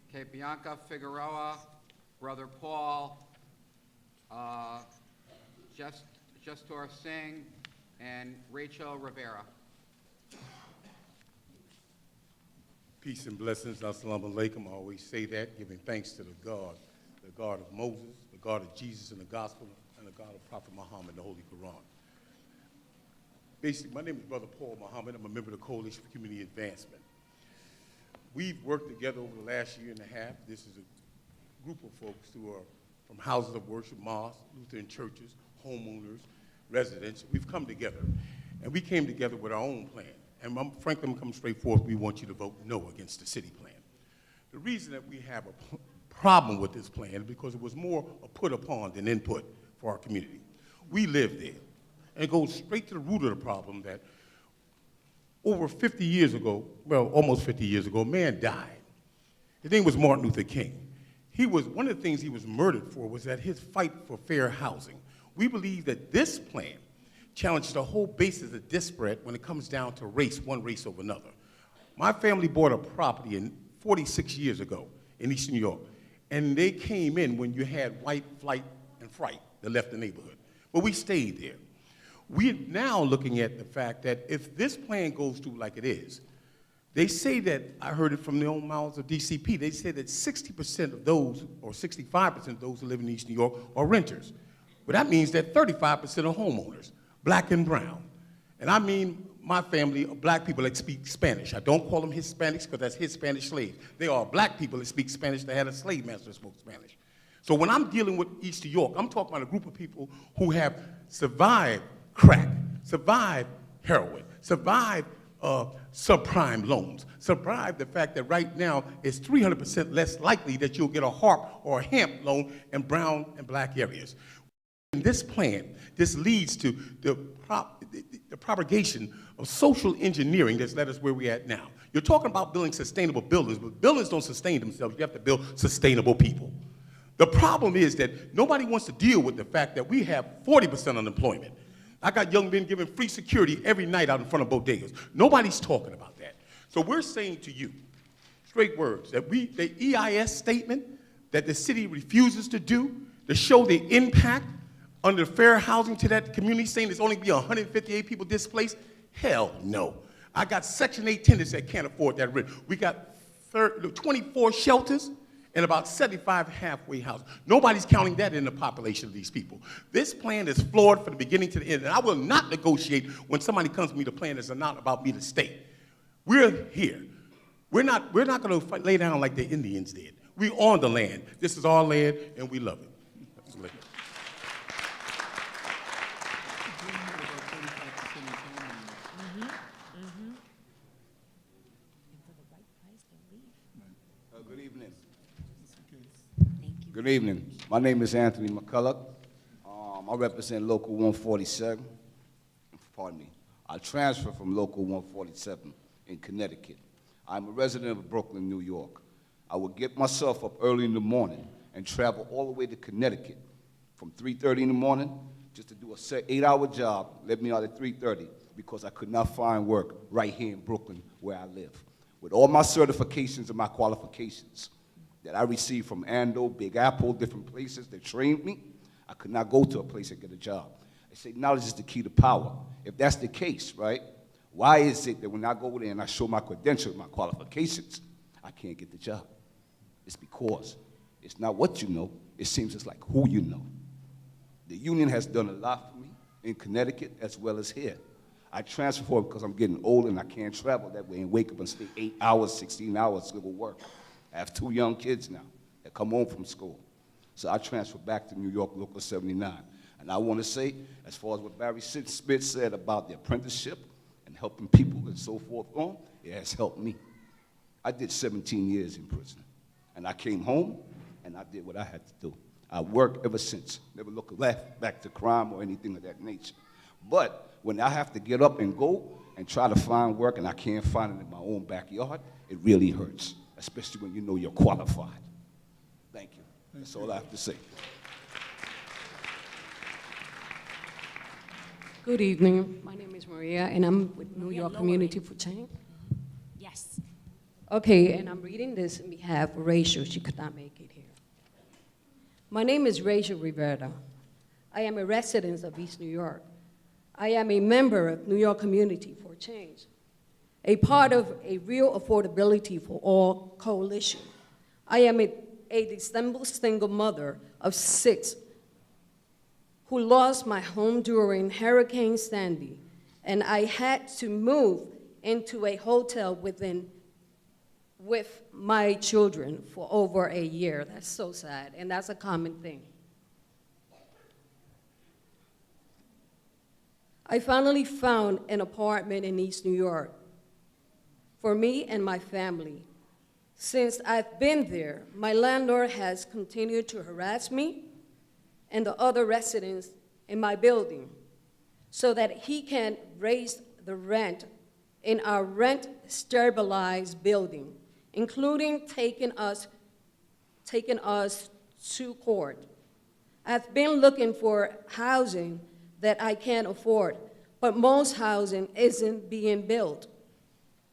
Okay, Bianca Figueroa, Brother Paul, Justor Singh, and Rachel Rivera. Peace and blessings. Assalamu alaikum. I always say that, giving thanks to the God of Moses, the God of Jesus in the gospel, and the God of Prophet Muhammad in the Holy Quran. Basically, my name is Brother Paul Muhammad. I'm a member of the Coalition for Community Advancement. We've worked together over the last year and a half. This is a group of folks who are from houses of worship, mosques, Lutheran churches, homeowners, residents. We've come together, and we came together with our own plan. And frankly, I'm coming straight forth, we want you to vote no against the city plan. The reason that we have a problem with this plan is because it was more a put upon than input for our community. We live there. And it goes straight to the root of the problem that over 50 years ago, well, almost 50 years ago, a man died. His name was Martin Luther King. One of the things he was murdered for was that his fight for fair housing. We believe that this plan challenges the whole basis of disparate when it comes down to race, one race over another. My family bought a property 46 years ago in East New York, and they came in when you had white flight and fright that left the neighborhood. But we stayed there. We're now looking at the fact that if this plan goes through like it is, they say that, I heard it from the own mouths of DCP, they say that 60% of those, or 65% of those who live in East New York are renters. But that means that 35% are homeowners, black and brown. And I mean my family are black people that speak Spanish. I don't call them Hispanics because that's Hispanic slaves. They are black people that speak Spanish that had a slave master that spoke Spanish. So when I'm dealing with East New York, I'm talking about a group of people who have survived crack, survived heroin, survived subprime loans, survived the fact that right now it's 300% less likely that you'll get a HARP or a HAMP loan in brown and black areas. In this plan, this leads to the propagation of social engineering that's led us where we're at now. You're talking about building sustainable buildings, but buildings don't sustain themselves. You have to build sustainable people. The problem is that nobody wants to deal with the fact that we have 40% unemployment. I got young men giving free security every night out in front of bodegas. Nobody's talking about that. So we're saying to you, straight words, that the EIS statement that the city refuses to do to show the impact under fair housing to that community, saying there's only be 158 people displaced, hell no. I got Section 8 tenants that can't afford that rent. We got 24 shelters and about 75 halfway houses. Nobody's counting that in the population of these people. This plan is flawed from the beginning to the end, and I will not negotiate when somebody comes to me, the plan is not about me to stay. We're here. We're not gonna lay down like the Indians did. We own the land. This is our land, and we love it. Good evening. Good evening. My name is Anthony McCulloch. I represent Local 147. Pardon me. I transferred from Local 147 in Connecticut. I'm a resident of Brooklyn, New York. I would get myself up early in the morning and travel all the way to Connecticut from 3:30 in the morning just to do a 8-hour job, let me out at 3:30 because I could not find work right here in Brooklyn where I live. With all my certifications and my qualifications that I received from Ando, Big Apple, different places that trained me, I could not go to a place and get a job. They say knowledge is the key to power. If that's the case, right, why is it that when I go there and I show my credentials, my qualifications, I can't get the job? It's because it's not what you know, it seems it's like who you know. The union has done a lot for me in Connecticut as well as here. I transferred because I'm getting old and I can't travel that way and wake up and stay 8 hours, 16 hours to go work. I have 2 young kids now that come home from school. So I transferred back to New York, Local 79. And I want to say, as far as what Barry Smith said about the apprenticeship and helping people and so forth on, it has helped me. I did 17 years in prison. And I came home and I did what I had to do. I worked ever since. Never looked back to crime or anything of that nature. But when I have to get up and go and try to find work and I can't find it in my own backyard, it really hurts, especially when you know you're qualified. Thank you. That's all I have to say. Good evening. My name is Maria, and I'm with New York Community for Change. Yes. Okay, and I'm reading this on behalf of Rachel. She could not make it here. My name is Rachel Rivera. I am a resident of East New York. I am a member of New York Community for Change, a part of a Real Affordability for All coalition. I am a disabled single mother of 6 who lost my home during Hurricane Sandy, and I had to move into a hotel with my children for over a year. That's so sad, and that's a common thing. I finally found an apartment in East New York for me and my family. Since I've been there, my landlord has continued to harass me and the other residents in my building so that he can raise the rent in our rent-stabilized building, including taking us to court. I've been looking for housing that I can't afford, but most housing isn't being built.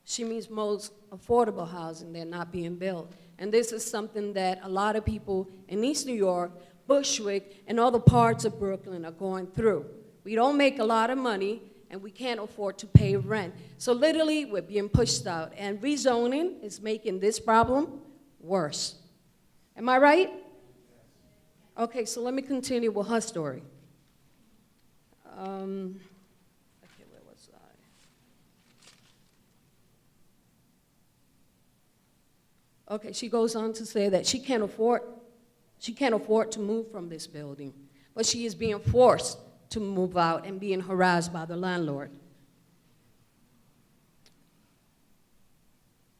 She means most affordable housing, they're not being built. And this is something that a lot of people in East New York, Bushwick, and other parts of Brooklyn are going through. We don't make a lot of money, and we can't afford to pay rent. So literally, we're being pushed out, and rezoning is making this problem worse. Am I right? Okay, so let me continue with her story. Okay, where was I? Okay, she goes on to say that she can't afford to move from this building, but she is being forced to move out and being harassed by the landlord.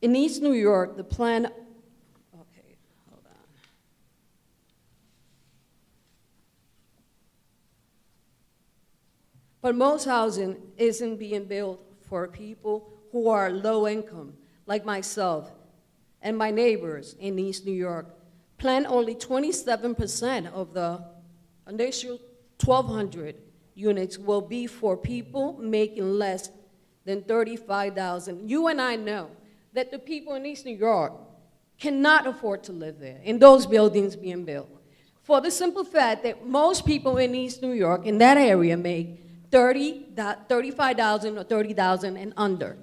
In East New York, the plan, okay, hold on. But most housing isn't being built for people who are low income, like myself and my neighbors in East New York. Plan only 27% of the initial 1,200 units will be for people making less than $35,000. You and I know that the people in East New York cannot afford to live there, in those buildings being built. For the simple fact that most people in East New York, in that area, make $35,000 or $30,000 and under.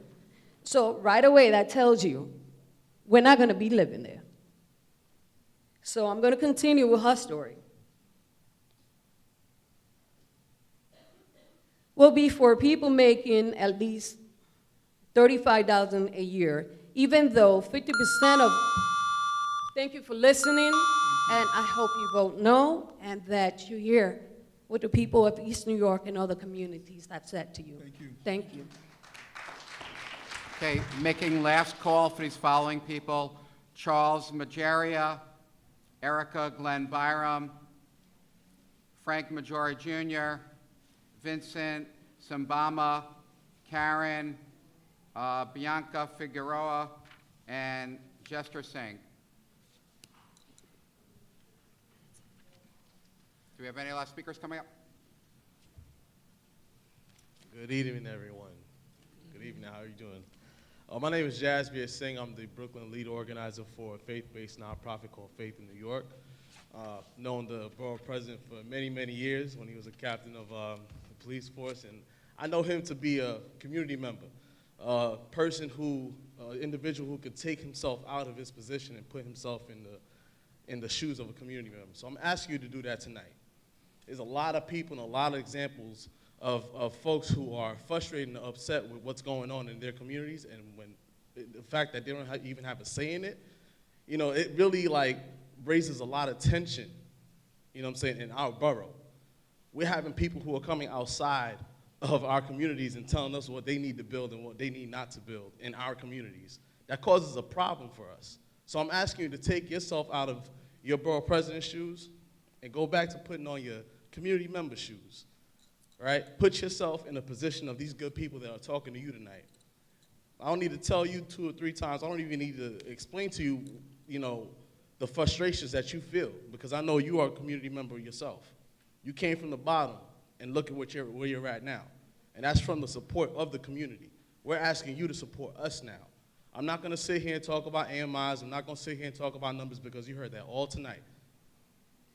So right away, that tells you we're not gonna be living there. So I'm gonna continue with her story. Will be for people making at least $35,000 a year, even though 50% of, thank you for listening, and I hope you vote no, and that you hear what the people of East New York and other communities have said to you. Thank you. Thank you. Okay, making last call for these following people: Charles Majeria, Erica Glenn Byram, Frank Majori Jr., Vincent Sambama, Karen, Bianca Figueroa, and Jester Singh. Do we have any last speakers coming up? Good evening, everyone. Good evening. How are you doing? My name is Jasbir Singh. I'm the Brooklyn lead organizer for a faith-based nonprofit called Faith in New York. Known the borough president for many, many years when he was a captain of the police force, and I know him to be a community member, a person who, individual who could take himself out of his position and put himself in the shoes of a community member. So I'm asking you to do that tonight. There's a lot of people and a lot of examples of folks who are frustrated and upset with what's going on in their communities, and when the fact that they don't even have a say in it, you know, it really like raises a lot of tension, you know what I'm saying, in our borough. We're having people who are coming outside of our communities and telling us what they need to build and what they need not to build in our communities. That causes a problem for us. So I'm asking you to take yourself out of your borough president's shoes and go back to putting on your community member shoes, right? Put yourself in a position of these good people that are talking to you tonight. I don't need to tell you 2 or 3 times. I don't even need to explain to you, you know, the frustrations that you feel, because I know you are a community member yourself. You came from the bottom and look at where you're at now. And that's from the support of the community. We're asking you to support us now. I'm not gonna sit here and talk about AMIs. I'm not gonna sit here and talk about numbers because you heard that all tonight.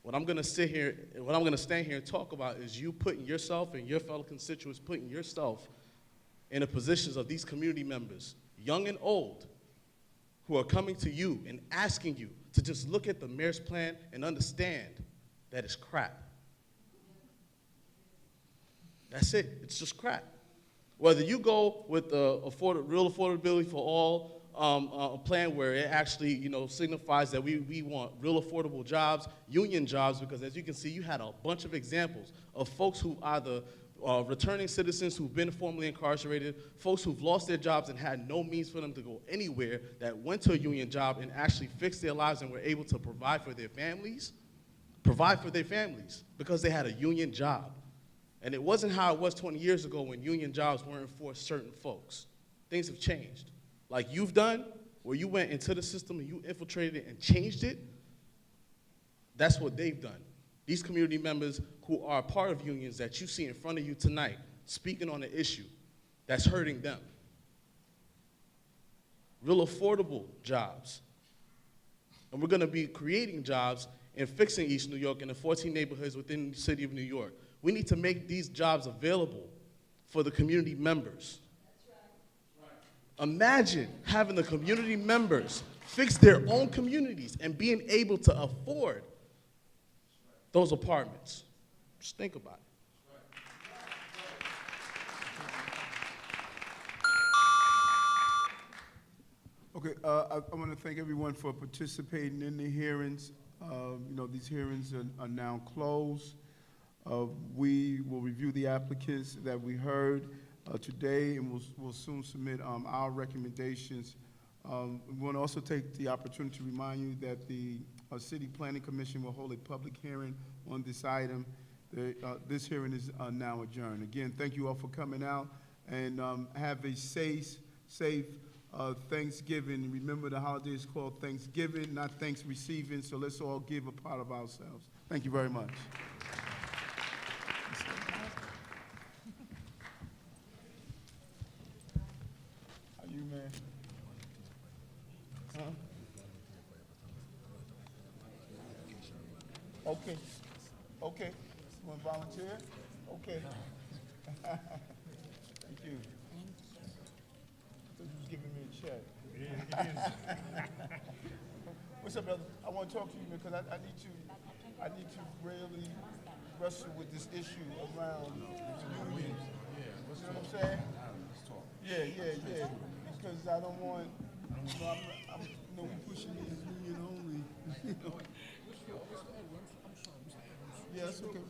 What I'm gonna stand here and talk about is you putting yourself and your fellow constituents, putting yourself in the positions of these community members, young and old, who are coming to you and asking you to just look at the mayor's plan and understand that it's crap. That's it, it's just crap. Whether you go with the real affordability for all a plan where it actually, you know, signifies that we want real affordable jobs, union jobs, because as you can see, you had a bunch of examples of folks who either returning citizens who've been formerly incarcerated, folks who've lost their jobs and had no means for them to go anywhere, that went to a union job and actually fixed their lives and were able to provide for their families because they had a union job. And it wasn't how it was 20 years ago when union jobs weren't for certain folks. Things have changed. Like you've done, where you went into the system and you infiltrated it and changed it, that's what they've done. These community members who are a part of unions that you see in front of you tonight, speaking on the issue that's hurting them. Real affordable jobs. And we're gonna be creating jobs and fixing East New York and the 14 neighborhoods within the city of New York. We need to make these jobs available for the community members. Imagine having the community members fix their own communities and being able to afford those apartments. Just think about it. Okay, I want to thank everyone for participating in the hearings. These hearings are now closed. We will review the applicants that we heard today, and we'll soon submit our recommendations. We want to also take the opportunity to remind you that the City Planning Commission will hold a public hearing on this item. This hearing is now adjourned. Again, thank you all for coming out, and have a safe Thanksgiving. Remember, the holiday is called Thanksgiving, not thanks receiving, so let's all give a part of ourselves. Thank you very much. How you, man? Huh? Okay. Okay. You want to volunteer? Okay. Thank you. So you was giving me a check. What's up, brother? I want to talk to you because I need to really wrestle with this issue around unions. You know what I'm saying? Yeah. Because I don't want, I'm pushing these union only. Yeah, that's okay.